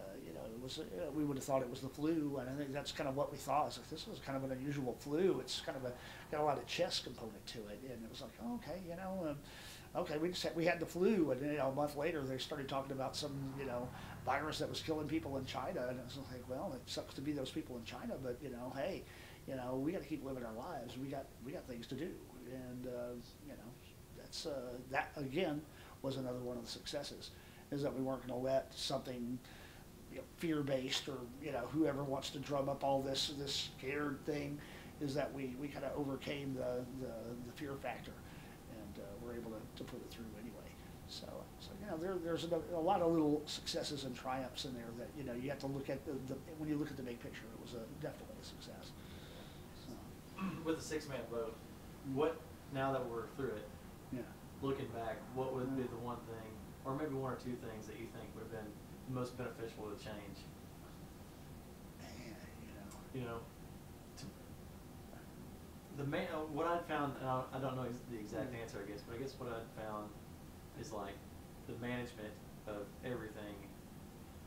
Speaker 2: it was, we would have thought it was the flu, and I think that's kind of what we thought. It's like, this was kind of an unusual flu. It's kind of got a lot of chest component to it. And it was like, oh, okay, okay, we had the flu, and a month later they started talking about some, virus that was killing people in China. And it was like, well, it sucks to be those people in China, but, hey, we got to keep living our lives. We got things to do. And, that's, that, again, was another one of the successes, is that we weren't going to let something fear-based or whoever wants to drum up all this scared thing, is that we kind of overcame the fear factor, and we're able to put it through anyway. So there's a lot of little successes and triumphs in there that you have to look at when you look at the big picture. It was definitely a success. So.
Speaker 1: With the 6-man boat, what now that we're through it?
Speaker 2: Yeah.
Speaker 1: Looking back, what would be the one thing, or maybe 1 or 2 things that you think would have been the most beneficial to change? What I'd found, and I don't know the exact answer, I guess, but I guess what I'd found is like the management of everything,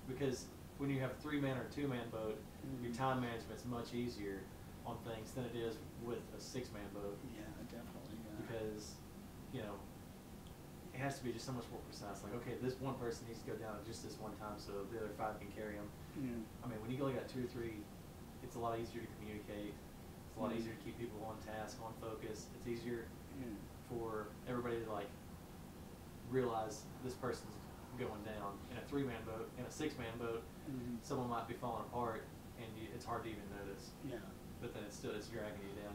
Speaker 1: because when you have a 3-man or 2-man boat, your time management's much easier on things than it is with a 6-man boat.
Speaker 2: Yeah, definitely. Yeah.
Speaker 1: Because it has to be just so much more precise. Like, okay, this one person needs to go down at just this one time, so the other 5 can carry them.
Speaker 2: Yeah.
Speaker 1: I mean, when you only got 2 or 3, it's a lot easier to communicate. It's a lot easier to keep people on task, on focus. It's easier for everybody to realize this person's going down. In a 3-man boat, in a 6-man boat, someone might be falling apart, and it's hard to even notice.
Speaker 2: Yeah.
Speaker 1: But then it's dragging you down.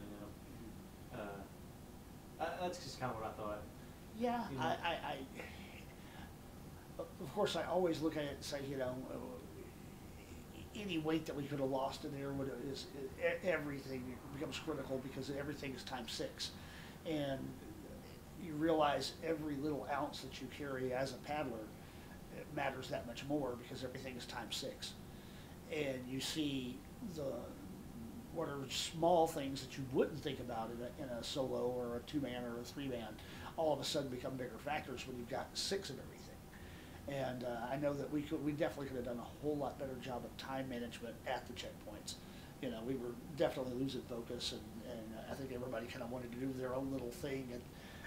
Speaker 1: That's just kind of what I thought.
Speaker 2: Yeah, I of course I always look at it and say, any weight that we could have lost in there is everything becomes critical, because everything is times 6, and you realize every little ounce that you carry as a paddler, it matters that much more, because everything is times 6, and you see what are small things that you wouldn't think about in a solo or a 2-man or a 3-man all of a sudden become bigger factors when you've got 6 of everything. And I know that we definitely could have done a whole lot better job of time management at the checkpoints. You know, we were definitely losing focus, and I think everybody kind of wanted to do their own little thing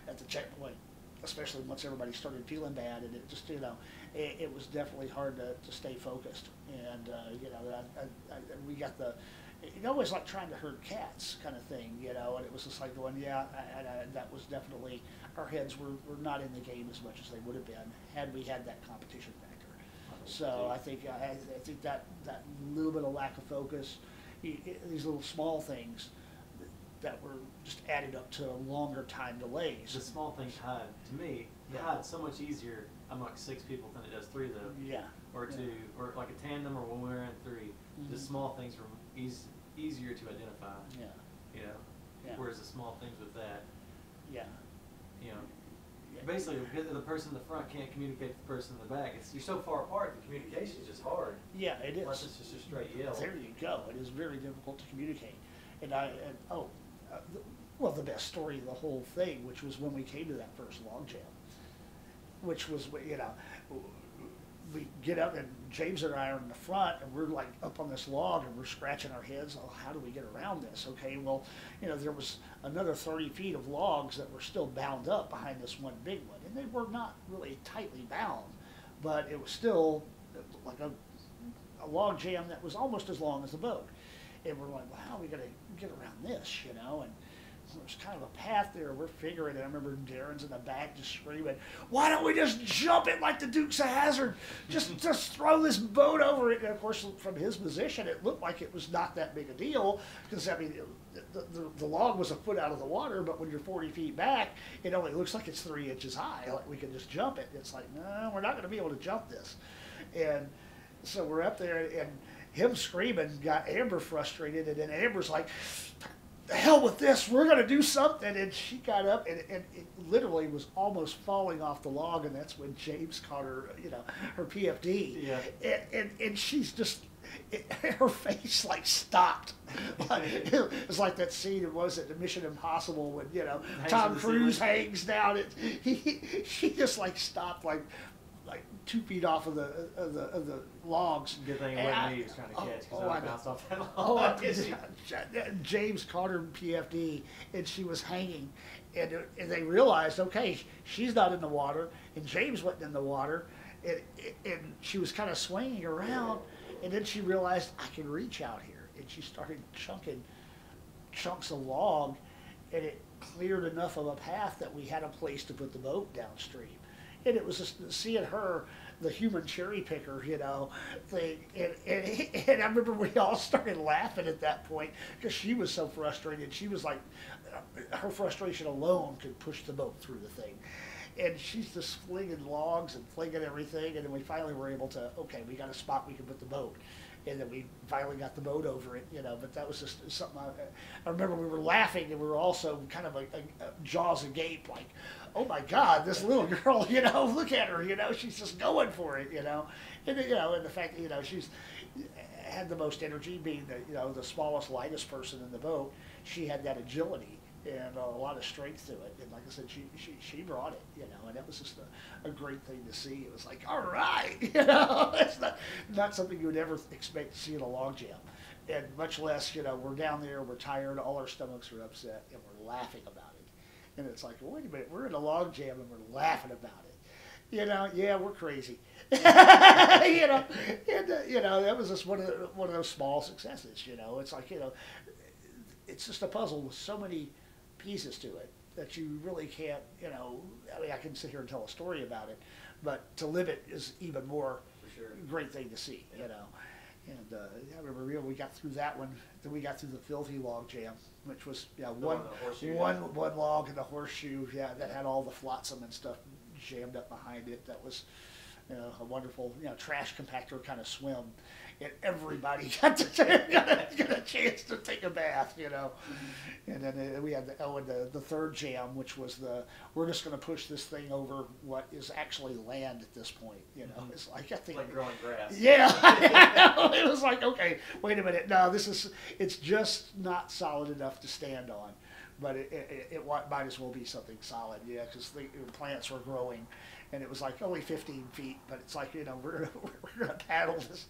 Speaker 2: at the checkpoint, especially once everybody started feeling bad, and it just, you know, it was definitely hard to stay focused. And, you know, we got it always like trying to herd cats kind of thing, you know, and it was just like going, yeah, that was definitely, our heads were not in the game as much as they would have been had we had that competition factor. So I think that little bit of lack of focus, these little small things that were just added up to longer time delays.
Speaker 1: The small things hide, to me, hide so much easier amongst 6 people than it does 3 of them.
Speaker 2: Yeah.
Speaker 1: Or 2, or like a tandem, or when we're in 3. The small things were easier to identify.
Speaker 2: Yeah.
Speaker 1: You know.
Speaker 2: Yeah.
Speaker 1: Whereas the small things with that.
Speaker 2: Yeah.
Speaker 1: You know. Basically, the person in the front can't communicate with the person in the back. You're so far apart, the communication is just hard.
Speaker 2: Yeah, it is.
Speaker 1: Unless it's just a straight yell.
Speaker 2: There you go. It is very difficult to communicate. The best story of the whole thing, which was when we came to that first log jam, which was, you know, we get up and James and I are in the front and we're like up on this log and we're scratching our heads. Oh, how do we get around this? Okay, well, you know, there was another 30 feet of logs that were still bound up behind this one big one, and they were not really tightly bound, but it was still like a log jam that was almost as long as the boat. And we're like, well, how are we going to get around this, you know? And there's kind of a path there. We're figuring it. I remember Darren's in the back just screaming, why don't we just jump it like the Dukes of Hazzard? Just throw this boat over it. And of course, from his position, it looked like it was not that big a deal because, I mean, the log was a foot out of the water, but when you're 40 feet back, it only looks like it's 3 inches high. Like we can just jump it. It's like, no, we're not going to be able to jump this. And so we're up there, and him screaming got Amber frustrated, and then Amber's like, the hell with this, we're going to do something. And she got up, and it literally was almost falling off the log, and that's when James caught her, you know, her PFD.
Speaker 1: Yeah.
Speaker 2: And she's just, her face like stopped. It was like that scene, it was at Mission Impossible when, you know, Tom Cruise hangs down. She just like stopped like 2 feet off of the logs.
Speaker 1: Good thing it wasn't me he was trying to catch, because I bounced off that log.
Speaker 2: James caught her PFD, and she was hanging, and they realized, okay, she's not in the water, and James wasn't in the water, and she was kind of swinging around, and then she realized, I can reach out here, and she started chunking chunks of log, and it cleared enough of a path that we had a place to put the boat downstream. And it was just seeing her, the human cherry picker, you know, thing. And I remember we all started laughing at that point because she was so frustrated. She was like, her frustration alone could push the boat through the thing. And she's just flinging logs and flinging everything. And then we finally were able to, okay, we got a spot we can put the boat. And then we finally got the boat over it, you know, but that was just something I remember we were laughing, and we were also kind of a jaws agape, like, oh my God, this little girl, you know, look at her, you know, she's just going for it, you know. And, you know, and the fact that, you know, she's had the most energy, being the, you know, the smallest, lightest person in the boat, she had that agility and a lot of strength to it. And like I said, she brought it, you know, and that was just a great thing to see. It was like, all right, you know, it's not something you would ever expect to see in a log jam. And much less, you know, we're down there, we're tired, all our stomachs are upset, and we're laughing about it. And it's like, well, wait a minute, we're in a log jam and we're laughing about it. You know, yeah, we're crazy. You know, and, you know, that was just one of those small successes, you know. It's like, you know, it's just a puzzle with so many pieces to it that you really can't, you know, I mean, I can sit here and tell a story about it, but to live it is even more great thing to see, you know. And I remember we got through that one, then we got through the filthy log jam, which was, yeah, one log in the horseshoe, yeah, that had all the flotsam and stuff jammed up behind it. That was, you know, a wonderful, you know, trash compactor kind of swim. and everybody got got a chance to take a bath, you know. And then we had the third jam, which was we're just going to push this thing over what is actually land at this point, you know. It's like I think
Speaker 1: like growing grass.
Speaker 2: Yeah, it was like, okay, wait a minute, no, it's just not solid enough to stand on, but it might as well be something solid, yeah, because the plants were growing. And it was like only 15 feet, but it's like, you know, we're gonna paddle this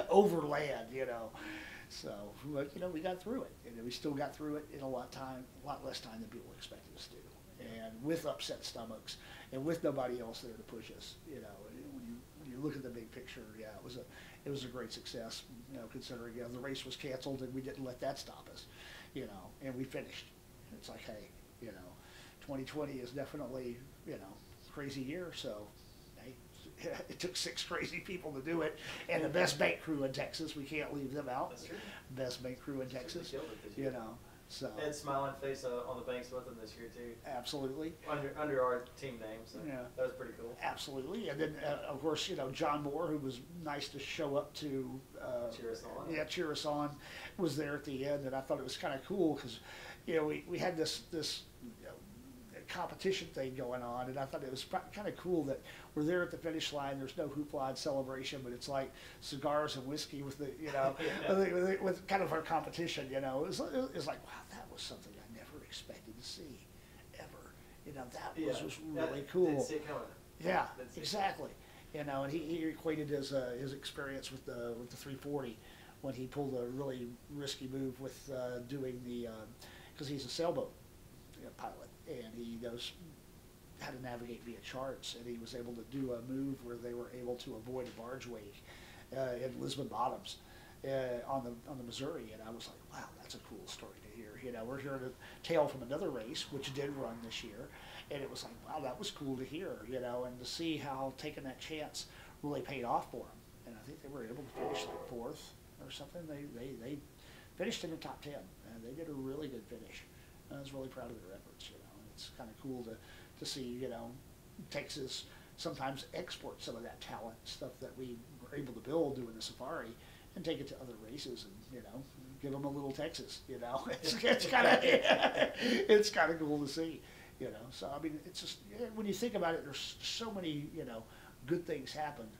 Speaker 2: over land, you know. So, but, you know, we got through it, and we still got through it in a lot less time than people expected us to, and with upset stomachs, and with nobody else there to push us, you know. When you look at the big picture, yeah, it was a great success, you know, considering the race was canceled and we didn't let that stop us, you know, and we finished. And it's like, hey, you know, 2020 is definitely, you know, crazy year, so hey, it took 6 crazy people to do it, and the best bank crew in Texas, we can't leave them out.
Speaker 1: That's true.
Speaker 2: Best bank crew in Texas, you know. So
Speaker 1: Ed smiling face on the banks with them this year too.
Speaker 2: Absolutely.
Speaker 1: Under our team name, so
Speaker 2: yeah,
Speaker 1: that was pretty cool.
Speaker 2: Absolutely, and then of course, you know, John Moore, who was nice to show up to
Speaker 1: cheer us on.
Speaker 2: Yeah, cheer us on, was there at the end, and I thought it was kind of cool because, you know, we had this you know, competition thing going on, and I thought it was kind of cool that we're there at the finish line. There's no hoopla and celebration, but it's like cigars and whiskey with the, you know, with kind of our competition. You know, it was like, wow, that was something I never expected to see ever. You know, that was really cool.
Speaker 1: Didn't see it coming.
Speaker 2: Yeah, exactly. You know, and he equated his experience with the 340 when he pulled a really risky move with doing the because he's a sailboat pilot, and he knows how to navigate via charts, and he was able to do a move where they were able to avoid a barge wake in Lisbon Bottoms on the Missouri, and I was like, wow, that's a cool story to hear. You know, we're hearing a tale from another race which did run this year, and it was like, wow, that was cool to hear. You know, and to see how taking that chance really paid off for them, and I think they were able to finish like 4th or something. They finished in the top 10, and they did a really good finish. I was really proud of their efforts, you know, and it's kind of cool to see, you know, Texas sometimes export some of that talent, stuff that we were able to build doing the safari, and take it to other races and, you know, give them a little Texas, you know. It's kind of cool to see, you know. So, I mean, it's just, when you think about it, there's so many, you know, good things happened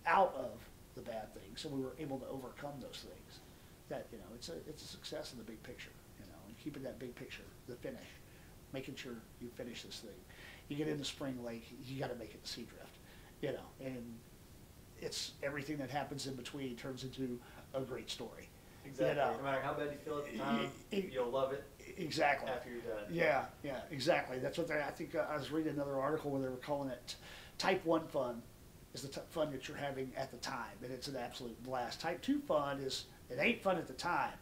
Speaker 2: out of the bad things, and we were able to overcome those things. That, you know, it's a success in the big picture, you know, and keeping that big picture, the finish, making sure you finish this thing. You get into Spring Lake, you got to make it to Seadrift, you know, and it's everything that happens in between turns into a great story.
Speaker 1: Exactly.
Speaker 2: You know?
Speaker 1: No matter how bad you feel at the time, you'll love it.
Speaker 2: Exactly.
Speaker 1: After you're done.
Speaker 2: Yeah, exactly. That's what I think. I was reading another article where they were calling it Type 1 fun is the fun that you're having at the time, and it's an absolute blast. Type 2 fun is, it ain't fun at the time,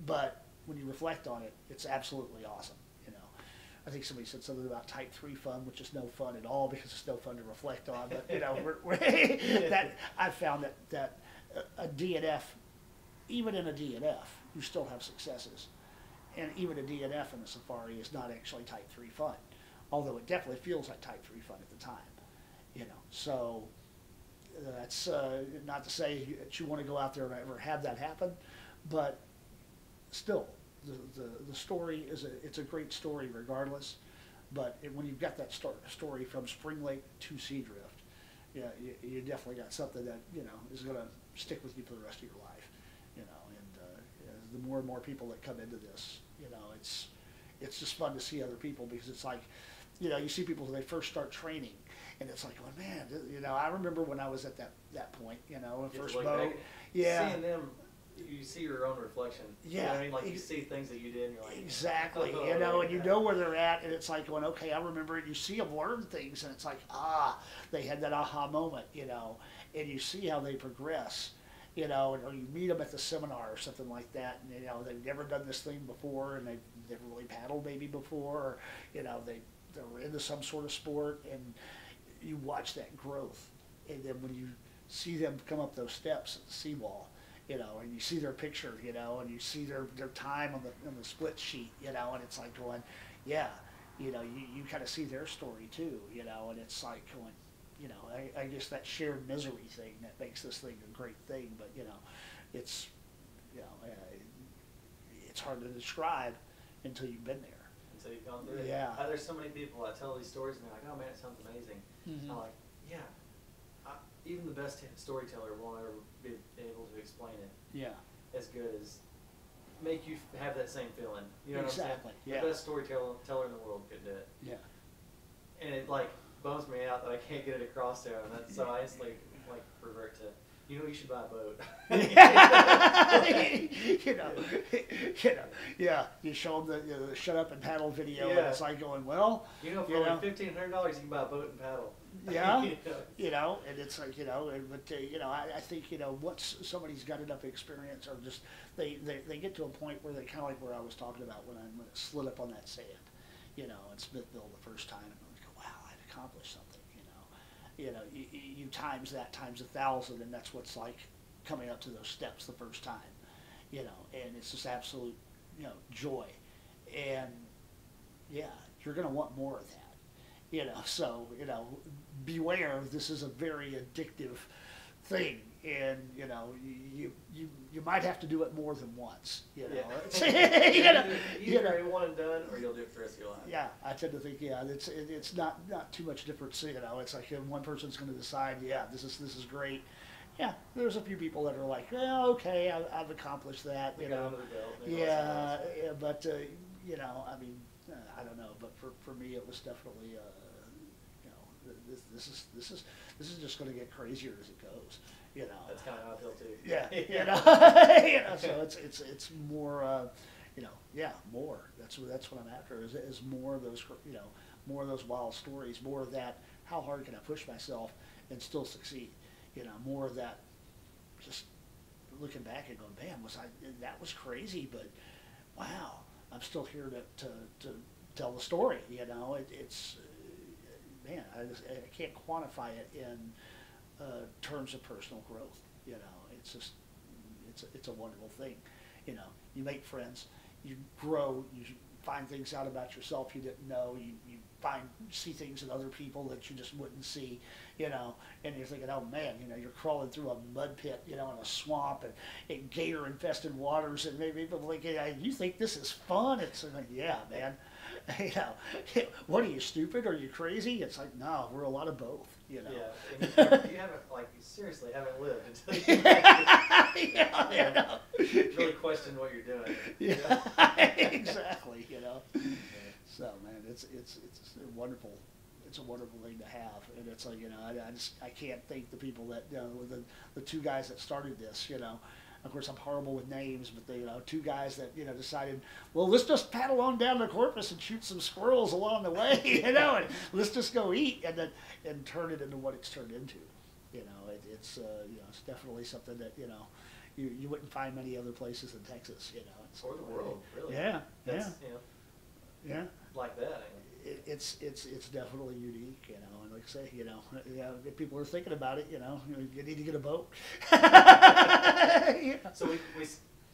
Speaker 2: but when you reflect on it, it's absolutely awesome. You know, I think somebody said something about Type 3 fun, which is no fun at all because it's no fun to reflect on. But you know, that I've found that a DNF, even in a DNF, you still have successes, and even a DNF in a safari is not actually Type 3 fun, although it definitely feels like Type 3 fun at the time. You know, so that's not to say that you want to go out there and ever have that happen, but still, the story it's a great story regardless. But when you've got that story from Spring Lake to Seadrift, yeah, you definitely got something that, you know, is going to stick with you for the rest of your life. You know, and the more and more people that come into this, you know, it's just fun to see other people, because it's like, you know, you see people when they first start training, and it's like, oh man, you know, I remember when I was at that point, you know, first boat, yeah.
Speaker 1: Seeing them, you see your own reflection.
Speaker 2: Yeah.
Speaker 1: You know what I mean? Like, you see things that you did, and you're like,
Speaker 2: exactly,
Speaker 1: oh,
Speaker 2: you know, and you know where they're at, and it's like going, okay, I remember it. You see them learn things, and it's like, they had that aha moment, you know, and you see how they progress, you know, or you meet them at the seminar or something like that, and, you know, they've never done this thing before, and they've never really paddled maybe before, or, you know, they're into some sort of sport, and you watch that growth. And then when you see them come up those steps at the seawall, you know, and you see their picture, you know, and you see their time on the split sheet, you know, and it's like going, yeah, you know, you kind of see their story too, you know, and it's like going, you know, I guess that shared misery thing that makes this thing a great thing. But you know, it's you know, it's hard to describe until you've been there.
Speaker 1: So you've gone through it.
Speaker 2: Yeah.
Speaker 1: There's so many people that tell these stories and they're like, oh man, it sounds amazing.
Speaker 2: Mm-hmm.
Speaker 1: I'm like, yeah. Even the best storyteller won't ever be able to explain it
Speaker 2: Yeah.
Speaker 1: as good as make you have that same feeling. You know
Speaker 2: Exactly.
Speaker 1: what I'm saying?
Speaker 2: Yeah.
Speaker 1: The best storyteller in the world could do it.
Speaker 2: Yeah.
Speaker 1: And it like bums me out that I can't get it across to him. So I just like revert to, you know, you should buy a boat.
Speaker 2: you know, yeah. You show them the shut up and paddle video, and it's like going, well,
Speaker 1: you know, for only $1,500, you can buy a boat and paddle.
Speaker 2: Yeah, you know, and it's like, you know, but you know, I think, you know, once somebody's got enough experience, or just they get to a point where they kind of like where I was talking about when I slid up on that sand, you know, in Smithville the first time, and I go, wow, I've accomplished something, you know, you times that times 1,000, and that's what's like coming up to those steps the first time, you know, and it's just absolute, you know, joy, and yeah, you're gonna want more of that. You know, so, you know, beware, this is a very addictive thing, and, you know, you might have to do it more than once, you know.
Speaker 1: Yeah. Either one and done, or you'll do it for the rest of your life.
Speaker 2: Yeah, I tend to think, yeah, it's not too much difference, you know. It's like one person's going to decide, yeah, this is great. Yeah, there's a few people that are like, well, okay, I've accomplished that, you know. Yeah, but, you know, I mean, I don't know, but for me, it was definitely, you know, this is just going to get crazier as it goes, you know.
Speaker 1: That's kind of how I feel too.
Speaker 2: Yeah, you know, you know, so it's more, you know, yeah, more. That's what I'm after is more of those, you know, more of those wild stories, more of that. How hard can I push myself and still succeed? You know, more of that. Just looking back and going, man, that was crazy, but wow. I'm still here to tell the story, you know. It's man, I can't quantify it in terms of personal growth, you know. It's just it's a wonderful thing, you know. You make friends, you grow, you find things out about yourself you didn't know, you see things in other people that you just wouldn't see, you know, and you're thinking, oh man, you know, you're crawling through a mud pit, you know, in a swamp and gator infested waters, and maybe people think, hey, you think this is fun? It's like, yeah, man, you know, what are you, stupid? Are you crazy? It's like, no, we're a lot of both, you know.
Speaker 1: Yeah, and you haven't, like, you seriously haven't lived until you really question what you're doing.
Speaker 2: Yeah, exactly, you know. So man, it's a wonderful thing to have, and it's like, you know, I can't thank the people that, you know, the two guys that started this, you know. Of course, I'm horrible with names, but they, you know, two guys that, you know, decided, well, let's just paddle on down to Corpus and shoot some squirrels along the way, you know, and let's just go eat, and turn it into what it's turned into. You know, it's you know, it's definitely something that, you know, you wouldn't find many other places in Texas, you know.
Speaker 1: Or the world, really.
Speaker 2: Yeah,
Speaker 1: That's,
Speaker 2: yeah.
Speaker 1: You know,
Speaker 2: Yeah.
Speaker 1: like that.
Speaker 2: It's definitely unique, you know, and like I say, you know, if people are thinking about it, you know, you need to get a boat. Yeah.
Speaker 1: So we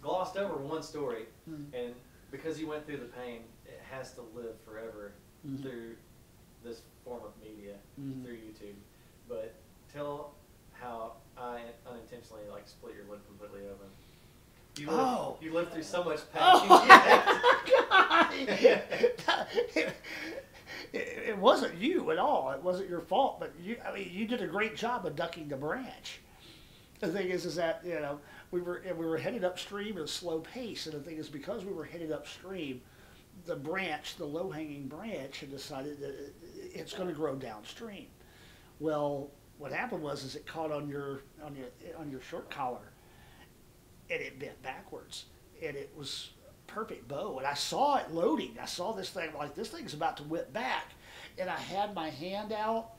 Speaker 1: glossed over one story, and because you went through the pain, it has to live forever through this form of media, through YouTube. But tell how I unintentionally like split your lip completely open. You lived through so much pain.
Speaker 2: It wasn't you at all. It wasn't your fault. But you did a great job of ducking the branch. The thing is that, you know, we were headed upstream at a slow pace, and the thing is, because we were headed upstream, the low-hanging branch, had decided that it's going to grow downstream. Well, what happened was it caught on your short collar, and it bent backwards, and it was a perfect bow. And I saw it loading. I saw this thing, like, this thing's about to whip back, and I had my hand out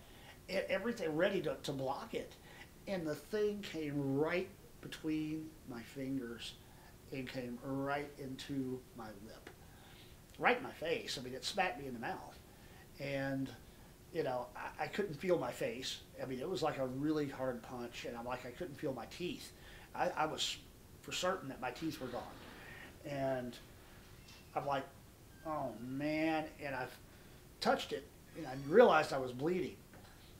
Speaker 2: and everything ready to block it, and the thing came right between my fingers and came right into my lip, right in my face. I mean, it smacked me in the mouth, and you know, I couldn't feel my face. I mean, it was like a really hard punch, and I couldn't feel my teeth. I was for certain that my teeth were gone. And I'm like, oh man, and I've touched it, and I realized I was bleeding.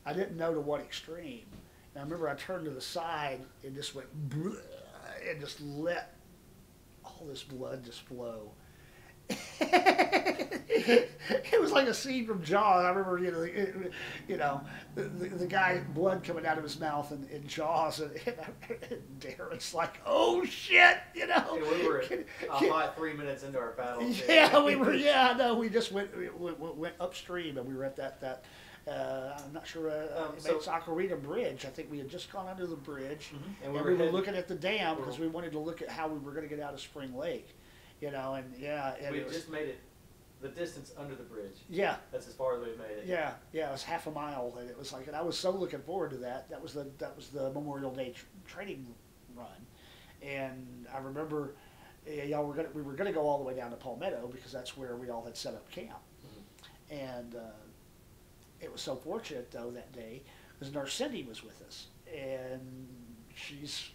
Speaker 2: I didn't know to what extreme. And I remember I turned to the side and just went, and just let all this blood just flow. It was like a scene from Jaws. I remember, the guy, blood coming out of his mouth in Jaws, and Darren's like, "Oh shit,"
Speaker 1: Yeah, we were a hot 3 minutes into our battle.
Speaker 2: Yeah, we were. Yeah, no, we just went upstream, and we were at that. I'm not sure. It's Ocarina Bridge. I think we had just gone under the bridge,
Speaker 1: and
Speaker 2: we were looking at the dam because we wanted to look at how we were going to get out of Spring Lake. And
Speaker 1: we just made it the distance under the bridge.
Speaker 2: Yeah,
Speaker 1: that's as far as we made it.
Speaker 2: Yeah, it was half a mile, and it was like, and I was so looking forward to that. That was the Memorial Day training run, and I remember, we were gonna go all the way down to Palmetto because that's where we all had set up camp, and it was so fortunate though that day because Nurse Cindy was with us, and she's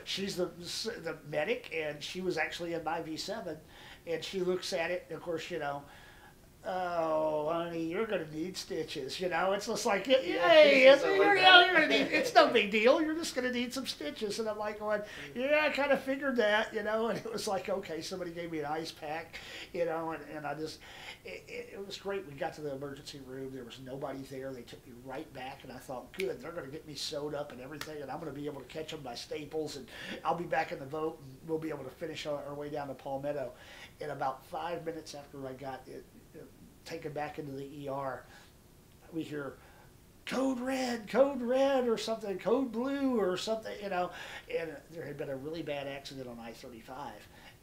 Speaker 2: she's the medic, and she was actually in my V7, and she looks at it, and of course, oh, honey, you're going to need stitches. It's just like, hey, you're going to need, it's no big deal. You're just going to need some stitches. And I'm like going, yeah, I kind of figured that, and it was like, okay, somebody gave me an ice pack, and I just, it was great. We got to the emergency room. There was nobody there. They took me right back, and I thought, good, they're going to get me sewed up and everything, and I'm going to be able to catch them by staples, and I'll be back in the boat, and we'll be able to finish our way down to Palmetto. And about 5 minutes after I got taken back into the ER, we hear code red or something, code blue or something, and there had been a really bad accident on I-35,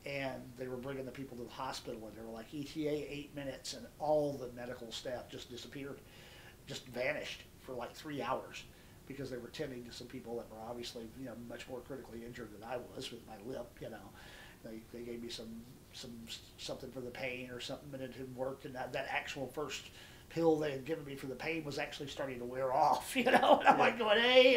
Speaker 2: and they were bringing the people to the hospital, and they were like, ETA 8 minutes, and all the medical staff just disappeared, just vanished for like 3 hours because they were tending to some people that were obviously much more critically injured than I was with my lip. They gave me something for the pain or something, but it had worked, and that actual first pill they had given me for the pain was actually starting to wear off, and I'm like going, hey,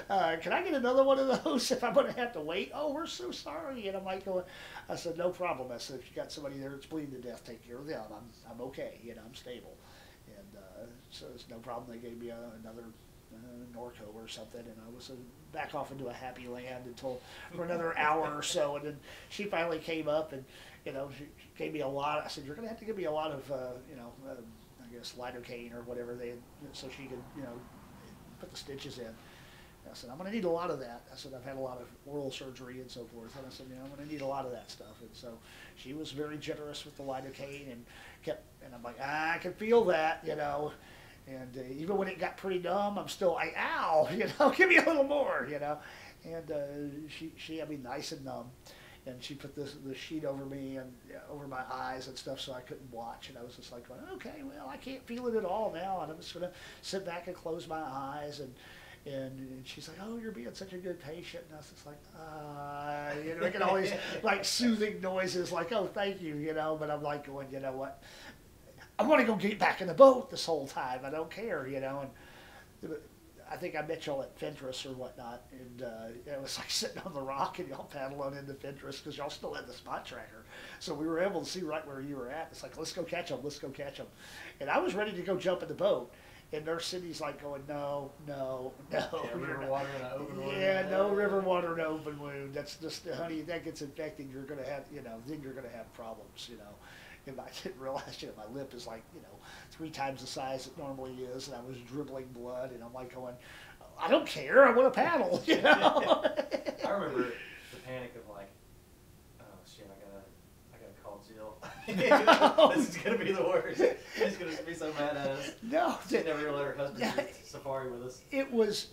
Speaker 2: can I get another one of those if I'm going to have to wait? Oh, we're so sorry. And I'm like going, I said, no problem. I said, if you got somebody there that's bleeding to death, take care of them. I'm okay. I'm stable. And so it's no problem. They gave me another Norco or something, and I was back off into a happy land until for another hour or so, and then she finally came up, and she gave me a lot. I said, you're going to have to give me a lot of I guess lidocaine or whatever so she could put the stitches in. And I said, I'm going to need a lot of that. I said, I've had a lot of oral surgery and so forth, and I said, I'm going to need a lot of that stuff. And so she was very generous with the lidocaine and I'm like, I can feel that, And even when it got pretty numb, I'm still like, ow, give me a little more, And she had me nice and numb, and she put the sheet over me and over my eyes and stuff so I couldn't watch. And I was just like, going, okay, well, I can't feel it at all now, and I'm just gonna sit back and close my eyes. And she's like, oh, you're being such a good patient. And I was just like, making all these like soothing noises, like, oh, thank you, But I'm like going, you know what? I want to go get back in the boat this whole time. I don't care, And I think I met y'all at Fentress or whatnot, and it was like sitting on the rock and y'all paddling into Fentress because y'all still had the spot tracker. So we were able to see right where you were at. It's like, let's go catch them, let's go catch them. And I was ready to go jump in the boat. And Nurse Cindy's like going, no.
Speaker 1: Yeah, river water in an open wound.
Speaker 2: Yeah, no river water in an open wound. That's just, honey, that gets infected. You're going to have, then you're going to have problems, And I didn't realize, my lip is like, 3 times the size it normally is, and I was dribbling blood, and I'm like going, I don't care, I want to paddle,
Speaker 1: I remember the panic of like, oh shit, I gotta call Jill. This is gonna be the worst. She's gonna be so mad at us.
Speaker 2: No,
Speaker 1: she's never gonna let her husband do safari with us.
Speaker 2: It was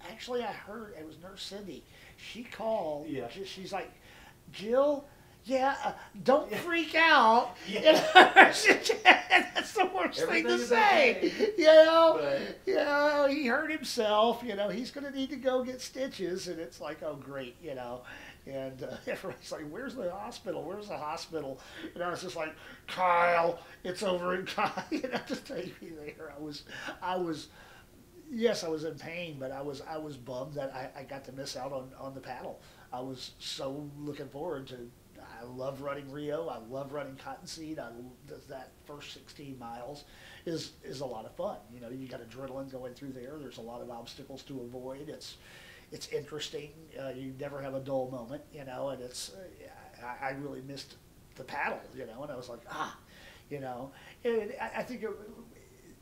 Speaker 2: actually I heard it was Nurse Cindy. She called. Yeah. She's like, Jill. Yeah, don't freak out. Yeah. That's the worst thing to say. Okay. He hurt himself. He's going to need to go get stitches, and it's like, oh great, And everybody's like, where's the hospital? Where's the hospital? It's just like, Kyle, it's over in Kyle. Just take me there. I was. Yes, I was in pain, but I was bummed that I got to miss out on the paddle. I was so looking forward to. I love running Rio. I love running Cottonseed. That first 16 miles is a lot of fun. You know, you got adrenaline going through there. There's a lot of obstacles to avoid. It's interesting. You never have a dull moment, you know, and I really missed the paddle, you know, and I was like, you know, and I think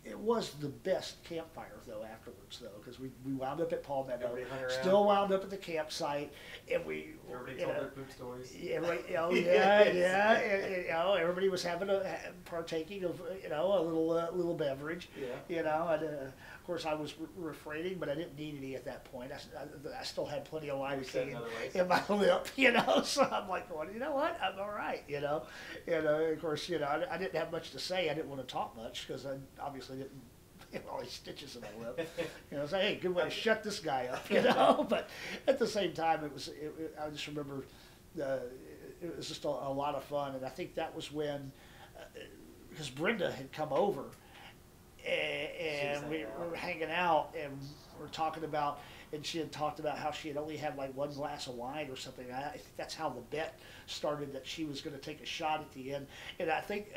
Speaker 2: it was the best campfire though afterwards though, because we wound up at Palmetto, still wound up at the campsite, and
Speaker 1: everybody told their poop stories.
Speaker 2: Everybody, oh yeah, yeah, and, you know, everybody was partaking of, you know, a little beverage, you know, and of course I was refraining, but I didn't need any at that point. I still had plenty of lidocaine in my lip, you know, so I'm like, well, you know what, I'm all right, you know, and of course, you know, I didn't have much to say. I didn't want to talk much because I obviously didn't have all these stitches in my lip, you know, say, hey, good way to shut this guy up, you know, but at the same time, I just remember it was just a lot of fun, and I think that was when, because Brenda had come over, and we were hanging out, and we're talking about, and she had talked about how she had only had like one glass of wine or something. I think that's how the bet started, that she was going to take a shot at the end, and I think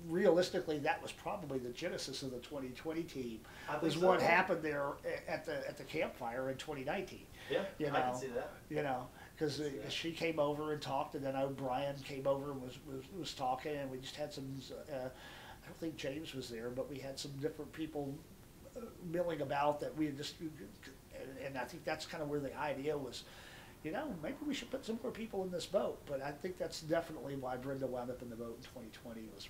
Speaker 2: realistically that was probably the genesis of the 2020 team. Was what happened there at the campfire in 2019.
Speaker 1: Yeah,
Speaker 2: you know,
Speaker 1: I can see that.
Speaker 2: You know, because she came over and talked, and then O'Brien came over and was talking, and we just had some. I don't think James was there, but we had some different people milling about that we had just, and I think that's kind of where the idea was. You know, maybe we should put some more people in this boat. But I think that's definitely why Brenda wound up in the boat in 2020, was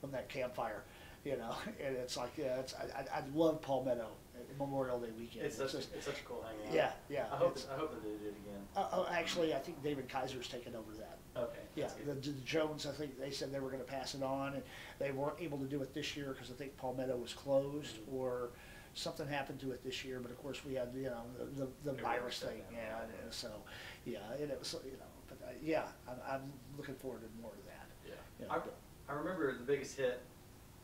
Speaker 2: from that campfire. You know, and it's like, yeah, I love Palmetto Memorial Day weekend.
Speaker 1: It's such a cool hangout.
Speaker 2: Yeah, yeah.
Speaker 1: I hope that they do it again.
Speaker 2: Actually, I think David Kaiser's taken over that.
Speaker 1: Okay.
Speaker 2: Yeah, the Jones, I think they said they were going to pass it on, and they weren't able to do it this year because I think Palmetto was closed, or something happened to it this year. But of course, we had, you know, the virus thing, yeah. And so, yeah, and it was, you know, but yeah, I'm looking forward to more of that.
Speaker 1: Yeah.
Speaker 2: You know,
Speaker 1: I remember the biggest hit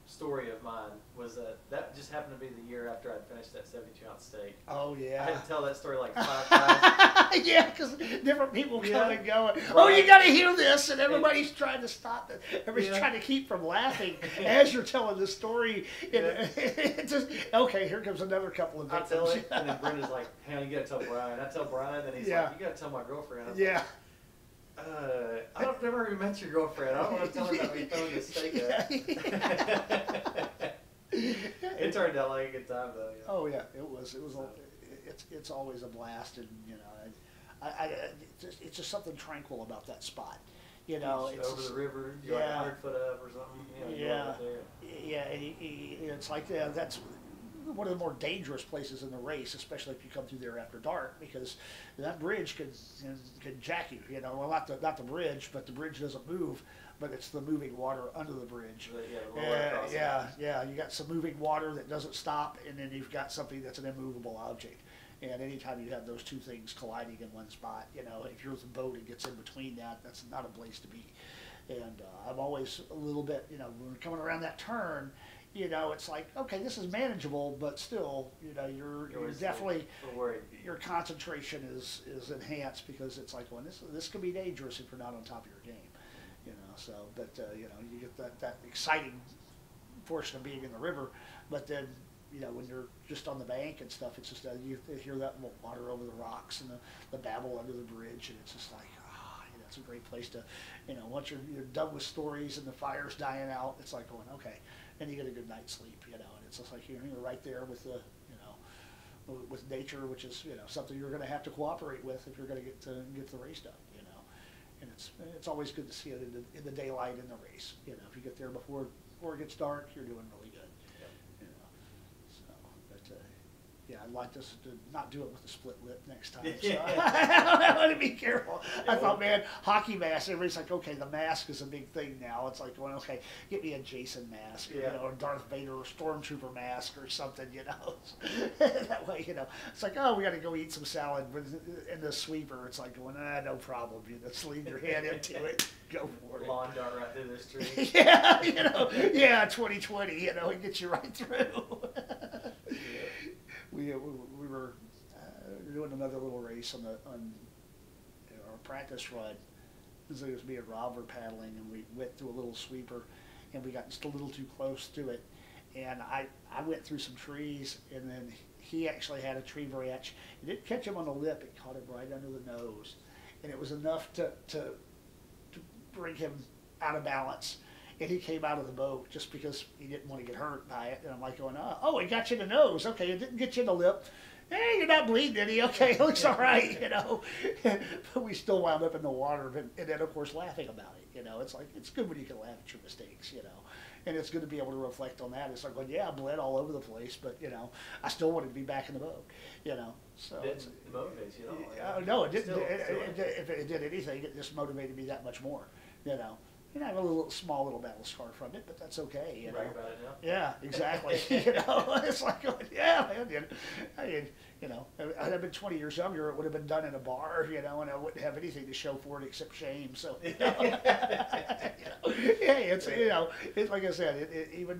Speaker 1: story of mine was that just happened to be the year after I'd finished that 72-ounce steak.
Speaker 2: Oh yeah.
Speaker 1: I had to tell that story like 5 times.
Speaker 2: Yeah, because different people come and go. Oh, you got to hear this, and everybody's trying to stop it. Everybody's trying to keep from laughing as you're telling the story. It's just, okay, here comes another couple of victims.
Speaker 1: I tell it, and then Brenda's like, "Hey, you got to tell Brian." I tell Brian, and he's like, "You got to tell my girlfriend." I'm like, I've never even met your girlfriend. I don't want to tell her that we found this steak out. It turned out like a good time though. Yeah.
Speaker 2: Oh yeah, it was. It's always a blast, and you know, it's just something tranquil about that spot. You know,
Speaker 1: it's over the river. You're like 100 foot up or something. You know,
Speaker 2: yeah, and it's like that's one of the more dangerous places in the race, especially if you come through there after dark, because that bridge can jack you. You know, well, not the bridge, but the bridge doesn't move, but it's the moving water under the bridge. Yeah. You got some moving water that doesn't stop, and then you've got something that's an immovable object. And anytime you have those two things colliding in one spot, you know, if you're the boat and gets in between that, that's not a place to be. And I'm always a little bit, you know, when we're coming around that turn, you know, it's like, okay, this is manageable, but still, you know, you're definitely, your concentration is enhanced, because it's like, well, this could be dangerous if you're not on top of your game, you know. So, but you know, you get that exciting portion of being in the river, but then, you know, when you're just on the bank and stuff, it's just you hear that water over the rocks and the babble under the bridge, and it's just like, you know, it's a great place to, you know, once you're done with stories and the fire's dying out, it's like going, okay, and you get a good night's sleep, you know, and it's just like you're right there with the, you know, with nature, which is, you know, something you're going to have to cooperate with if you're going to get the race done, you know, and it's always good to see it in the daylight in the race, you know, if you get there before it gets dark, you're doing really good. Yeah, I'd like us to not do it with a split lip next time. So I want to be careful. I thought, man, hockey mask. Everybody's like, okay, the mask is a big thing now. It's like, well, okay, get me a Jason mask, you know, or Darth Vader or Stormtrooper mask or something, you know. That way, you know, it's like, oh, we got to go eat some salad in the sweeper. It's like, going, no problem. You just leave your hand into it. Go for it.
Speaker 1: Lawn dart right through the street.
Speaker 2: Yeah, you know, 2020, you know, it gets you right through. We were doing another little race on our practice run And so it was me and Rob were paddling, and we went through a little sweeper, and we got just a little too close to it. And I went through some trees, and then he actually had a tree branch. It didn't catch him on the lip, it caught him right under the nose. And it was enough to bring him out of balance. And he came out of the boat just because he didn't want to get hurt by it. And I'm like going, oh, it got you in the nose. Okay, it didn't get you in the lip. Hey, you're not bleeding, did he? Okay, it looks all right, you know. But we still wound up in the water, and then, of course, laughing about it, you know. It's like, it's good when you can laugh at your mistakes, you know. And it's good to be able to reflect on that. It's like, well, yeah, I bled all over the place, but, you know, I still wanted to be back in the boat, you know. So
Speaker 1: It didn't motivate you at all.
Speaker 2: no, it didn't.
Speaker 1: Still,
Speaker 2: If it did anything, it just motivated me that much more, you know. And I have a small little battle scar from it, but that's okay, you know.
Speaker 1: Brag about it now.
Speaker 2: Yeah, exactly. You know, it's like, yeah, man. I mean, you know, had I been 20 years younger, it would have been done in a bar, you know, and I wouldn't have anything to show for it except shame. So, you know, yeah, it's, you know, it's like I said,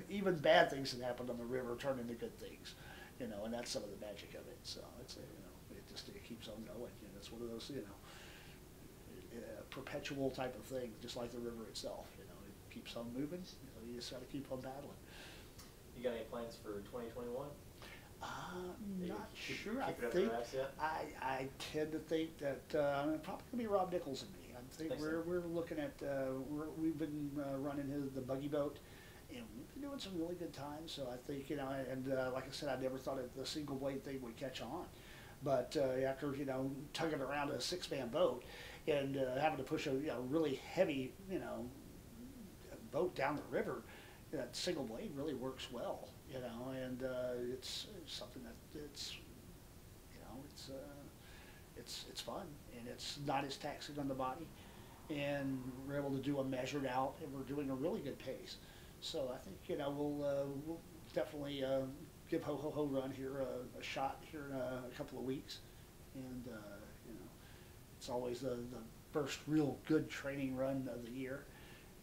Speaker 2: even bad things that happen on the river turn into good things, you know, and that's some of the magic of it. So it's, you know, it keeps on going. You know, it's one of those, you know, perpetual type of thing, just like the river itself. You know, it keeps on moving. You know, you just got to keep on battling.
Speaker 1: You got any plans for 2021?
Speaker 2: Not sure. I tend to think that probably gonna be Rob Nichols and me. I think we're looking at we've been running the buggy boat, and we've been doing some really good times. So I think, you know, and like I said, I never thought the single blade thing would catch on, but after, you know, tugging around a 6-man boat and having to push a, you know, really heavy, you know, boat down the river, that single blade really works well, you know, and it's something that it's, you know, it's fun, and it's not as taxing on the body, and we're able to do a measured out, and we're doing a really good pace. So I think, you know, we'll definitely give Ho Ho Ho Run here a shot here in a couple of weeks, and you know, it's always the first real good training run of the year.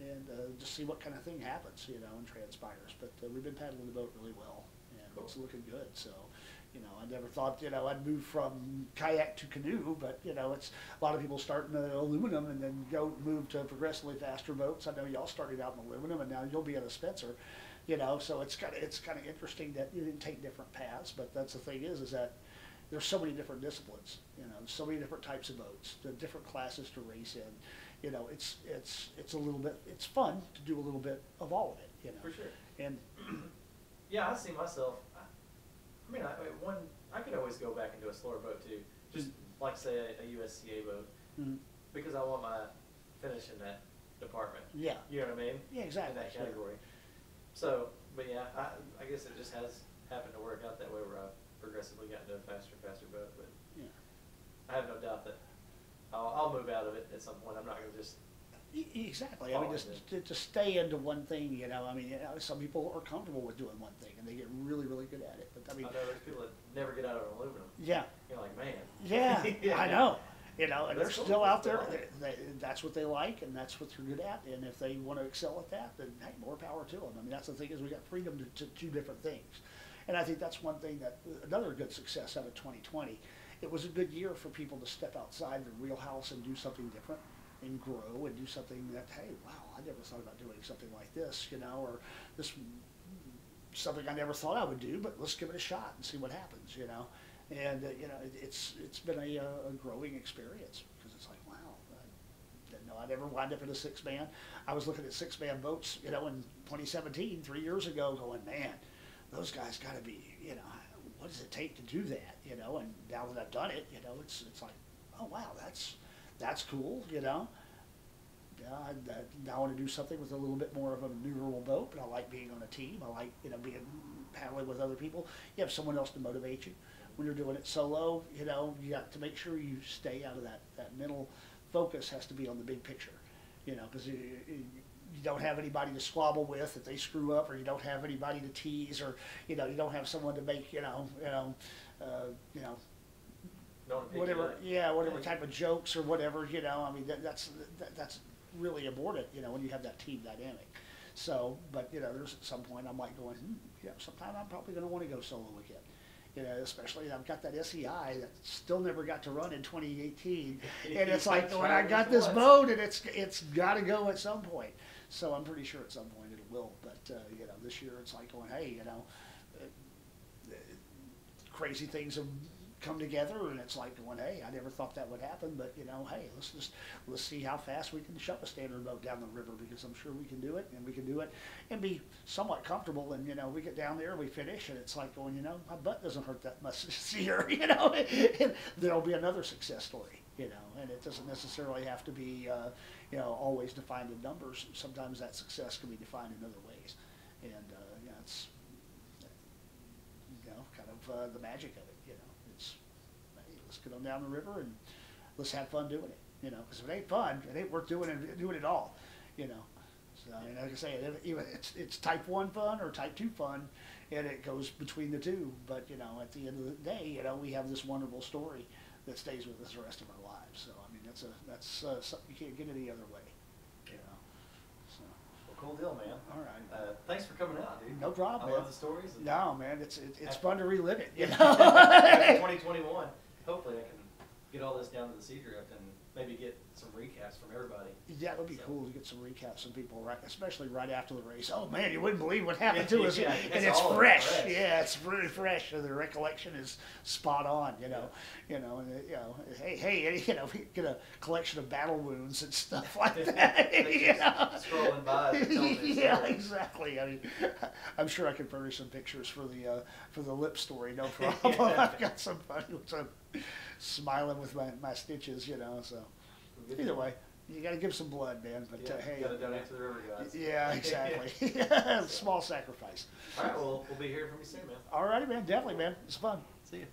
Speaker 2: And just see what kind of thing happens, you know, and transpires. But we've been paddling the boat really well, and
Speaker 1: cool.
Speaker 2: It's looking good. So, you know, I never thought, you know, I'd move from kayak to canoe, but, you know, it's a lot of people starting aluminum and then move to progressively faster boats. I know y'all started out in aluminum, and now you'll be at a Spencer, you know. So it's kind of interesting that you didn't take different paths. But that's the thing is that there's so many different disciplines, you know, so many different types of boats, the different classes to race in. You know, it's a little bit, it's fun to do a little bit of all of it, you know.
Speaker 1: For sure.
Speaker 2: And
Speaker 1: yeah, I see myself. I mean, I could always go back into a slower boat too, just like say a USCA boat, because I want my finish in that department.
Speaker 2: Yeah.
Speaker 1: You know what I mean?
Speaker 2: Yeah, exactly.
Speaker 1: In that category. So, but yeah, I guess it just has happened to work out that way where I've progressively gotten to a faster boat. But
Speaker 2: yeah,
Speaker 1: I have no doubt that I'll move out of it at some point. I'm not going to just.
Speaker 2: Exactly. I mean, just to stay into one thing, you know. I mean, you know, some people are comfortable with doing one thing and they get really, really good at it. But I mean,
Speaker 1: I know there's people that never get out of aluminum.
Speaker 2: Yeah.
Speaker 1: You're like, man.
Speaker 2: Yeah, yeah. I know. You know, and they're
Speaker 1: cool.
Speaker 2: still out there. That's what they like, and that's what they're good at. And if they want to excel at that, then hey, more power to them. I mean, that's the thing is we got freedom to do different things, and I think that's one thing that another good success out of 2020. It was a good year for people to step outside their wheelhouse and do something different and grow and do something that, hey, wow, I never thought about doing something like this, you know, or this something I never thought I would do, but let's give it a shot and see what happens, you know. And, you know, it's been a growing experience because it's like, wow, I didn't know I'd ever wind up in a 6-man. I was looking at 6-man boats, you know, in 2017, 3 years ago, going, man, those guys got to be, you know, what does it take to do that, you know? And now that I've done it, you know, it's like, oh wow, that's cool, you know. Yeah, now I want to do something with a little bit more of a maneuverable boat, but I like being on a team. I like, you know, paddling with other people. You have someone else to motivate you. When you're doing it solo, you know, you got to make sure you stay out of that mental focus has to be on the big picture, you know, because you don't have anybody to squabble with if they screw up, or you don't have anybody to tease, or, you know, you don't have someone to make, whatever, whatever type of jokes or whatever, you know. I mean, that's really important, you know, when you have that team dynamic. So, but, you know, there's at some point I'm like going, you know, sometime I'm probably going to want to go solo again, You know, especially I've got that SEI that still never got to run in 2018, and it's like when I got this boat, and it's got to go at some point. So I'm pretty sure at some point it will. But you know, this year it's like going, hey, you know, crazy things have come together, and it's like going, hey, I never thought that would happen, but you know, hey, let's see how fast we can shove a standard boat down the river, because I'm sure we can do it, and we can do it and be somewhat comfortable. And you know, we get down there, we finish, and it's like going, you know, my butt doesn't hurt that much this year, you know, and there'll be another success story, you know, and it doesn't necessarily have to be, you know, always defined in numbers. Sometimes that success can be defined in other ways, and you know, it's, you know, kind of the magic of it, you know. It's, hey, let's get on down the river and let's have fun doing it, you know, because if it ain't fun, it ain't worth doing it all, you know. So, I mean, like I say, it's type 1 fun or type 2 fun, and it goes between the two. But, you know, at the end of the day, you know, we have this wonderful story that stays with us the rest of our lives. So, I mean, that's something you can't get any other way, you know. So.
Speaker 1: Well, cool deal, man.
Speaker 2: All right.
Speaker 1: Thanks for coming out, dude.
Speaker 2: No problem,
Speaker 1: I
Speaker 2: man.
Speaker 1: love the stories.
Speaker 2: No, man, it's fun to relive it, you know.
Speaker 1: 2021, hopefully I can get all this down to the sea drift and maybe get some recaps from everybody.
Speaker 2: Yeah, it would be cool to get some recaps from people, right, especially right after the race. Oh man, you wouldn't believe what happened to us,
Speaker 1: Yeah,
Speaker 2: and it's fresh. Yeah, it's really fresh. So the recollection is spot on. You know, you know, and you know, hey, you know, we get a collection of battle wounds and stuff like that. You know?
Speaker 1: Scrolling by.
Speaker 2: Yeah, exactly. I mean, I'm sure I could furnish some pictures for the lip story. No problem. I've got some fun with some smiling with my stitches. You know, so. Either way, you got to give some blood, man. But hey,
Speaker 1: you got to donate to the river gods.
Speaker 2: Yeah, exactly. Small sacrifice.
Speaker 1: All right, well, we'll be hearing from you soon, man.
Speaker 2: All righty, man. Definitely, man. It's fun.
Speaker 1: See you.